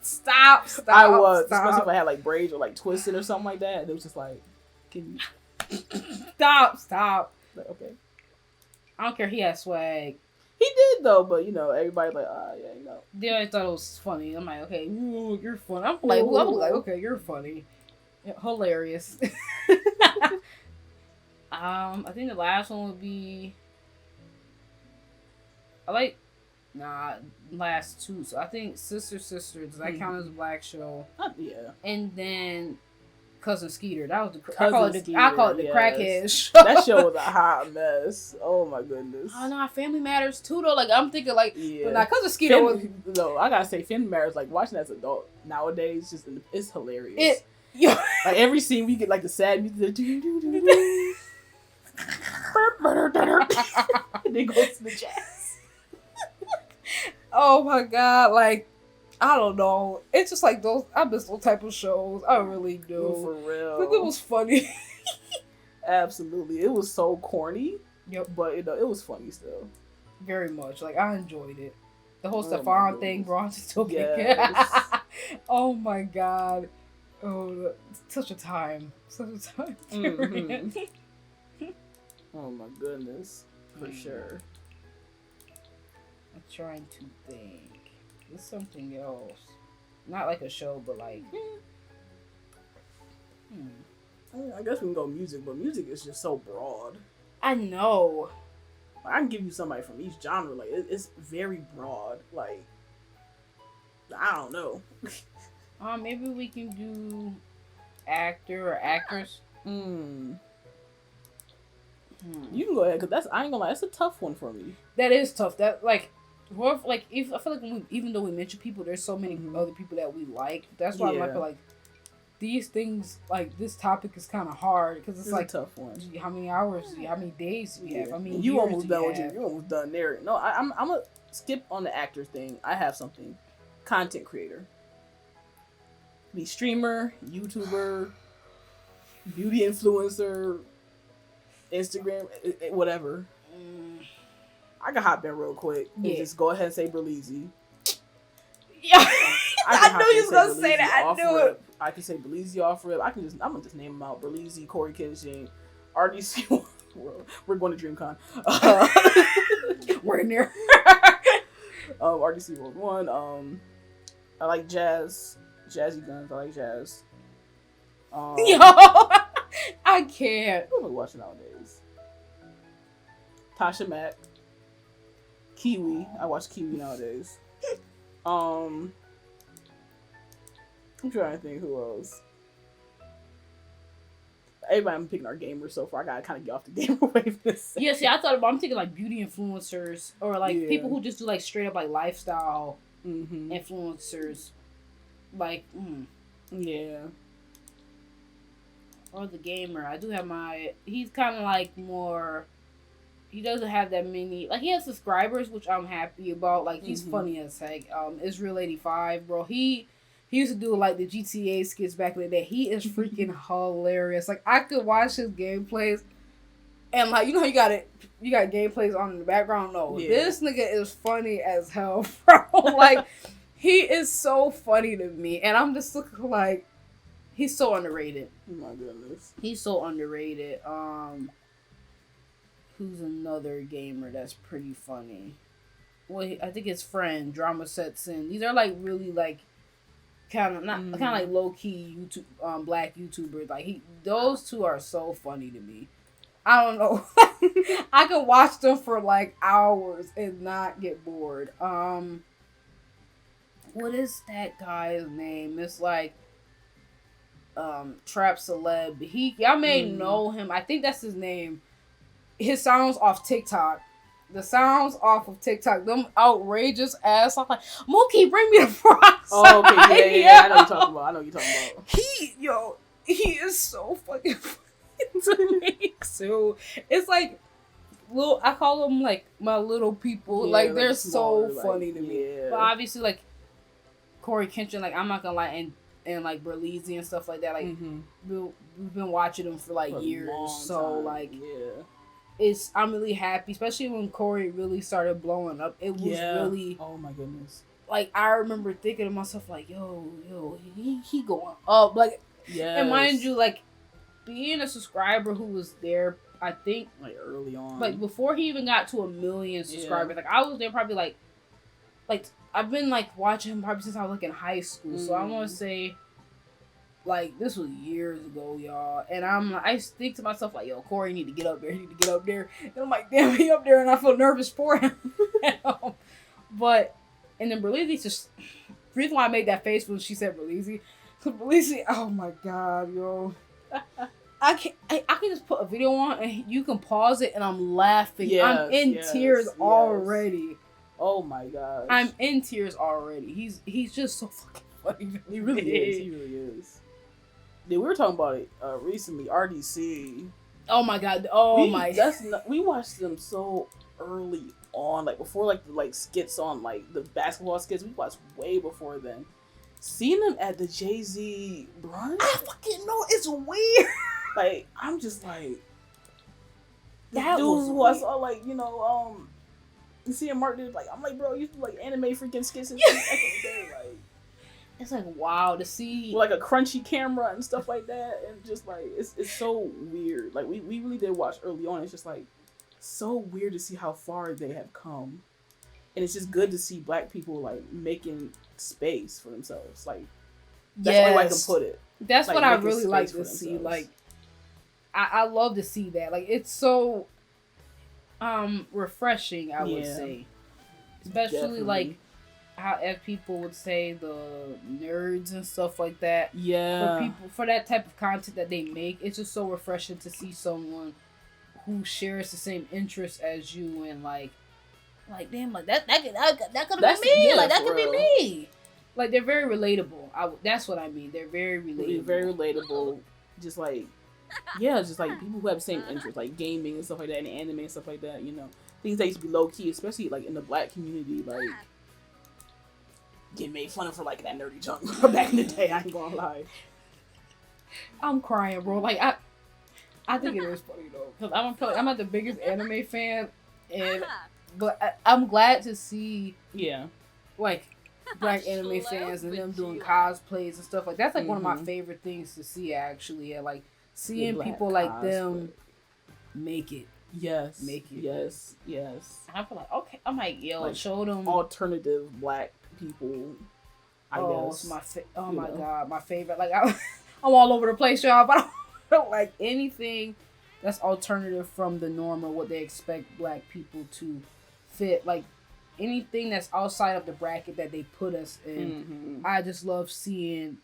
Stop. I was, especially if I had like braids or like twisted or something like that. It was just like, can you stop. Like, okay. I don't care. He had swag. He did though, but you know, everybody like, yeah, you know. Yeah, I thought it was funny. I'm like, okay, you're funny. I'm like, okay, you're funny. Yeah, hilarious. I think the last one would be. Last two. So I think Sister. Does that count as a black show? Yeah. And then Cousin Skeeter. That was the I call it the crackhead show. That show was a hot mess. Oh my goodness. Oh no, Family Matters too though. Like I'm thinking like, but now Cousin Skeeter I gotta say, Family Matters, like watching as an adult nowadays, it's hilarious. Like every scene we get like the sad music. And then goes to the jazz. Oh my god, like I don't know. It's just like those. I miss those type of shows. I really do. For real. But it was funny. Absolutely, it was so corny. Yep. But it was funny still. Very much. Like I enjoyed it. The whole Stefan thing, bro. I'm just joking. Yes. Oh my god. Oh, such a time. Mm-hmm. Oh my goodness. For sure. I'm trying to think. There's something else. Not like a show, but like. I guess we can go music, but music is just so broad. I know. I can give you somebody from each genre. Like it's very broad. Like I don't know. Maybe we can do actor or actress. You can go ahead, because I ain't gonna lie, that's a tough one for me. That is tough. That like, if I feel like even though we mention people, there's so many other people that we like. That's why I feel like these things, like this topic, is kind of hard because it's like a tough one. How many hours? How many days do we have? I mean, you almost done with you. You almost done there. No, I'm gonna skip on the actor thing. I have something. Content creator. Be streamer, YouTuber, beauty influencer, Instagram, whatever. I can hop in real quick and just go ahead and say Berleezy. Yeah, I knew you was gonna say that. I knew it. I can say Berleezy off rip. I'm gonna just name them out: Berleezy, Corey Kenshin, RDC. We're going to DreamCon. We're in there. RDC World 1. I like jazz. Jazzy Guns. I like jazz. Yo, I can't. What am I watching nowadays? Tasha Mack. Kiwi. I watch Kiwi nowadays. I'm trying to think who else. Everybody, I'm picking our gamers so far. I gotta kind of get off the gamer wave this. Yeah, see, I'm thinking like beauty influencers or like people who just do like straight up like lifestyle influencers. Like, yeah. Or the gamer. I do have he's kind of like more. He doesn't have that many. Like, he has subscribers, which I'm happy about. Like, he's funny as heck. Israel85, bro. He used to do, like, the GTA skits back in the day. He is freaking hilarious. Like, I could watch his gameplays. And like, you know how you got gameplays on in the background? No. Yeah. This nigga is funny as hell, bro. Like, he is so funny to me. And I'm just looking like, he's so underrated. Oh my goodness. He's so underrated. Who's another gamer that's pretty funny? Well, I think his friend Drama Sets In. These are like really like kind of like low key YouTube black YouTubers. Like those two are so funny to me. I don't know. I can watch them for like hours and not get bored. What is that guy's name? It's like Trap Celeb. Y'all may know him. I think that's his name. His sounds off TikTok. The sounds off of TikTok. Them outrageous ass. I'm like, Mookie, bring me the frogs. Oh, okay. Yeah. I know what you're talking about. He is so fucking funny to me. So it's like I call them like my little people. Yeah, like they're smaller, so funny to me. Yeah. But obviously like Corey Kenshin, like I'm not gonna lie, and like Berlizzi and stuff like that. Like we've been watching them for like years. So like I'm really happy, especially when Corey really started blowing up. It was really, oh my goodness. Like I remember thinking to myself like, yo, he going up. Like, and mind you, like being a subscriber who was there, I think like early on, like before he even got to 1 million subscribers. Like I was there probably like I've been like watching him probably since I was like in high school. So I want to say like this was years ago, y'all. And I think to myself like, yo, Corey need to get up there. He need to get up there. And I'm like, damn, he up there, and I feel nervous for him. But and then Berlizzi just the reason why I made that face when she said Berlizzi, because Berlizzi, oh my god, yo. I can just put a video on and you can pause it and I'm laughing. I'm in tears already. Oh my gosh. I'm in tears already. He's just so fucking funny. He really is. Yeah, we were talking about it recently. RDC. Oh my god. We watched them so early on, like before like the skits on like the basketball skits. We watched way before then. Seeing them at the Jay-Z brunch, I fucking know, it's weird. Like I'm just like that dude was who weird. I saw like seeing Mark did, like I'm like, bro, you do like anime freaking skits and shit back in the day, like it's like wow to see like a crunchy camera and stuff like that, and just like it's so weird. Like we really did watch early on. It's just like so weird to see how far they have come, and it's just good to see black people like making space for themselves. Like that's the only way I can put it. That's like, what I really like to see. Like I love to see that. Like it's so refreshing, I would say. Especially like how as people would say the nerds and stuff like that. Yeah. For that type of content that they make, it's just so refreshing to see someone who shares the same interests as you and like damn, like that could have been me. Like that could be me. Like they're very relatable. That's what I mean. They're very relatable. Very relatable. Just like just like people who have the same interests, like gaming and stuff like that, and anime and stuff like that. You know, things that used to be low key, especially like in the black community, like get made fun of for like that nerdy junk back in the day. I ain't gonna lie. I'm crying, bro. Like I think it is funny though, because I'm not the biggest anime fan, but I'm glad to see like black anime fans and them doing cosplays and stuff like that's like one of my favorite things to see actually, and like seeing people like them make it. Yes. Make it. Yes. And I feel like okay, I'm like like, show them alternative black people. I guess. It's my god, my favorite. Like I'm all over the place, y'all, but I don't like anything that's alternative from the norm or what they expect black people to fit. Like anything that's outside of the bracket that they put us in. I just love seeing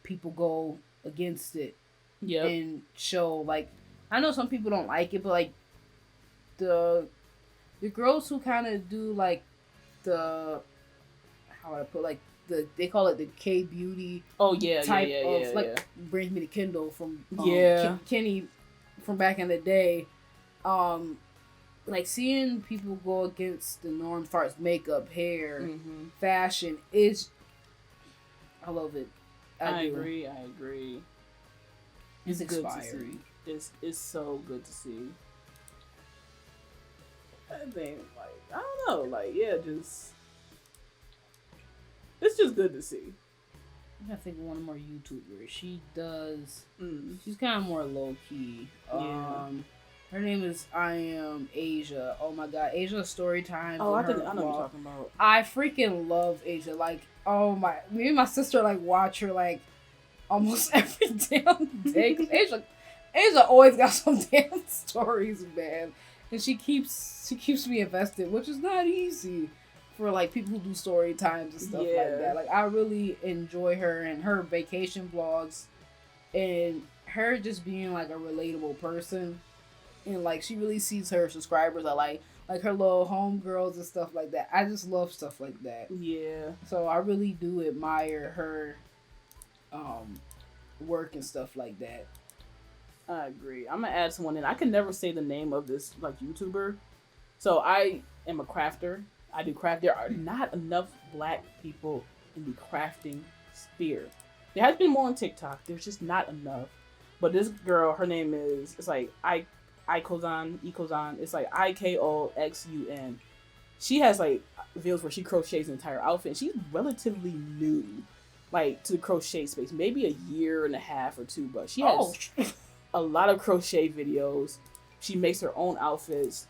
people go against it. And show like I know some people don't like it, but like the girls who kind of do like the how would I put like they call it the K beauty type of like brings me to Kendall from Kenny from back in the day. Like seeing people go against the norm as far as makeup, hair, fashion is I love it. I agree. It's inspiring. It's so good to see. I think, like, I don't know, like, yeah, just it's just good to see. I think one more YouTuber. She does. She's kind of more low key. Yeah. Her name is I Am Asia. Oh my god, Asia story time. Oh, I know what you're talking about. I freaking love Asia. Like, oh my, me and my sister like watch her like almost every damn day. Cause Asia always got some damn stories, man, and she keeps me invested, which is not easy for like people who do story times and stuff like that. Like, I really enjoy her and her vacation vlogs, and her just being like a relatable person, and like she really sees her subscribers are like her little homegirls and stuff like that. I just love stuff like that. Yeah. So I really do admire her work and stuff like that. I agree. I'm gonna add someone in. I can never say the name of this like YouTuber. So I am a crafter. I do craft. There are not enough black people in the crafting sphere. There has been more on TikTok. There's just not enough. But this girl, her name is, it's like Ikozan. It's like Ikoxun. She has like videos where she crochets an entire outfit. And she's relatively new, like, to the crochet space. Maybe a year and a half or two, but she has a lot of crochet videos. She makes her own outfits,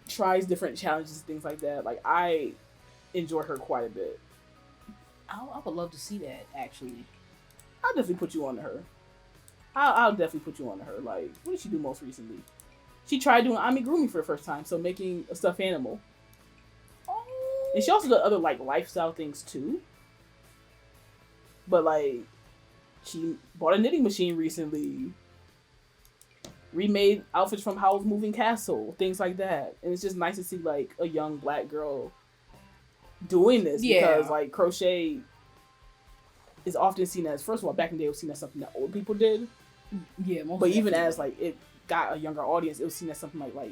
tries different challenges, things like that. Like, I enjoy her quite a bit. I would love to see that, actually. I'll definitely put you on to her. I'll definitely put you on to her. Like, what did she do most recently? She tried doing amigurumi for the first time, so making a stuffed animal. Oh. And she also did other, like, lifestyle things, too. But, like, she bought a knitting machine recently. Remade outfits from Howl's Moving Castle. Things like that. And it's just nice to see, like, a young black girl doing this. Yeah. Because, like, crochet is often seen as, first of all, back in the day, it was seen as something that old people did. Yeah, but even as, like, it got a younger audience, it was seen as something like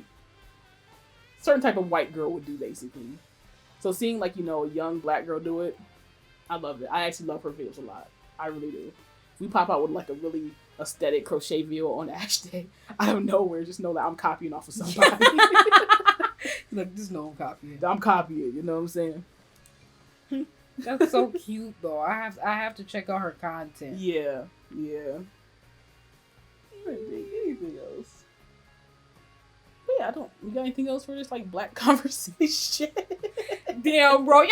certain type of white girl would do, basically. So seeing, like, you know, a young black girl do it, I love it. I actually love her videos a lot. I really do. If we pop out with, like, a really aesthetic crochet video on AshDé out of nowhere, just know that I'm copying off of somebody. Like, just know I'm copying. I'm copying, you know what I'm saying? That's so cute, though. I have to check out her content. Yeah. Anything else? But yeah, you got anything else for this, like, black conversation? Damn, bro.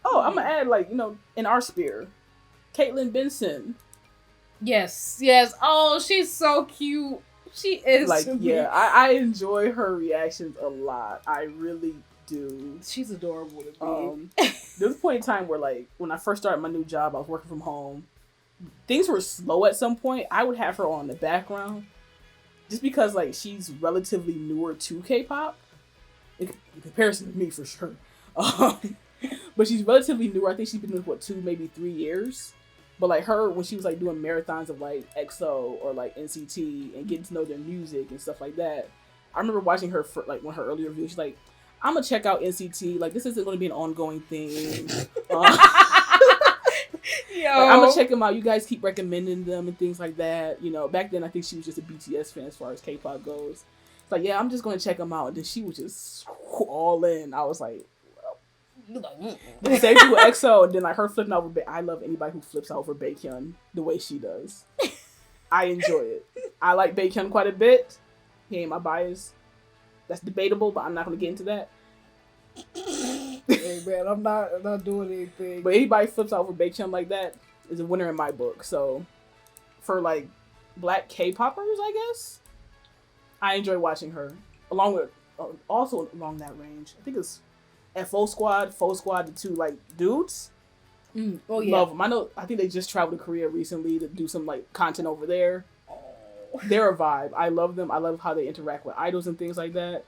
Oh, I'm gonna add, like, you know, in our sphere, Caitlin Benson. Yes. Oh, she's so cute. She is. Like, yeah, I enjoy her reactions a lot. I really do. She's adorable to me. There was a point in time where, like, when I first started my new job, I was working from home. Things were slow at some point. I would have her on the background just because, like, she's relatively newer to K-pop in comparison to me, for sure. But she's relatively newer. I think she's been doing, 2, maybe 3 years. But, like, her, when she was, like, doing marathons of, like, EXO or, like, NCT and getting to know their music and stuff like that, I remember watching her for, like, one of her earlier reviews. She's like, I'm gonna check out NCT. Like, this isn't gonna be an ongoing thing. Yo. Like, I'm gonna check them out. You guys keep recommending them and things like that. You know, back then I think she was just a BTS fan as far as K-pop goes. It's like, yeah, I'm just gonna check them out. And then she was just all in. I was like, the same thing with EXO, and then, like, her flipping out over. I love anybody who flips out over Baekhyun the way she does. I enjoy it. I like Baekhyun quite a bit. He ain't my bias. That's debatable, but I'm not gonna get into that. Hey man, I'm not doing anything. But anybody flips out over Baekhyun like that is a winner in my book. So for, like, black K-poppers, I guess, I enjoy watching her. Along with, also along that range, I think it's FO Squad, the two, like, dudes. Oh yeah, love them. I think they just traveled to Korea recently to do some, like, content over there. They're a vibe. I love them. I love how they interact with idols and things like that.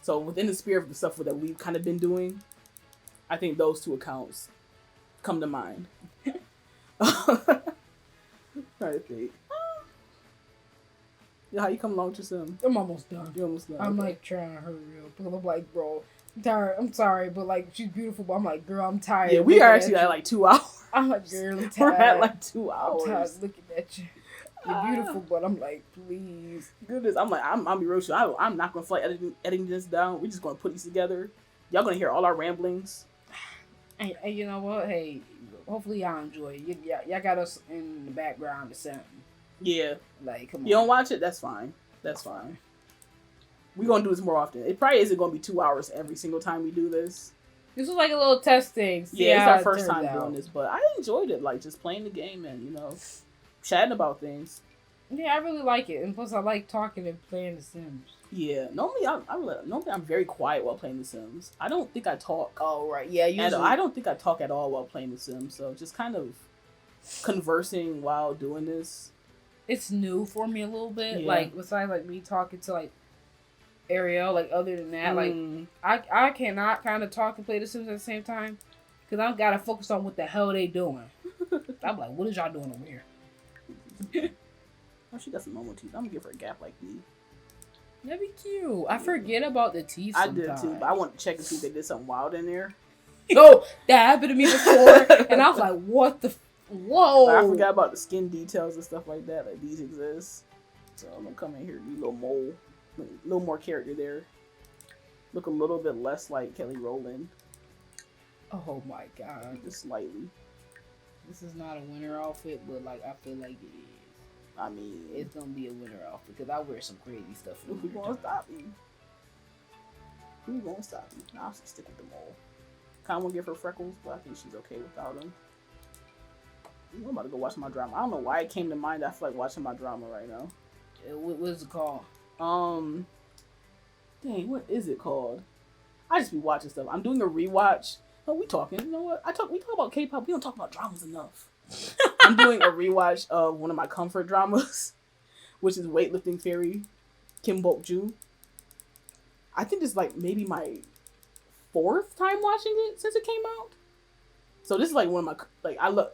So within the sphere of the stuff that we've kind of been doing, I think those two accounts come to mind. Trying to think. Yeah, how you come along, Tristan? I'm almost done. You're almost done. I'm okay. like trying to hurry up because I'm like, bro, I'm tired. I'm sorry, but, like, she's beautiful. But I'm like, girl, I'm tired. Yeah, we are actually at like 2 hours. I'm like, girl, I'm tired. We're at like 2 hours. I'm tired looking at you. You're beautiful, but I'm like, please. Goodness, I'm like, I'm be real sure. I'm not gonna feel like editing this down. We're just gonna put these together. Y'all gonna hear all our ramblings. And you know what? Hey, hopefully y'all enjoy it. Y'all got us in the background or something. Yeah. Like, come on. You don't watch it? That's fine. That's fine. We're gonna do this more often. It probably isn't gonna be 2 hours every single time we do this. This was like a little test thing. Yeah, it's our first time doing this, but I enjoyed it. Like, just playing the game and, you know, chatting about things. Yeah, I really like it. And plus, I like talking and playing The Sims. Yeah, normally I'm very quiet while playing The Sims. I don't think I talk. Oh, right. Yeah, usually. I don't think I talk at all while playing The Sims. So just kind of conversing while doing this. It's new for me a little bit. Yeah. Like, besides, like, me talking to, like, Ariel, like, other than that, like, I cannot kind of talk and play The Sims at the same time. Because I've got to focus on what the hell they doing. I'm like, what is y'all doing over here? Oh, she got some normal teeth. I'm going to give her a gap like me. That'd be cute. I forget about the teeth sometimes. I did too, but I want to check and see if they did something wild in there. Yo, that happened to me before, and I was like, what the... Whoa. Like, I forgot about the skin details and stuff like that. Like, these exist. So I'm going to come in here and do a little mole. A little more character there. Look a little bit less like Kelly Rowland. Oh my god. Just slightly. This is not a winter outfit, but like I feel like it is. I mean, it's gonna be a winter outfit because I wear some crazy stuff. Who gonna stop me? Who gonna stop me? I'll stick with the mole. Kinda wanna give her freckles, but I think she's okay without them. I'm about to go watch my drama. I don't know why it came to mind. I feel like watching my drama right now. What is it called? Dang, what is it called? I just be watching stuff. I'm doing a rewatch. Oh, we talking. You know what? We talk about K-pop. We don't talk about dramas enough. I'm doing a rewatch of one of my comfort dramas, which is Weightlifting Fairy, Kpop Ju. I think it's like maybe my 4th time watching it since it came out. So this is like one of my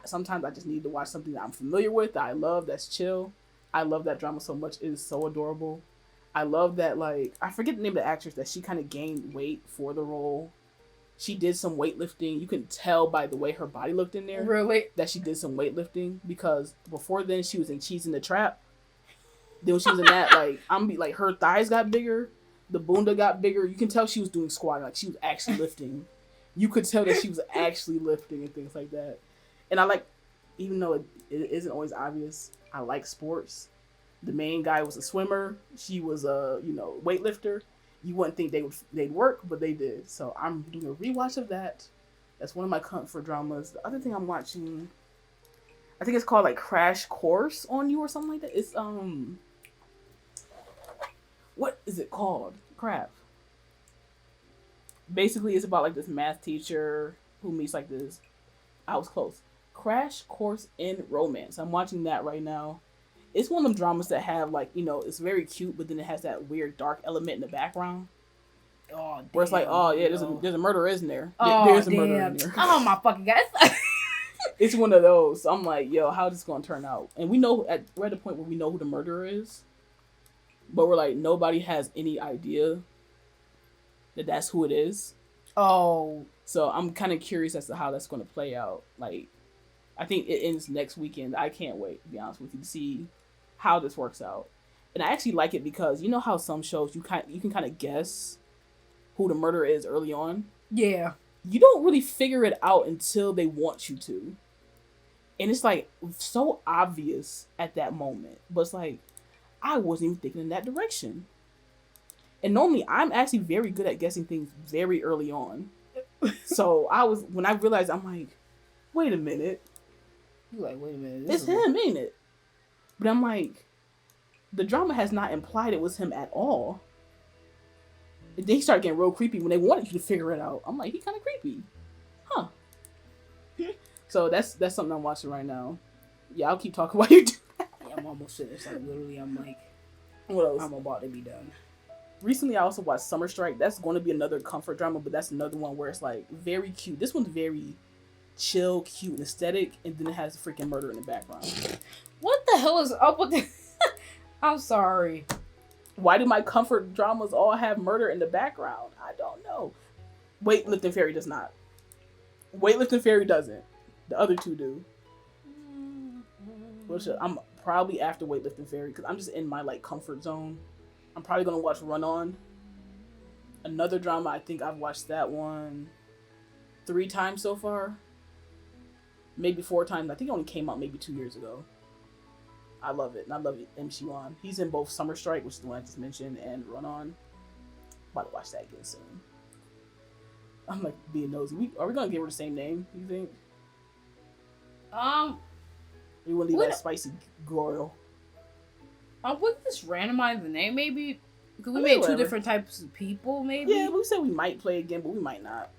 sometimes I just need to watch something that I'm familiar with, that I love, that's chill. I love that drama so much. It is so adorable. I love that, like, I forget the name of the actress, that she kind of gained weight for the role. She did some weightlifting. You can tell by the way her body looked in there. Really? That she did some weightlifting, because before then she was in Cheese in the Trap. Then when she was in that, like, her thighs got bigger. The bunda got bigger. You can tell she was doing squatting. Like, she was actually lifting. You could tell that she was actually lifting and things like that. And I like, even though it isn't always obvious, I like sports. The main guy was a swimmer. She was a, weightlifter. You wouldn't think they'd work, but they did. So I'm doing a rewatch of that. That's one of my comfort dramas. The other thing I'm watching, I think it's called like Crash Course on You or something like that. It's what is it called? Crap. Basically, it's about like this math teacher who meets like this. I was close. Crash Course in Romance. I'm watching that right now. It's one of them dramas that have like, it's very cute, but then it has that weird dark element in the background. Oh, damn. Where it's like, oh yeah, there's a murder, isn't there? Oh, there's a murder in there. Oh my fucking god. It's one of those. I'm like, yo, how's this gonna turn out? And we're at the point where we know who the murderer is, but we're like, nobody has any idea that that's who it is. Oh. So I'm kind of curious as to how that's gonna play out. Like, I think it ends next weekend. I can't wait, to be honest with you, to see how this works out. And I actually like it because you know how some shows you can kind of guess who the murderer is early on? Yeah. You don't really figure it out until they want you to. And it's like so obvious at that moment. But it's like, I wasn't even thinking in that direction. And normally I'm actually very good at guessing things very early on. So when I realized, I'm like, wait a minute. You're like, wait a minute. It's him, ain't it? But I'm like, the drama has not implied it was him at all. They start getting real creepy when they wanted you to figure it out. I'm like, he kind of creepy. Huh. So that's something I'm watching right now. Yeah, I'll keep talking while you do that. Yeah, I'm almost finished. Like, literally, I'm like, what else? I'm about to be done. Recently, I also watched Summer Strike. That's going to be another comfort drama, but that's another one where it's like very cute. This one's very chill, cute, and aesthetic, and then it has freaking murder in the background. What the hell is up with this? I'm sorry. Why do my comfort dramas all have murder in the background? I don't know. Weightlifting Fairy does not. Weightlifting Fairy doesn't. The other two do. probably after weightlifting fairy, because I'm just in my like comfort zone. I'm probably gonna watch Run On. Another drama, I think I've watched that one 3 times so far. Maybe 4 times. I think it only came out maybe 2 years ago. I love it. And I love MC Wan. He's in both Summer Strike, which is the one I just mentioned, and Run On. About to watch that again soon. I'm like being nosy. Are we gonna give her the same name, you think? We want to leave that spicy girl. We could just randomize the name, maybe? Because we made 2 different types of people, maybe? Yeah, we said we might play again, but we might not.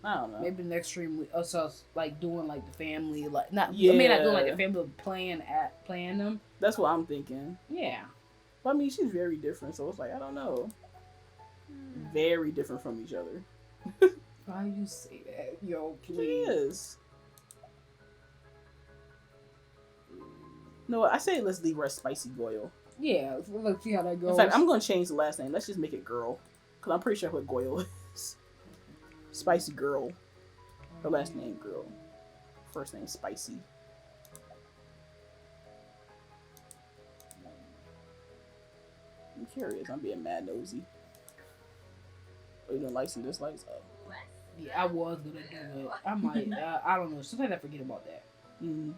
I don't know. Maybe the next stream, us like doing like the family, like not. Yeah. I mean, not doing like the family, but playing them. That's what I'm thinking. Yeah. But I mean, she's very different, so it's like I don't know. Very different from each other. Why you say that, yo? Please. She is. No, I say let's leave her as Spicy Goyle. Yeah, let's see how that goes. In fact, I'm gonna change the last name. Let's just make it Girl, cause I'm pretty sure what Goyle is. Spicy Girl. Her last name Girl. First name Spicy. I'm curious. I'm being mad nosy. Oh, you doing likes and dislikes? Oh. Yeah, I was gonna do it. I might. I don't know. Sometimes I forget about that. Mm.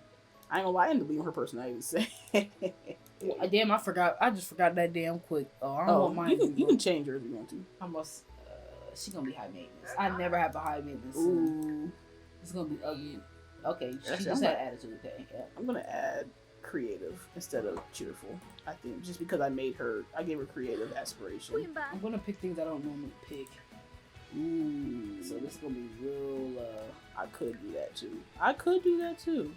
I ain't gonna lie. I ended up leaving her personality. Well, damn, I forgot. I just forgot that damn quick. I don't want mine. You can change her if you want to. I must. She gonna be high maintenance. I never have a high maintenance. Ooh. It's gonna be ugly. Okay, she just had attitude. Okay, yeah. I'm gonna add creative instead of cheerful. I think just because I gave her creative aspiration. I'm gonna pick things I don't normally pick. Ooh. So this is gonna be real. I could do that too.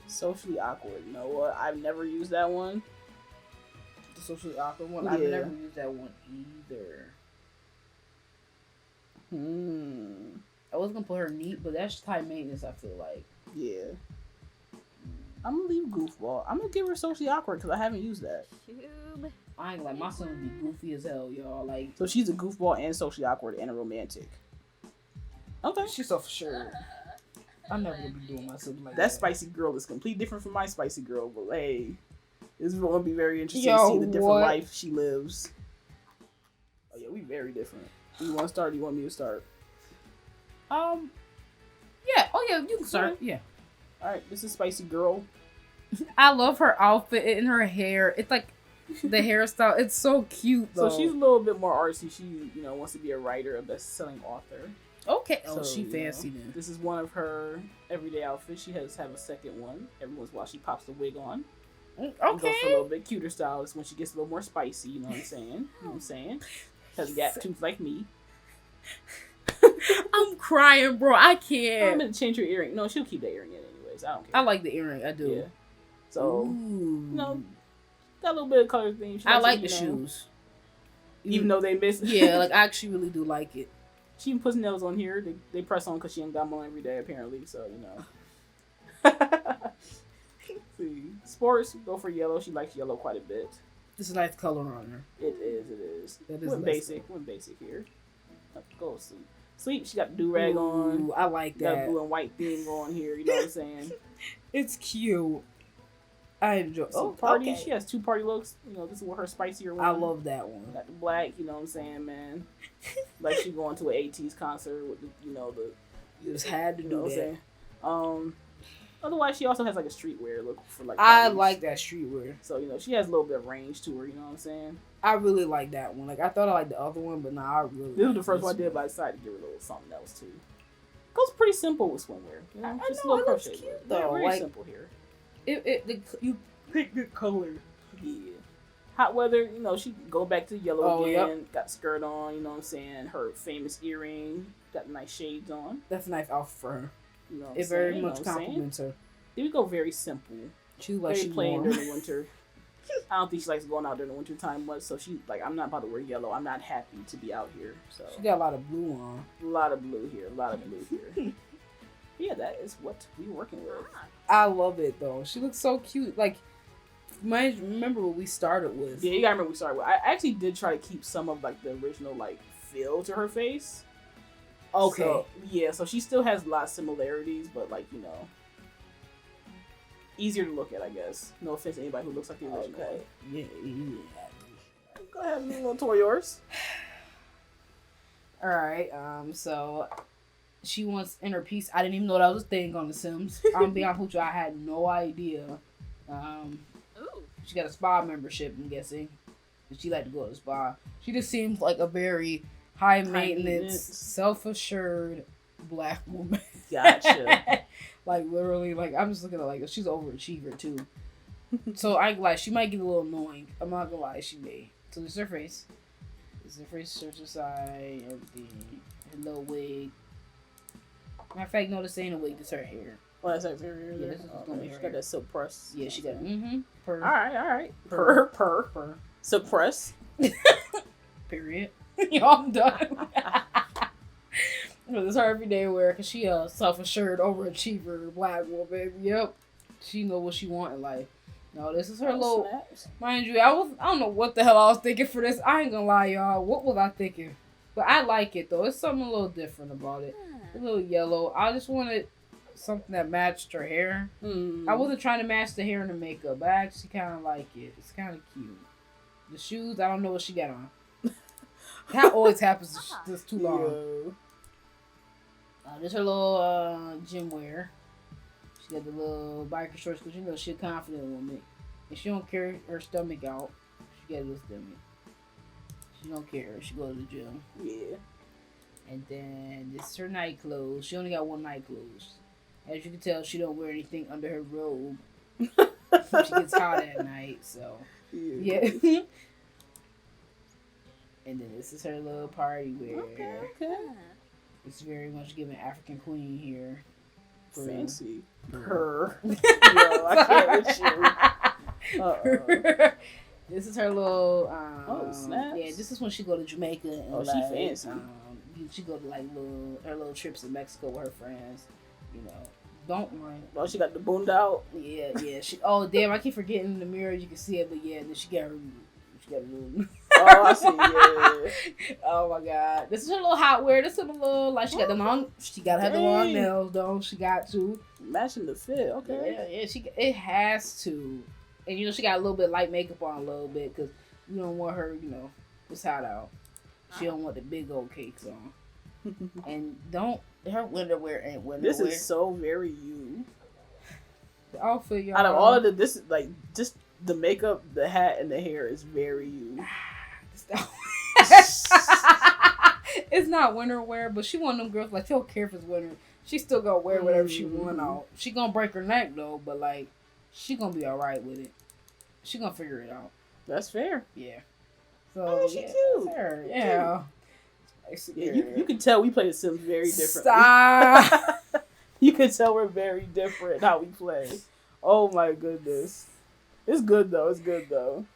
Socially awkward. You know what? I've never used that one. The socially awkward one? Yeah. I've never used that one either. I was gonna put her neat, but that's high maintenance, I feel like. Yeah. I'm gonna leave goofball. I'm gonna give her socially awkward because I haven't used that. I ain't like my son would be goofy as hell, y'all. Like, so she's a goofball and socially awkward and a romantic. Okay. She's so for sure. I'm never gonna be doing myself like that. That Spicy Girl is completely different from my Spicy Girl, but hey, this is going to be very interesting to see the different life she lives. Oh yeah, we very different. Do you want to start? Or do you want me to start? Yeah. Oh yeah, you can start. Yeah. All right. This is Spicy Girl. I love her outfit and her hair. It's like the hairstyle. It's so cute though. So she's a little bit more artsy. She, wants to be a writer, a best-selling author. Okay. So, she fancy then. This is one of her everyday outfits. She has a second one. Every once in a while, she pops the wig on. Okay. And goes for a little bit cuter style. It's when she gets a little more spicy. You know what I'm saying? Has a gap tooth like me. I'm crying, bro. I can't. I'm gonna change her earring. No, she'll keep that earring in anyways. I don't care. I like the earring. I do. Yeah. So, got a little bit of color theme. I like the shoes. Even though they miss. Yeah, like I actually really do like it. She even puts nails on here. They press on because she ain't got them on every day apparently. So See, sports go for yellow. She likes yellow quite a bit. This is a nice color on her. It is. That is Went basic here. Go sleep. Sleep. She got the do rag on. I like that. Got blue and white theme going here. You know what I'm saying? It's cute. I enjoy. Party. Okay. She has 2 party looks. This is what her spicier one. I love that one. Got the black. You know what I'm saying, man? Like she going to an AT's concert with the. You just had to do that. Otherwise, she also has like a streetwear look for like. I parties. like that streetwear. So she has a little bit of range to her. You know what I'm saying? I really like that one. Like I thought I liked the other one, but I really. This was the first one I did, but I decided to give her a little something else too. Goes pretty simple with swimwear. Just a little crochet. Cute though. Very like, simple here. You pick good color. Yeah. Hot weather, she can go back to yellow again. Yep. Got skirt on, you know what I'm saying? Her famous earring. Got nice shades on. That's a nice outfit for her. You know what it very much compliments her. Then we go very simple. She like very plain during the winter. I don't think she likes going out during the winter time much. So she I'm not about to wear yellow. I'm not happy to be out here. So she got a lot of blue on. A lot of blue here. Yeah, that is what we're working with. I love it though. She looks so cute. Like, remember what we started with? Yeah, you gotta remember what we started with. I actually did try to keep some of like the original like feel to her face. Okay. So, So she still has a lot of similarities, but like, you know, easier to look at, I guess. No offense to anybody who looks like the original. okay. Yeah. Go ahead, move on toward yours. All right. So she wants inner peace. I didn't even know that was a thing on The Sims. I'm being honest with you, I had no idea. She got a spa membership, I'm guessing. She like to go to the spa. She just seems like a very high maintenance, self-assured black woman. Gotcha. Like literally, like I'm just looking at like she's an overachiever too. So I like she might get a little annoying. I'm not gonna lie, she may. So this is her face. This is her face, search aside, everything. Her little wig. Matter of fact, no, this ain't a wig, this is her hair. Oh, that's her hair. Yeah, this is gonna be her She hair. got that suppress. Yeah, she got purr. Alright. Purr. Suppress. Period. Yo, I'm done. This is her everyday wear because she a self-assured overachiever black woman. Yep. She know what she want in life. No, this is her little Snaps. mind you, I don't know what the hell I was thinking for this. I ain't gonna lie, y'all. What was I thinking? But I like it though. It's something a little different about it. A little yellow. I just wanted something that matched her hair. I wasn't trying to match the hair and the makeup, but I actually kind of like it. It's kind of cute. The shoes, I don't know what she got on. That always happens. Just too long. This her little gym wear. She got the little biker shorts because you know she's a confident woman. And she don't carry her stomach out. She got a little stomach. She don't care. She go to the gym. Yeah. And then this is her night clothes. She only got one night clothes. As you can tell, she don't wear anything under her robe. She gets hot at night, so yeah. And then this is her little party wear. Okay. It's very much giving African queen here. Fancy. Purr. Yo, I can't with you. This is her little. Snaps. Yeah, this is when she go to Jamaica and she fancy. She go to like her little trips in Mexico with her friends. You know, don't run. Oh, she got the boomed out. Yeah. She. Oh damn! I keep forgetting in the mirror you can see it, but yeah, and then she got her. She got a little. Oh, I see. Yeah. Oh my god, this is her little hot wear. This is a little like she got the long. She gotta have the long nails though. She got to matching the fit. Okay. Yeah. It has to, and you know she got a little bit light makeup on a little bit because you don't want her. You know, it's hot out. She don't want the big old cakes on. And her winter wear ain't winter This wear. is so very you. The outfit, y'all. Out of all of this is like just the makeup, the hat, and the hair is very you. It's not winter wear, but she one of them girls like she don't care if it's winter. She still gonna wear whatever she want out. She gonna break her neck though, but like she gonna be alright with it. She gonna figure it out. That's fair. Yeah. So she yeah, cute. that's her. Yeah. Yeah, you can tell we play The Sims very differently. Stop. You can tell we're very different how we play. Oh my goodness. It's good though.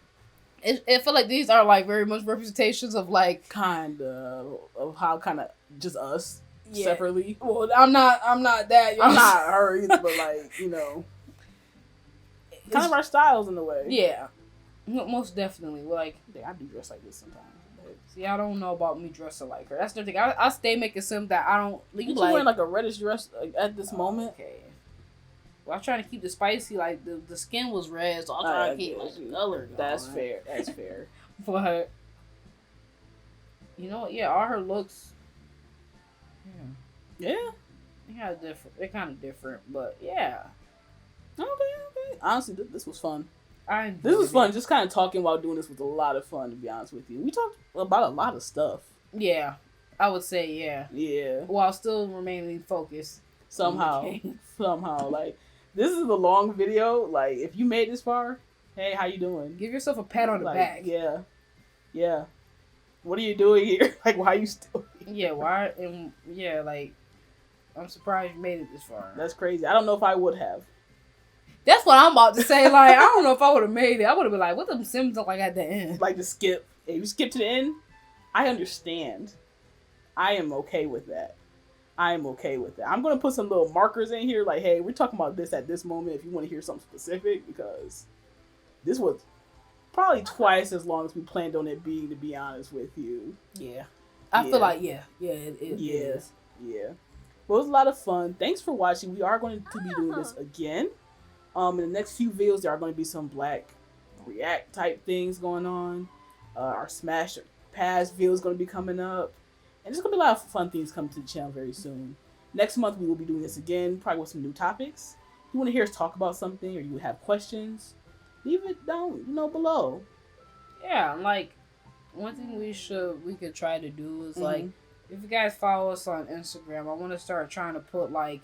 It feel like these are like very much representations of like kind of how kind of just us separately. Well, I'm not that. I'm not her either, but like you know, kind of our styles in a way. Yeah, most definitely. Like I do dress like this sometimes. See, I don't know about me dressing like her. That's the thing. I stay making some that I don't. You like, wearing like a reddish dress at this moment. Okay. Well, I'm trying to keep the spicy. Like the skin was red, so I'm trying to keep like the color. That's fair. That's fair. But you know, yeah, all her looks. Yeah. They're kind of different, but yeah. Okay. Honestly, this was fun. This was fun. Just kind of talking while doing this was a lot of fun, to be honest with you. We talked about a lot of stuff. Yeah, I would say yeah. Yeah. While still remaining focused. Somehow. Like, this is a long video. Like, if you made this far, hey, how you doing? Give yourself a pat on the back. Yeah. Yeah. What are you doing here? Like, why are you still here? Yeah, why? And yeah, like, I'm surprised you made it this far. That's crazy. I don't know if I would have. That's what I'm about to say. Like, I don't know if I would have made it. I would have been like, what them Sims look like at the end? Like the skip. If you skip to the end, I understand. I am okay with that. I'm going to put some little markers in here. Like, hey, we're talking about this at this moment if you want to hear something specific. Because this was probably twice as long as we planned on it being, to be honest with you. Yeah. I feel like, it is. Yeah. Well, it was a lot of fun. Thanks for watching. We are going to be doing this again. In the next few videos, there are going to be some Black React type things going on. Our Smash Pass video is going to be coming up. And there's going to be a lot of fun things coming to the channel very soon. Next month, we will be doing this again, probably with some new topics. If you want to hear us talk about something or you have questions, leave it down, below. Yeah, like, one thing we could try to do is, like, if you guys follow us on Instagram, I want to start trying to put, like,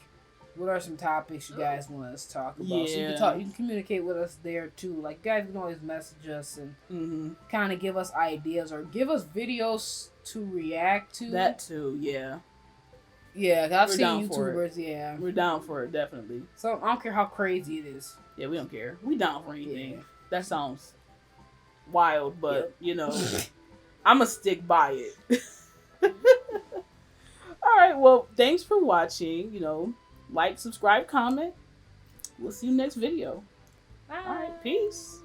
what are some topics you guys want us to talk about? Yeah. So you can communicate with us there too. Like, you guys can always message us and kind of give us ideas or give us videos to react to. That too, yeah. Yeah, I've seen YouTubers, yeah. We're down for it, definitely. So I don't care how crazy it is. Yeah, we don't care. We down for anything. Yeah. That sounds wild, but I'm gonna stick by it. All right, well, thanks for watching. Like, subscribe, comment. We'll see you next video. Bye. All right, peace.